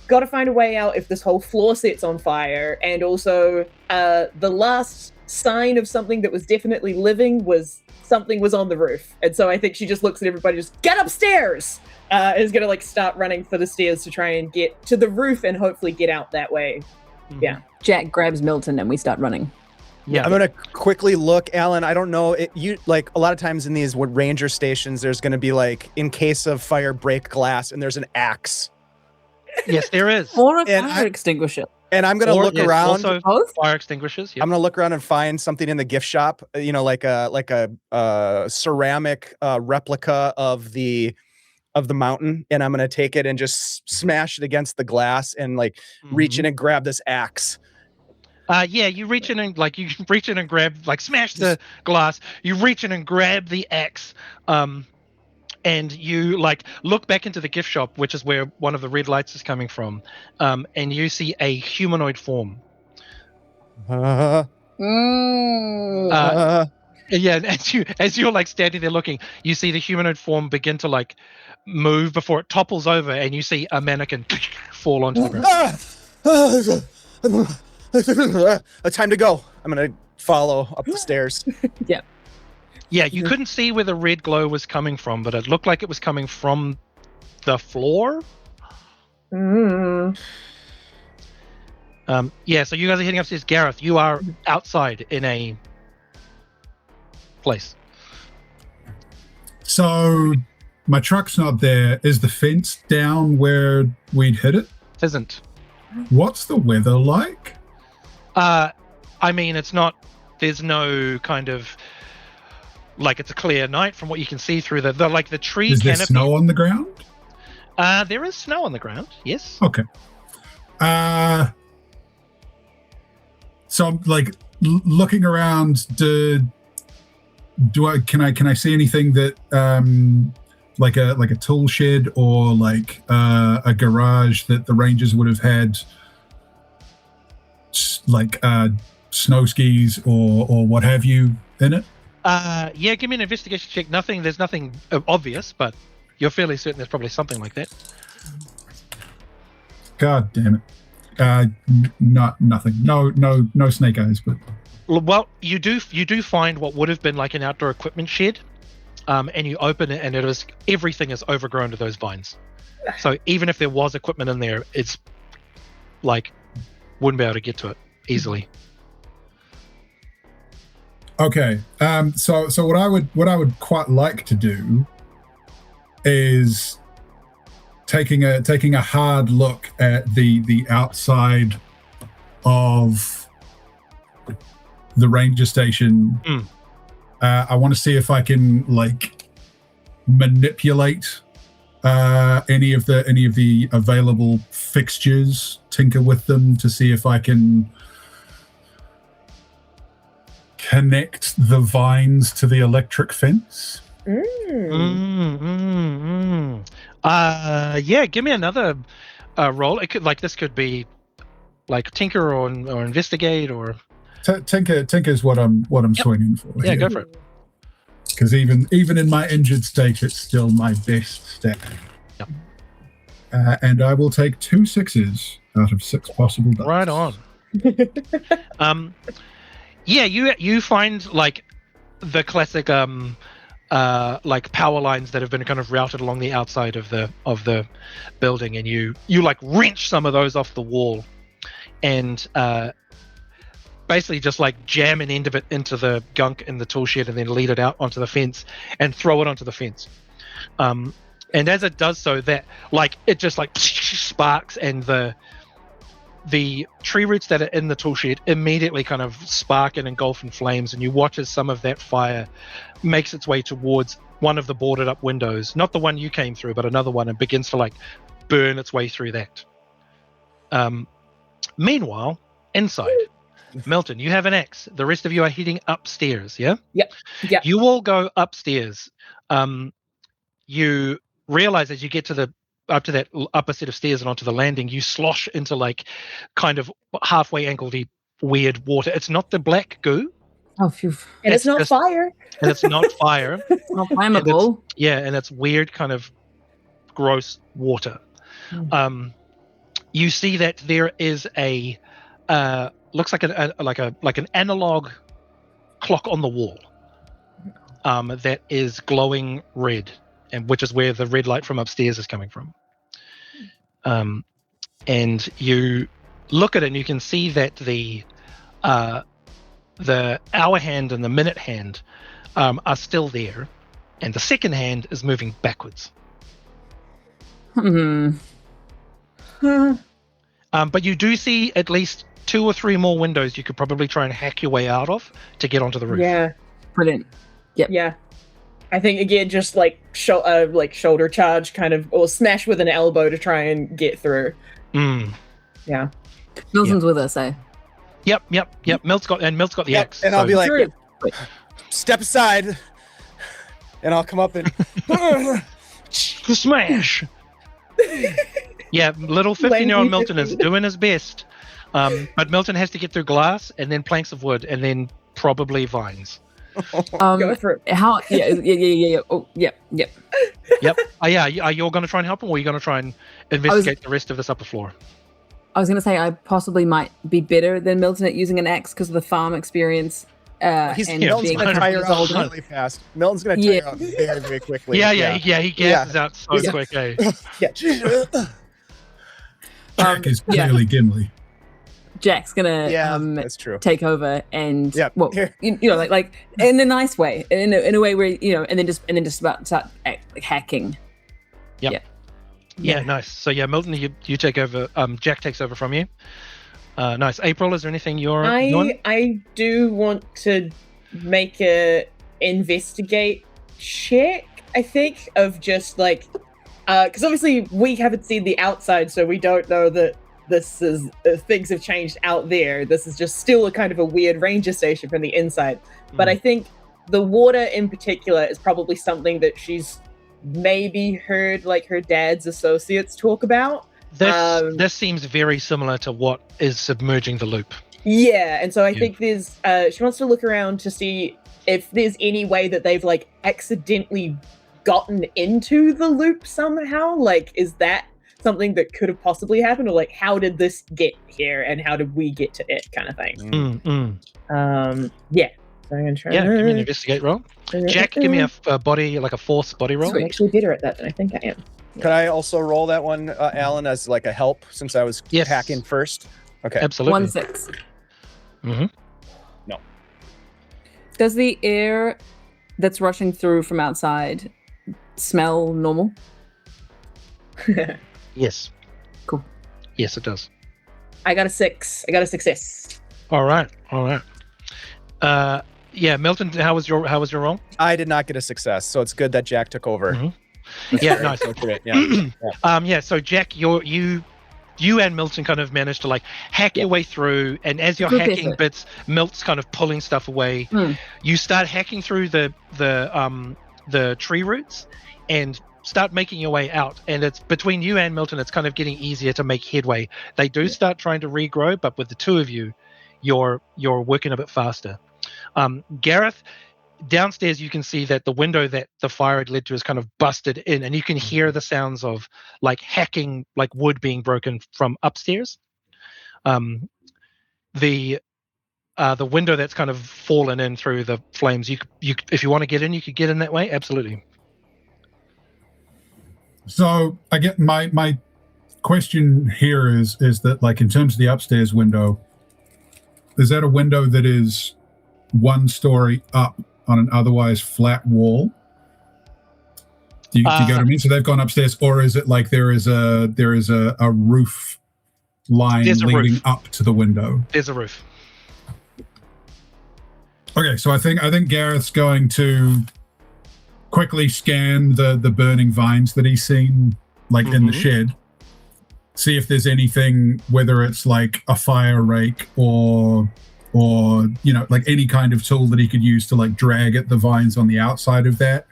got to find a way out if this whole floor sets on fire. And also the last sign of something that was definitely living was something was on the roof. And so I think she just looks at everybody, just get upstairs. Is gonna like start running for the stairs to try and get to the roof and hopefully get out that way. Yeah. Jack grabs Milton and we start running. Yeah. I'm gonna quickly look, Allan. I don't know. You like a lot of times in these ranger stations, there's gonna be like, in case of fire, break glass, and there's an axe. Yes, there is. Or a And fire extinguisher. And I'm gonna look around. Also Both? fire extinguishers. Yep. I'm gonna look around and find something in the gift shop. You know, like a ceramic replica of the mountain, and I'm gonna take it and just smash it against the glass and like reach in and grab this axe. You reach in and grab, like, smash the glass. You reach in and grab the axe, and you like look back into the gift shop, which is where one of the red lights is coming from, and you see a humanoid form. As you're like standing there looking, you see the humanoid form begin to like move before it topples over, and you see a mannequin fall onto the ground. Time to go. I'm gonna follow up the stairs. Yeah, you couldn't see where the red glow was coming from, but it looked like it was coming from the floor. Yeah, so you guys are heading upstairs. Gareth, you are outside in a place. So my truck's not there. Is the fence down where we'd hit it? It isn't. What's the weather like? I mean, it's not. There's no kind of like it's a clear night from what you can see through the tree Is there canopy. snow on the ground? There is snow on the ground. Yes. Okay. So I'm like looking around. Can I see anything that like a tool shed or like a garage that the Rangers would have had, like snow skis or what have you in it? Yeah, give me an investigation check. There's nothing obvious, but you're fairly certain there's probably something like that. God damn it. Nothing. No snake eyes, but Well, you do find what would have been like an outdoor equipment shed, and you open it, and everything is overgrown to those vines. So even if there was equipment in there, it's like wouldn't be able to get to it easily. okay. So what I would quite like to do is taking a hard look at the outside of the ranger station. I want to see if I can like manipulate any of the available fixtures, tinker with them to see if I can connect the vines to the electric fence. Yeah, give me another roll. This could be like tinker or investigate or Tinker is what I'm swinging for. yeah, go for it. Because even in my injured state, it's still my best step. Yep. And I will take 2 6s out of 6 possible dice. Right on. Yeah, you find like the classic like power lines that have been kind of routed along the outside of the building, and you like wrench some of those off the wall, and basically just like jam an end of it into the gunk in the tool shed and then lead it out onto the fence and throw it onto the fence. And as it does so, that like it just like sparks, and the tree roots that are in the tool shed immediately kind of spark and engulf in flames, and you watch as some of that fire makes its way towards one of the boarded up windows, not the one you came through, but another one, and begins to like burn its way through that. Meanwhile, inside, Milton, you have an axe. The rest of you are heading upstairs, yeah? Yep. You all go upstairs. You realize as you get to up to that upper set of stairs and onto the landing, you slosh into like kind of halfway ankle deep weird water. It's not the black goo. Oh, phew. And it's not fire. And it's not fire. Not flammable. And it's weird kind of gross water. You see that there is a looks like an analog clock on the wall that is glowing red, and which is where the red light from upstairs is coming from. And you look at it and you can see that the hour hand and the minute hand are still there, and the second hand is moving backwards. But you do see at least 2 or 3 more windows you could probably try and hack your way out of to get onto the roof. Yeah. Brilliant. Yep. Yeah. I think again, just like shoulder charge, kind of, or smash with an elbow to try and get through. Yeah. Milton's with us, eh? Yep. Milt's got the axe. And I'll be like, step aside, and I'll come up and smash. Yeah, little 15-year-old Milton is doing his best. But Milton has to get through glass and then planks of wood and then probably vines. Go for it. How? Yeah. Oh, yep. Yep. Are you going to try and help him, or are you going to try and investigate the rest of this upper floor? I was going to say I possibly might be better than Milton at using an axe because of the farm experience. Milton's and going being to a couple tire years out older. really fast. Milton's going to tire out very, very quickly. He gasses out so quick. Eh? Jack is clearly Gimli. Jack's gonna that's true. take over and well, Here. you know, like in a nice way, in a way where and then just about start hacking. Yeah, nice. So Milton, you take over. Jack takes over from you. Nice. April, is there anything you're doing? I do want to make a investigate check, I think, of just like because obviously we haven't seen the outside, so we don't know that this is things have changed out there. This is just still a kind of a weird ranger station from the inside. But I think the water in particular is probably something that she's maybe heard like her dad's associates talk about. This seems very similar to what is submerging the loop. Yeah, and so I think there's she wants to look around to see if there's any way that they've like accidentally gotten into the loop somehow. Like, is that something that could have possibly happened, or like how did this get here and how did we get to it, kind of thing. So I'm gonna try give me an investigate roll. Jack, give me a body, like a force body roll. I'm actually better at that than I think I am. Can I also roll that one, Allan, as like a help since I was hacking first? Okay. Absolutely. 1-6. No. Does the air that's rushing through from outside smell normal? Yes. Cool. Yes, it does. I got a 6. I got a success. All right. Milton, how was your roll? I did not get a success, so it's good that Jack took over. Yeah, nice. So Jack, you and Milton kind of managed to like hack your way through, and as you're hacking bits, Milt's kind of pulling stuff away. You start hacking through the tree roots and start making your way out, and it's between you and Milton, it's kind of getting easier to make headway. They do start trying to regrow, but with the two of you, you're working a bit faster. Gareth, downstairs you can see that the window that the fire had led to is kind of busted in, and you can hear the sounds of like hacking, like wood being broken from upstairs. The window that's kind of fallen in through the flames, you if you want to get in, you could get in that way. Absolutely. So I get my question here is that, like, in terms of the upstairs window, is that a window that is one story up on an otherwise flat wall? Do you get what I mean? So they've gone upstairs, or is it like there is a roof line leading up to the window? There's a roof. Okay, so I think Gareth's going to quickly scan the burning vines that he's seen, like in the shed, see if there's anything, whether it's like a fire rake or like any kind of tool that he could use to like drag at the vines on the outside of that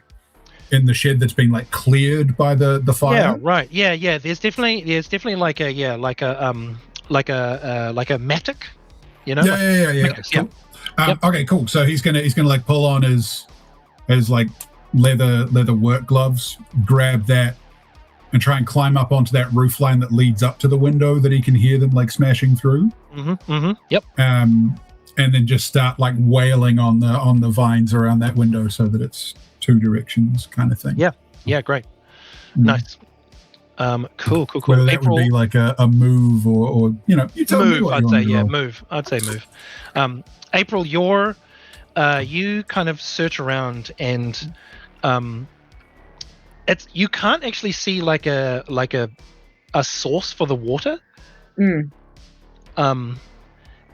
in the shed that's been like cleared by the fire. Yeah, right. Yeah. There's definitely like a mattock, you know. Yeah. Cool. Okay, cool. So he's gonna like pull on his like leather work gloves, grab that, and try and climb up onto that roof line that leads up to the window that he can hear them like smashing through. Yep. And then just start like wailing on the vines around that window so that it's two directions kind of thing. Yeah, great. Nice. Cool. Whether that April, would be like a move or you tell me what you want to roll. move. I'd say move. April, you kind of search around and you can't actually see like a source for the water.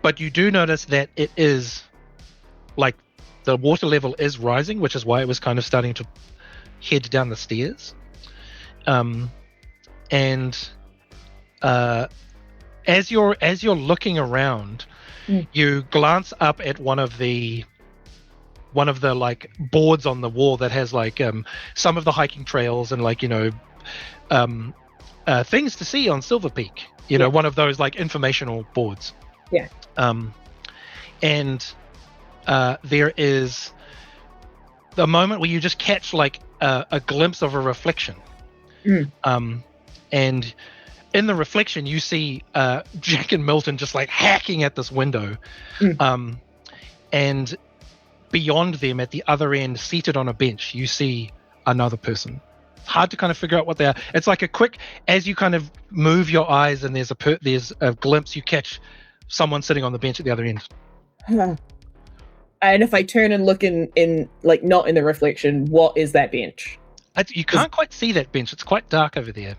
But you do notice that it is like the water level is rising, which is why it was kind of starting to head down the stairs. And as you're looking around, you glance up at one of the like boards on the wall that has like some of the hiking trails and like things to see on Silver Peak. One of those like informational boards. Yeah. And there is the moment where you just catch like a glimpse of a reflection. And in the reflection, you see Jack and Milton just like hacking at this window. And beyond them at the other end, seated on a bench, you see another person. It's hard to kind of figure out what they are. It's like a quick, as you kind of move your eyes and there's a glimpse, you catch someone sitting on the bench at the other end. And if I turn and look in like not in the reflection, what is that bench? You can't quite see that bench. It's quite dark over there.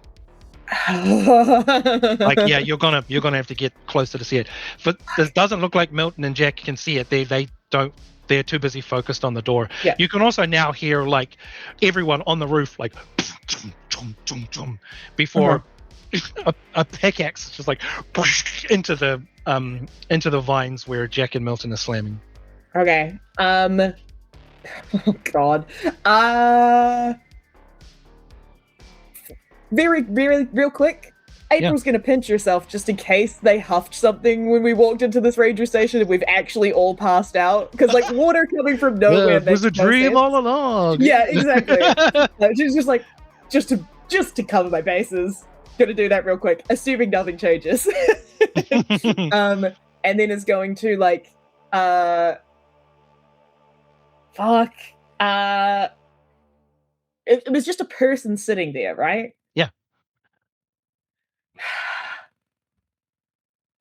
Like, yeah, you're gonna have to get closer to see it. But this doesn't look like Milton and Jack can see it. They don't. They're too busy focused on the door. Yeah. You can also now hear like everyone on the roof like before a pickaxe just like into the vines where Jack and Milton are slamming. Okay. Oh God. Real quick. April's gonna pinch herself just in case they huffed something when we walked into this ranger station and we've actually all passed out. Because like water coming from nowhere. It was a dream all along. Yeah, exactly. She's just like, just to cover my bases. Gonna do that real quick, assuming nothing changes. And then it's going to like, it was just a person sitting there, right? Yeah.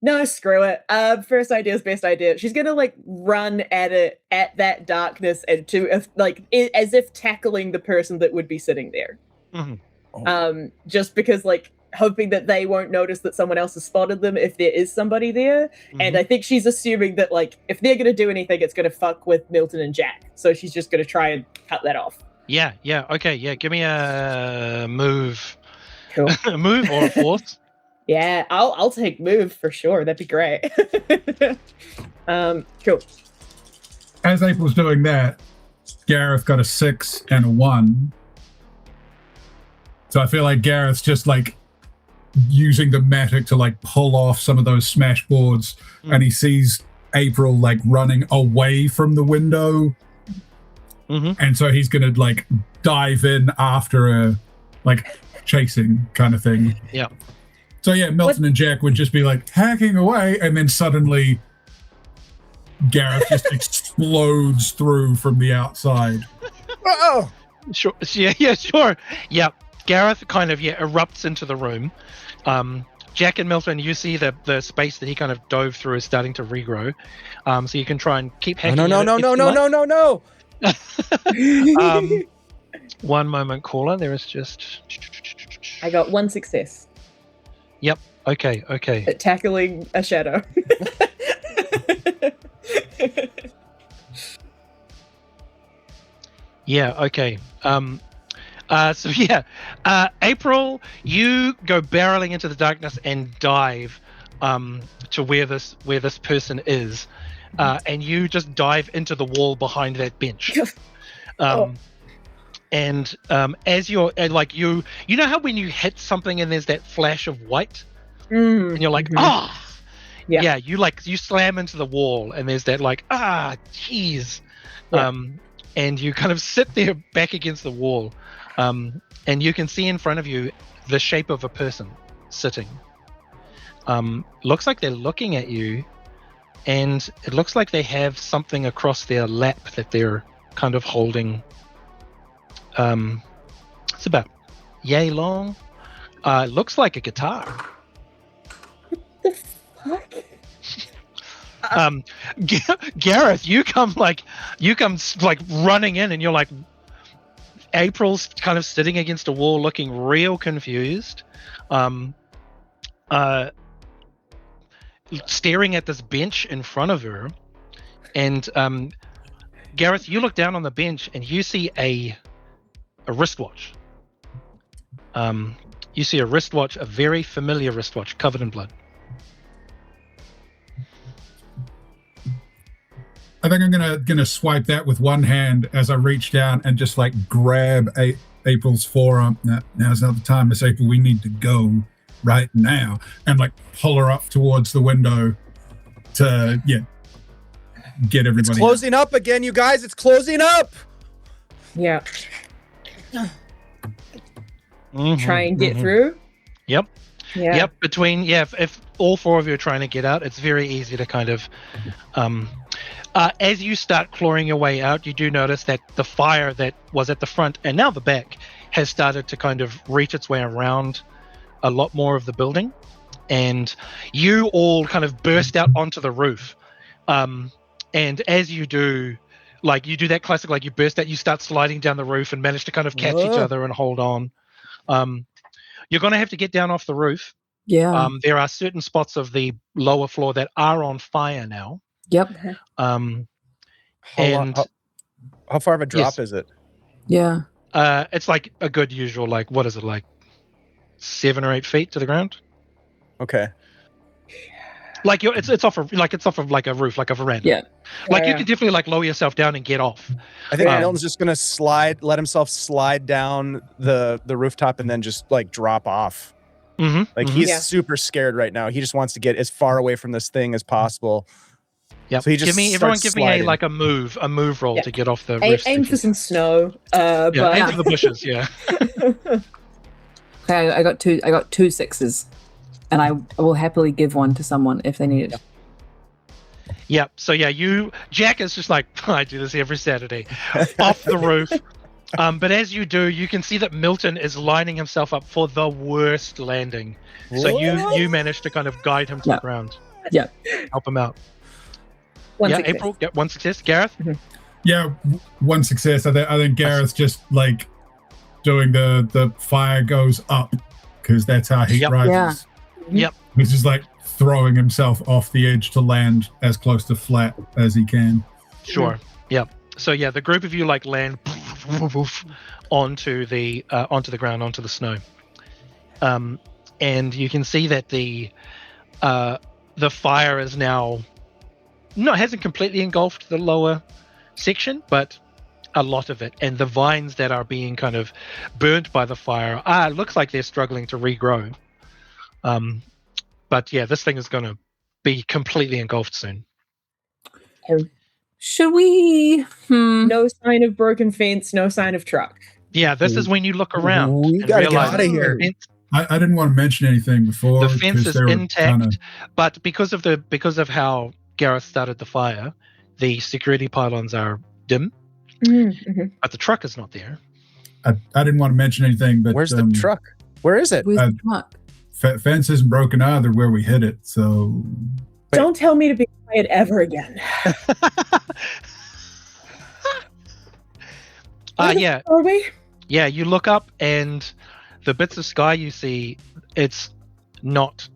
No, screw it. First idea is best idea. She's gonna like run at that darkness and as if tackling the person that would be sitting there. Just because like hoping that they won't notice that someone else has spotted them if there is somebody there. And I think she's assuming that like if they're gonna do anything, it's gonna fuck with Milton and Jack. So she's just gonna try and cut that off. Yeah. Okay. Yeah. Give me a move. Cool. A move or a force. Yeah, I'll take move for sure. That'd be great. Cool. As April's doing that, Gareth got a 6 and a 1. So I feel like Gareth's just like using the matic to like pull off some of those smash boards, and he sees April like running away from the window. And so he's gonna like dive in after her, like chasing kind of thing. Yeah. So yeah, Milton and Jack would just be like hacking away, and then suddenly Gareth just explodes through from the outside. Oh, Sure. Yeah, sure. Yeah. Gareth kind of erupts into the room. Jack and Milton, you see the space that he kind of dove through is starting to regrow. So you can try and keep hacking. No. One moment, caller. There is just. I got 1 success Yep. Okay. at tackling a shadow. Yeah. Okay. April, you go barreling into the darkness and dive to where this person is, and you just dive into the wall behind that bench. And as you're like you know how when you hit something and there's that flash of white, and you're like you slam into the wall and there's that like jeez, and you kind of sit there back against the wall. And you can see in front of you the shape of a person sitting. Looks like they're looking at you, and it looks like they have something across their lap that they're kind of holding. It's about yay long. It looks like a guitar. What the fuck? Gareth, you come running in, and you're like, April's kind of sitting against a wall looking real confused, staring at this bench in front of her. And Gareth, you look down on the bench and you see a wristwatch. You see a wristwatch, a very familiar wristwatch covered in blood. I think I'm gonna swipe that with one hand as I reach down and just like grab April's forearm. Now's not the time, Miss April. We need to go right now, and like pull her up towards the window to get everybody. It's closing up again, you guys. It's closing up. Yeah. Try and get through. Yep. Yeah. Yep, if all four of you are trying to get out, it's very easy to kind of as you start clawing your way out, you do notice that the fire that was at the front and now the back has started to kind of reach its way around a lot more of the building, and you all kind of burst out onto the roof. And as you do, like you do that classic, like you burst out, you start sliding down the roof and manage to kind of catch each other and hold on. You're going to have to get down off the roof. Yeah. There are certain spots of the lower floor that are on fire now. Yep. And how far of a drop Yes. is it? Yeah. it's like a good usual, like, what is it, like 7 or 8 feet to the ground? Okay. Like it's off of like a roof, like a veranda. Yeah. Like you Yeah. could definitely like lower yourself down and get off. I think Um, Milton's just gonna let himself slide down the rooftop and then just like drop off. Mm-hmm. Like he's Yeah. super scared right now. He just wants to get as far away from this thing as possible. Yeah. So he just Everyone starts give me sliding. a move roll Yeah. to get off the Aim, roof. aim for some snow. Aim But for the bushes. Yeah. Okay, I got two sixes, and I will happily give one to someone if they need it. Yeah. So yeah, Jack is just like, I do this every Saturday, off the roof. But as you do, you can see that Milton is lining himself up for the worst landing. So you manage to kind of guide him to Yeah. the ground. Yeah. Help him out. one yeah, success. April, get one success. Gareth? Yeah, one success. I think Gareth just like doing the fire goes up because that's how heat Yep. rises. Yep. He's just like throwing himself off the edge to land as close to flat as he can. Sure. Yep. So yeah, the group of you like land onto the ground, onto the snow. And you can see that the fire is now hasn't completely engulfed the lower section, but a lot of it, and the vines that are being kind of burnt by the fire looks like they're struggling to regrow. But yeah, this thing is going to be completely engulfed soon. Should we? No sign of broken fence, no sign of truck. Yeah, this is when you look around We and gotta get realize outta here. the fence- I didn't want to mention anything before. the fence 'cause is they were intact, kinda- but because of how Gareth started the fire, the security pylons are dim, Mm-hmm. but the truck is not there. I didn't want to mention anything, but Where's the truck? Where is it? Where's Uh, the truck? Fence isn't broken either where we hit it. So Don't tell me to be quiet ever again. Yeah, Are we? yeah. You look up, and the bits of sky you see, it's not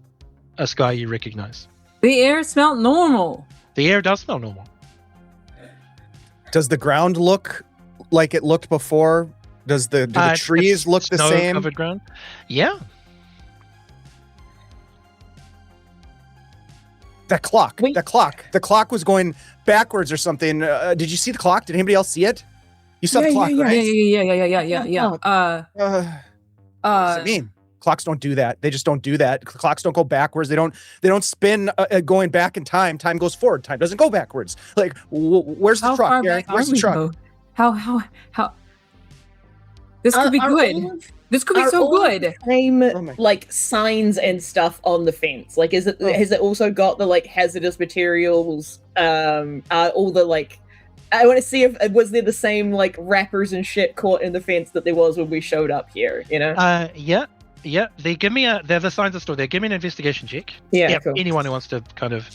a sky you recognize. The air smelled normal. The air does smell normal. Does the ground look like it looked before? Do the It's trees look the same? Snow-covered ground. Yeah. That clock. Wait. The clock was going backwards or something. Did you see the clock? Did anybody else see it? You saw the Yeah, clock, yeah, Yeah, right? yeah. What does it mean? Clocks don't do that. They just don't do that. Clocks don't go backwards. They don't spin going back in time. Time goes forward. Time doesn't go backwards. Like, where's the How truck? far Gareth? back Where's are the we, truck? though? How? This could be Are good. all of- This could be are so all good. Same Oh my- like signs and stuff on the fence. Like, has it also got the like hazardous materials? All the like. I want to see if was there the same like wrappers and shit caught in the fence that there was when we showed up here. You know? Yeah. They're the signs are still there. Give me an investigation check. Yeah. Cool. Anyone who wants to kind of.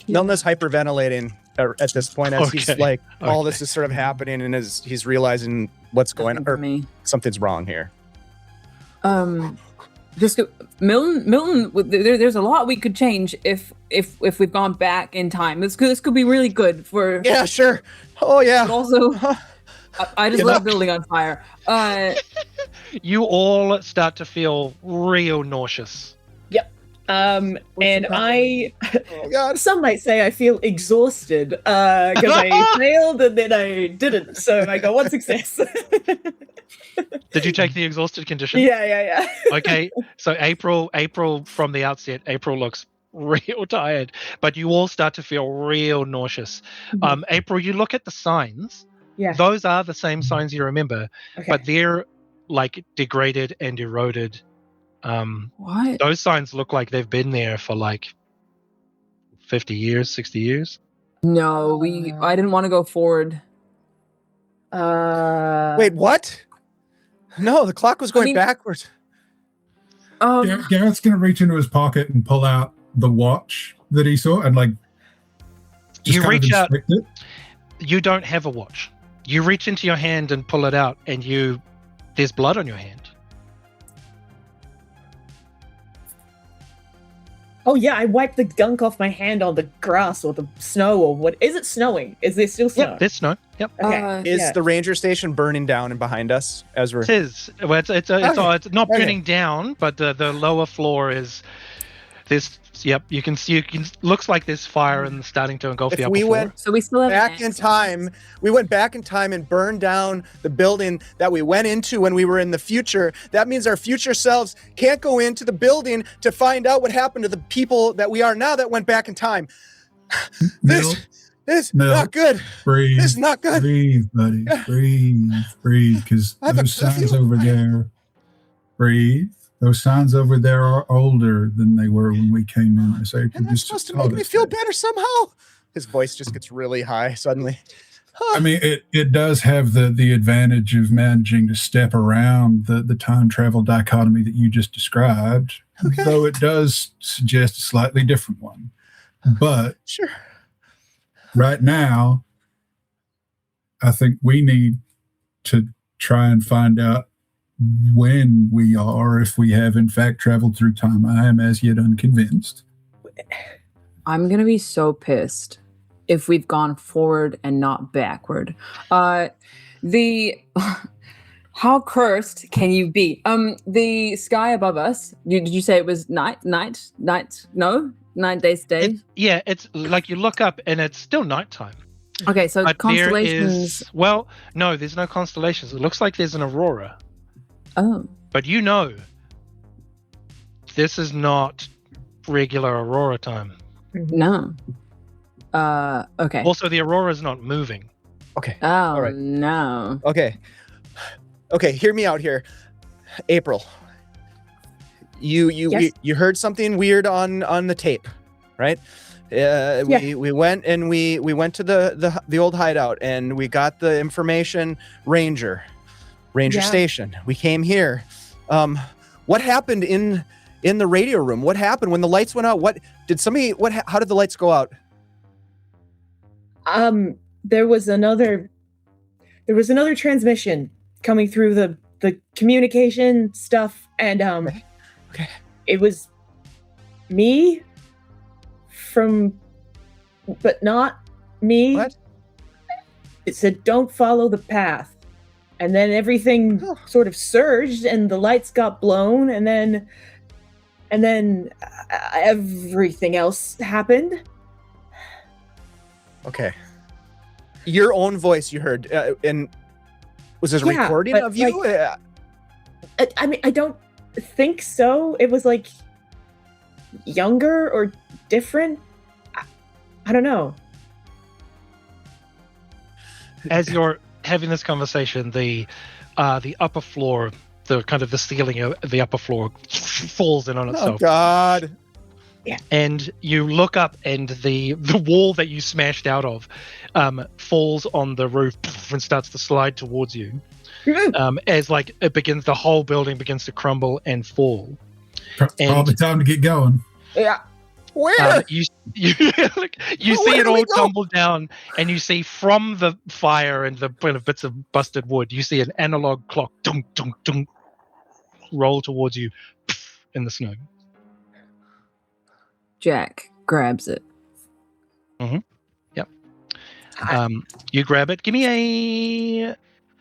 Milton is hyperventilating at this point as he's Okay. like, all Okay. this is sort of happening, and as he's realizing what's going on, For or me. something's wrong here. Milton. There's a lot we could change if we've gone back in time. This could be really good for. Yeah, sure. Oh yeah. But also, I just You love know? building on fire. You all start to feel real nauseous. And I, Oh god. some might say I feel exhausted because I failed and then I didn't. So I got one success. Did you take the exhausted condition? yeah. Okay, so April from the outset, April looks real tired, but you all start to feel real nauseous. Mhm. April, you look at the signs. Yeah. Those are the same signs you remember, Okay. but they're like degraded and eroded What? Those signs look like they've been there for like 50 years, 60 years. No, I didn't want to go forward. Wait, what? No, the clock was going backwards. Gareth's gonna reach into his pocket and pull out the watch that he saw and like You reach out. it. You don't have a watch. You reach into your hand and pull it out, and there's blood on your hand. Oh yeah, I wiped the gunk off my hand on the grass or the snow or what. Is it snowing? Is there still snow? Yep, there's snow. Yep. Okay. Is the ranger station burning down and behind us as we're? It is. Well, it's not burning down, but the lower floor is. There's. Yep. You can see. Looks like there's fire and starting to engulf the upper floor. So we still have back in time. We went back in time and burned down the building that we went into when we were in the future. That means our future selves can't go into the building to find out what happened to the people that we are now that went back in time. This is not good. Breathe. This is not good. Breathe, buddy. Breathe. Because those signs over there. Breathe. Those signs over there are older than they were when we came in. So and that's supposed to make me feel better somehow. His voice just gets really high suddenly. I mean, it does have the advantage of managing to step around the time travel dichotomy that you just described, though it does suggest a slightly different one. But sure, right now, I think we need to try and find out when we are, if we have in fact traveled through time. I am as yet unconvinced. I'm gonna be so pissed if we've gone forward and not backward. How cursed can you be? The sky above us. Did you say it was night? No, 9 days, day. It's like you look up and it's still nighttime. Okay, so But constellations. No, there's no constellations. It looks like there's an aurora. Oh. But this is not regular aurora time. No. Okay. Also, the aurora is not moving. Okay. Oh, all right. No. Okay, hear me out here. April, Yes? you heard something weird on the tape, right? We went and we went to the old hideout and we got the information. Ranger station. We came here. What happened in the radio room? What happened when the lights went out? How did the lights go out? There was another transmission coming through the communication stuff, and Okay. it was me but not me. What? It said, "Don't follow the path." And then everything sort of surged and the lights got blown, and then everything else happened. Okay. Your own voice you heard, and was this a recording of you? I mean, I don't think so. It was like younger or different. I don't know. As you're having this conversation, the upper floor, the ceiling of the upper floor falls in on itself. Oh God! Yeah. And you look up, and the wall that you smashed out of falls on the roof and starts to slide towards you. As like the whole building begins to crumble and fall. Probably time to get going. Yeah. Where? You see it all tumble down, and you see from the fire and the bits of busted wood, you see an analog clock dunk, dunk, dunk, roll towards you in the snow. Jack grabs it. Mm-hmm. Yep. You grab it. Give me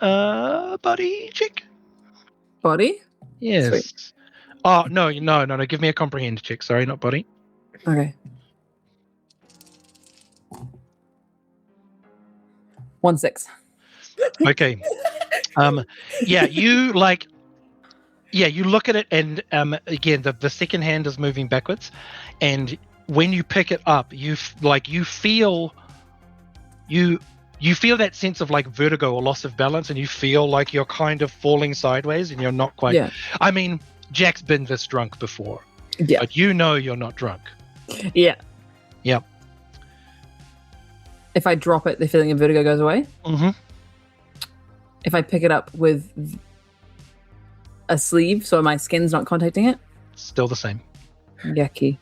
a buddy check. Body? Yes. Sweet. Oh no! Give me a comprehend check. Sorry, not body. Okay. 1-6. Okay. You look at it, and again, the second hand is moving backwards, and when you pick it up, you feel that sense of like vertigo or loss of balance, and you feel like you're kind of falling sideways, and you're not quite. Yeah. I mean, Jack's been this drunk before. Yeah. But you know you're not drunk. Yeah. Yep. If I drop it, the feeling of vertigo goes away. Mm-hmm. If I pick it up with a sleeve, so my skin's not contacting it. Still the same. Yucky.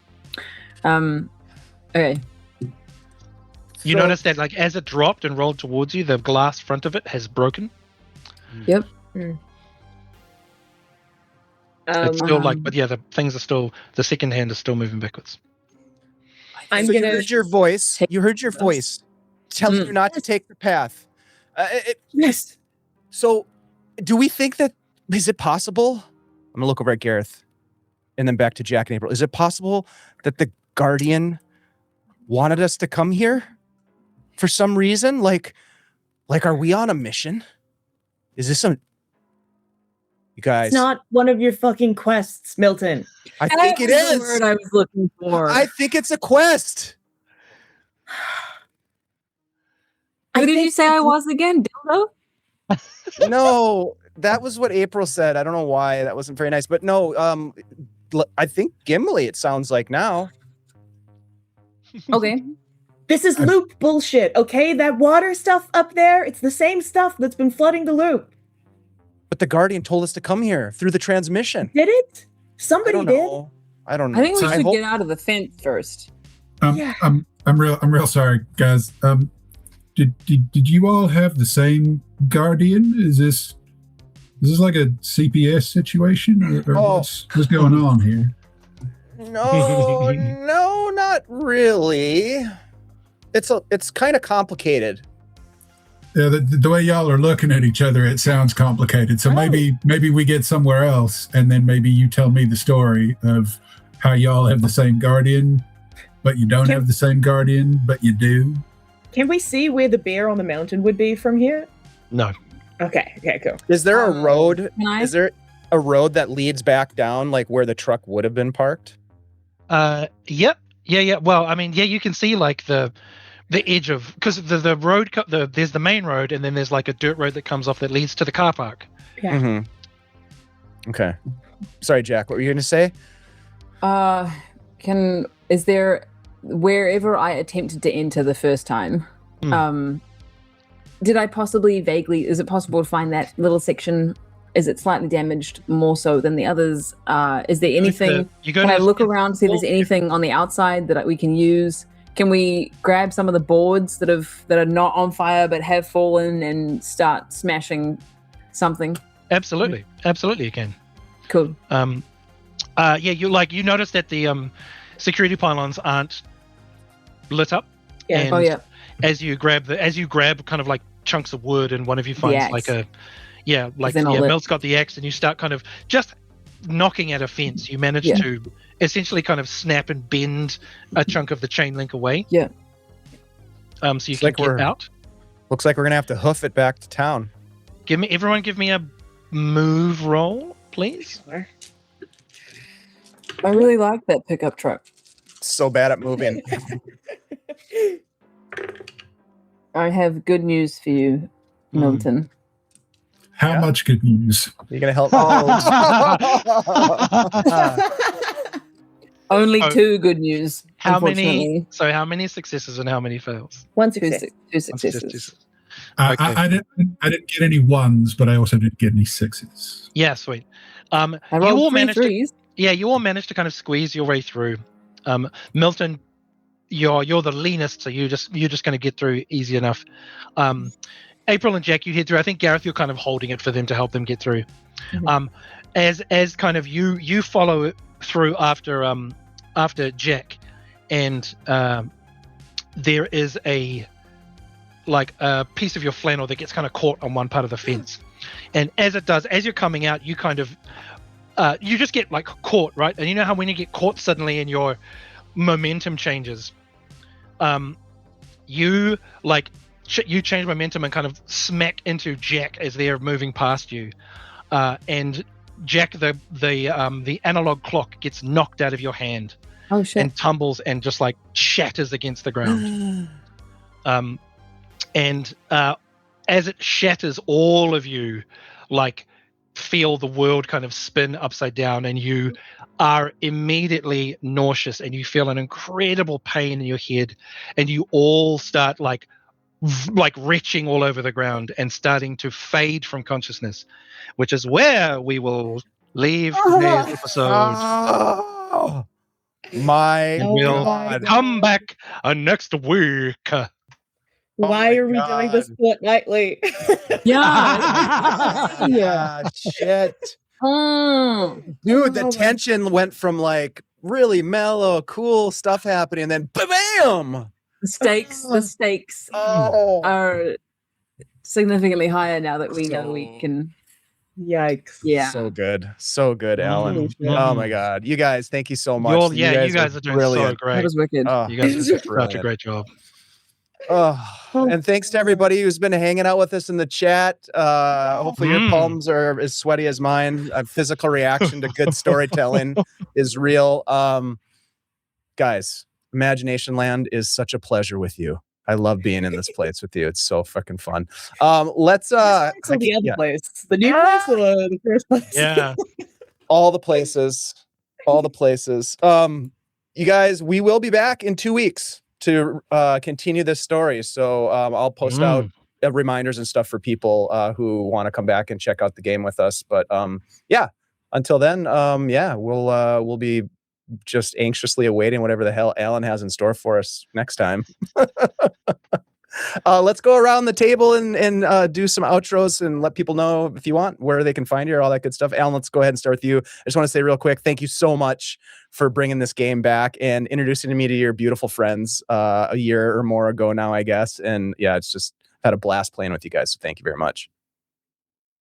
Okay. You notice that, like, as it dropped and rolled towards you, the glass front of it has broken. Yep. It's still like, but yeah, the things are still, the second hand is still moving backwards. You heard your voice. You heard your voice telling you not to take the path. Yes. So, do we think that, is it possible? I'm gonna look over at Gareth and then back to Jack and April. Is it possible that the Guardian wanted us to come here for some reason? Like, are we on a mission? Is this some... You guys... It's not one of your fucking quests, Milton. I think it That's is. the word I was looking for. I think it's a quest. Who did you say I was again, dildo? No, that was what April said. I don't know why. That wasn't very nice. But no, I think Gimli, it sounds like now. Okay. This is loop bullshit, okay? That water stuff up there, it's the same stuff that's been flooding the loop. But the Guardian told us to come here through the transmission. Did it? Somebody did. I don't know. I think we So I should hope- get out of the fence first. Yeah. I'm real sorry, guys. Did you all have the same Guardian? Is this like a CPS situation, or what's going on here? No, not really. It's kind of complicated. Yeah, the way y'all are looking at each other, it sounds complicated. So maybe we get somewhere else, and then maybe you tell me the story of how y'all have the same Guardian, but you don't have the same Guardian, but you do. Can we see where the bear on the mountain would be from here? No. Okay, cool. Is there a road? Can I? Is there a road that leads back down, like where the truck would have been parked? Yep. Yeah. Well, I mean, yeah, you can see like the edge of, because the road, there's the main road, and then there's like a dirt road that comes off that leads to the car park. Yeah. Mm-hmm. Okay. Sorry, Jack. What were you going to say? Is there, wherever I attempted to enter the first time, did I possibly vaguely, is it possible to find that little section? Is it slightly damaged more so than the others? Is there anything, can I look around to see if there's anything on the outside that we can use? Can we grab some of the boards that are not on fire but have fallen and start smashing something? Absolutely you can. Cool. Yeah, you notice that the security pylons aren't lit up. Yeah. And as you grab kind of like chunks of wood, and one of you finds like a Milt's got the axe, and you start kind of just knocking at a fence. You manage to essentially kind of snap and bend a chunk of the chain link away. Yeah. So you can get out. Looks like we're gonna have to hoof it back to town. Everyone give me a move roll, please. I really like that pickup truck. So bad at moving. I have good news for you, Milton. How much good news? You're gonna help? Only two good news. How many successes and how many fails? One Two success. successes. Okay. I didn't get any ones, but I also didn't get any sixes. Yeah, sweet. I rolled three threes. You all managed to kind of squeeze your way through. Milton, you're the leanest, so you're just going to get through easy enough. April and Jack, you head through. I think Gareth, you're kind of holding it for them to help them get through. Mm-hmm. As kind of you follow through after Jack, and there is a piece of your flannel that gets kind of caught on one part of the fence, and as you're coming out, you kind of you just get like caught, right? And you know how when you get caught suddenly and your momentum changes, you change momentum and kind of smack into Jack as they're moving past you, and Jack, the analog clock gets knocked out of your hand. Oh shit! And tumbles and just like shatters against the ground. And as it shatters, all of you like feel the world kind of spin upside down, and you are immediately nauseous, and you feel an incredible pain in your head, and you all start like retching all over the ground and starting to fade from consciousness, which is where we will leave today's episode. Oh, my And we'll God. come back next week. Why my are we doing this God. fortnightly? Yeah. Yeah, shit. Dude, the Oh, tension went from like really mellow, cool stuff happening, and then bam! The stakes Oh, are significantly higher now that we know we can. Yikes. Yeah. so good, Alan. Mm. Oh my God, you guys, thank you so much. You guys are doing so brilliant. great. That was wicked. Oh, You guys are doing such a brilliant. great job. Oh, and thanks to everybody who's been hanging out with us in the chat. Hopefully your palms are as sweaty as mine. A physical reaction to good storytelling is real. Guys, Imagination Land is such a pleasure with you. I love being in this place with you. It's so fucking fun. Let's the other place. The new place or the first place? Yeah. all the places. You guys, we will be back in 2 weeks to continue this story. So I'll post out reminders and stuff for people who want to come back and check out the game with us. But yeah, until then, we'll be just anxiously awaiting whatever the hell Allan has in store for us next time. Let's go around the table and do some outros and let people know, if you want, where they can find you or all that good stuff. Allan, let's go ahead and start with you. I just want to say real quick, thank you so much for bringing this game back and introducing me to your beautiful friends a year or more ago now, I guess. And yeah, it's just had a blast playing with you guys. So thank you very much.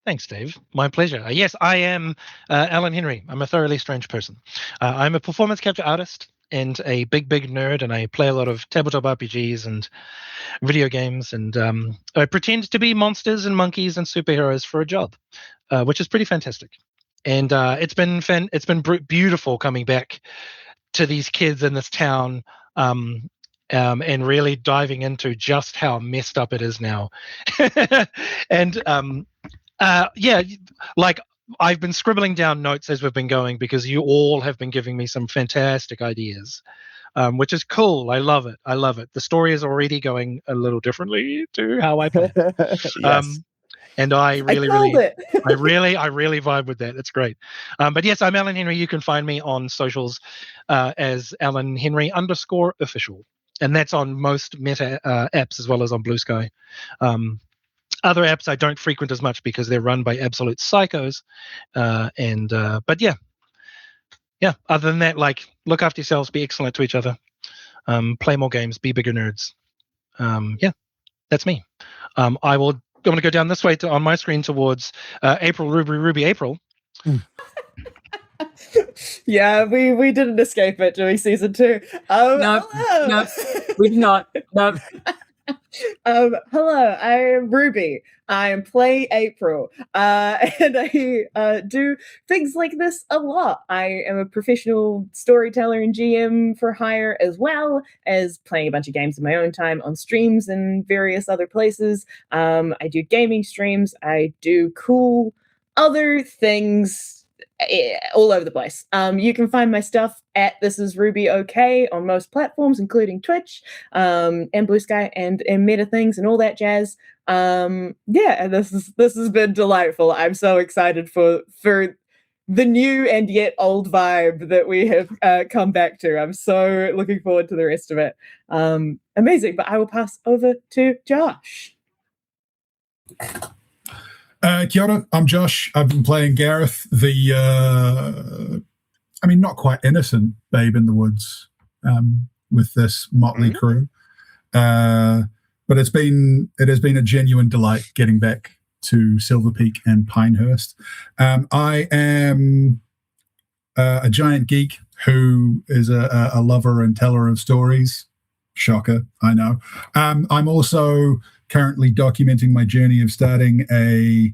Thanks, Dave. My pleasure. Yes, I am Allan Henry. I'm a thoroughly strange person. I'm a performance capture artist and a big nerd, and I play a lot of tabletop RPGs and video games, and I pretend to be monsters and monkeys and superheroes for a job, which is pretty fantastic. And it's been beautiful coming back to these kids in this town, and really diving into just how messed up it is now. And like I've been scribbling down notes as we've been going, because you all have been giving me some fantastic ideas, which is cool. I love it. The story is already going a little differently to how I play. Yes. And I really vibe with that. It's great. But yes, I'm Allan Henry. You can find me on socials as Allan Henry _official. And that's on most meta apps as well as on Blue Sky. Other apps I don't frequent as much because they're run by absolute psychos. But yeah. Other than that, like, look after yourselves, be excellent to each other, play more games, be bigger nerds. That's me. I'm going to go down this way on my screen towards April, Ruby, April. Yeah, we didn't escape it during season 2. No, we've not. No. Hello, I'm Ruby. I play April, and I do things like this a lot. I am a professional storyteller and GM for hire, as well as playing a bunch of games in my own time on streams and various other places. I do gaming streams. I do cool other things all over the place. You can find my stuff at This Is Ruby OK on most platforms, including Twitch, and Blue Sky, and Meta things and all that jazz. This has been delightful. I'm so excited for the new and yet old vibe that we have come back to. I'm so looking forward to the rest of it. Amazing. But I will pass over to Josh. Kia ora, I'm Josh. I've been playing Gareth, the not quite innocent babe in the woods with this motley crew. But it has been a genuine delight getting back to Silver Peak and Pinehurst. I am a giant geek who is a lover and teller of stories. Shocker, I know. I'm also currently documenting my journey of starting a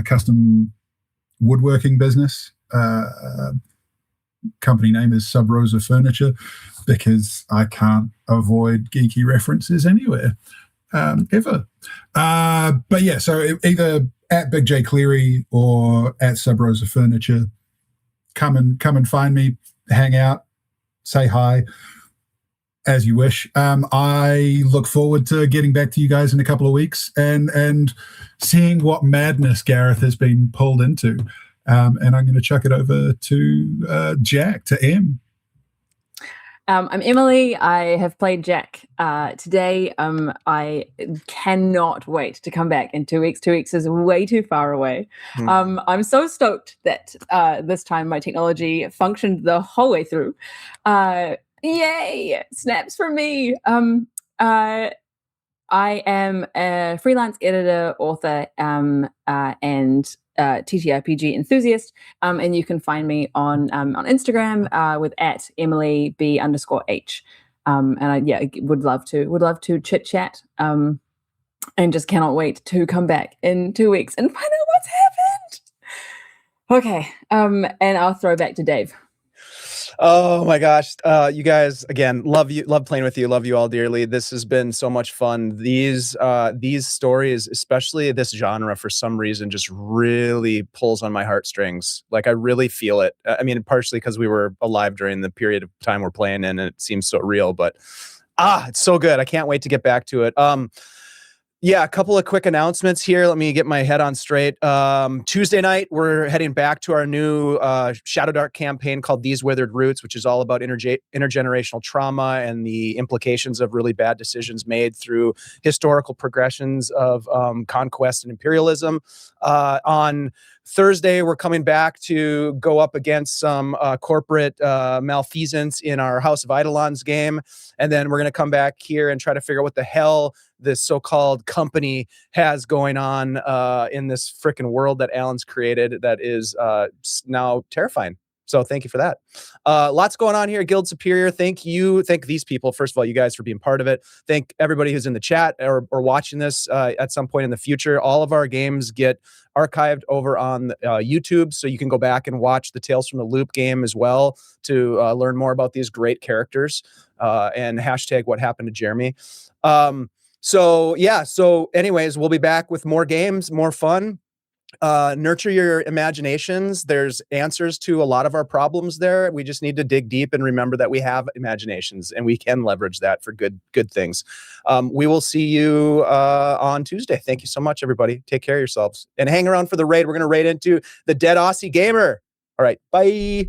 custom woodworking business. Company name is Sub Rosa Furniture, because I can't avoid geeky references anywhere, ever. But yeah, so either at Big J Cleary or at Sub Rosa Furniture. Come and find me, hang out, say hi, as you wish. I look forward to getting back to you guys in a couple of weeks and seeing what madness Gareth has been pulled into. And I'm going to chuck it over to Jack, to M. I'm Emily. I have played Jack today. I cannot wait to come back in 2 weeks. 2 weeks is way too far away. I'm so stoked that this time my technology functioned the whole way through. Yay! Snaps for me. I am a freelance editor, author, and TTRPG enthusiast, and you can find me on Instagram with @EmilyB_H. And I would love to chit chat, and just cannot wait to come back in 2 weeks and find out what's happened. Okay, and I'll throw back to Dave. Oh my gosh. You guys, again, love playing with you. Love you all dearly. This has been so much fun. These stories, especially this genre, for some reason, just really pulls on my heartstrings. Like, I really feel it. I mean, partially because we were alive during the period of time we're playing in, and it seems so real, but it's so good. I can't wait to get back to it. Yeah, a couple of quick announcements here. Let me get my head on straight. Tuesday night, we're heading back to our new Shadow Dark campaign called These Withered Roots, which is all about intergenerational trauma and the implications of really bad decisions made through historical progressions of conquest and imperialism. On Thursday, we're coming back to go up against some corporate malfeasance in our House of Eidolons game. And then we're going to come back here and try to figure out what the hell this so-called company has going on in this freaking world that Allan's created that is now terrifying. So thank you for that. Lots going on here. Guild Superior. Thank these people, first of all, you guys, for being part of it. Thank everybody who's in the chat or watching this at some point in the future. All of our games get archived over on YouTube, so you can go back and watch the Tales from the Loop game as well to learn more about these great characters and hashtag what happened to Jeremy. So anyways, we'll be back with more games, more fun. Nurture your imaginations. There's answers to a lot of our problems there. We just need to dig deep and remember that we have imaginations and we can leverage that for good things. We will see you on Tuesday. Thank you so much, everybody. Take care of yourselves and hang around for the raid. We're going to raid into the Dead Aussie Gamer. All right. Bye.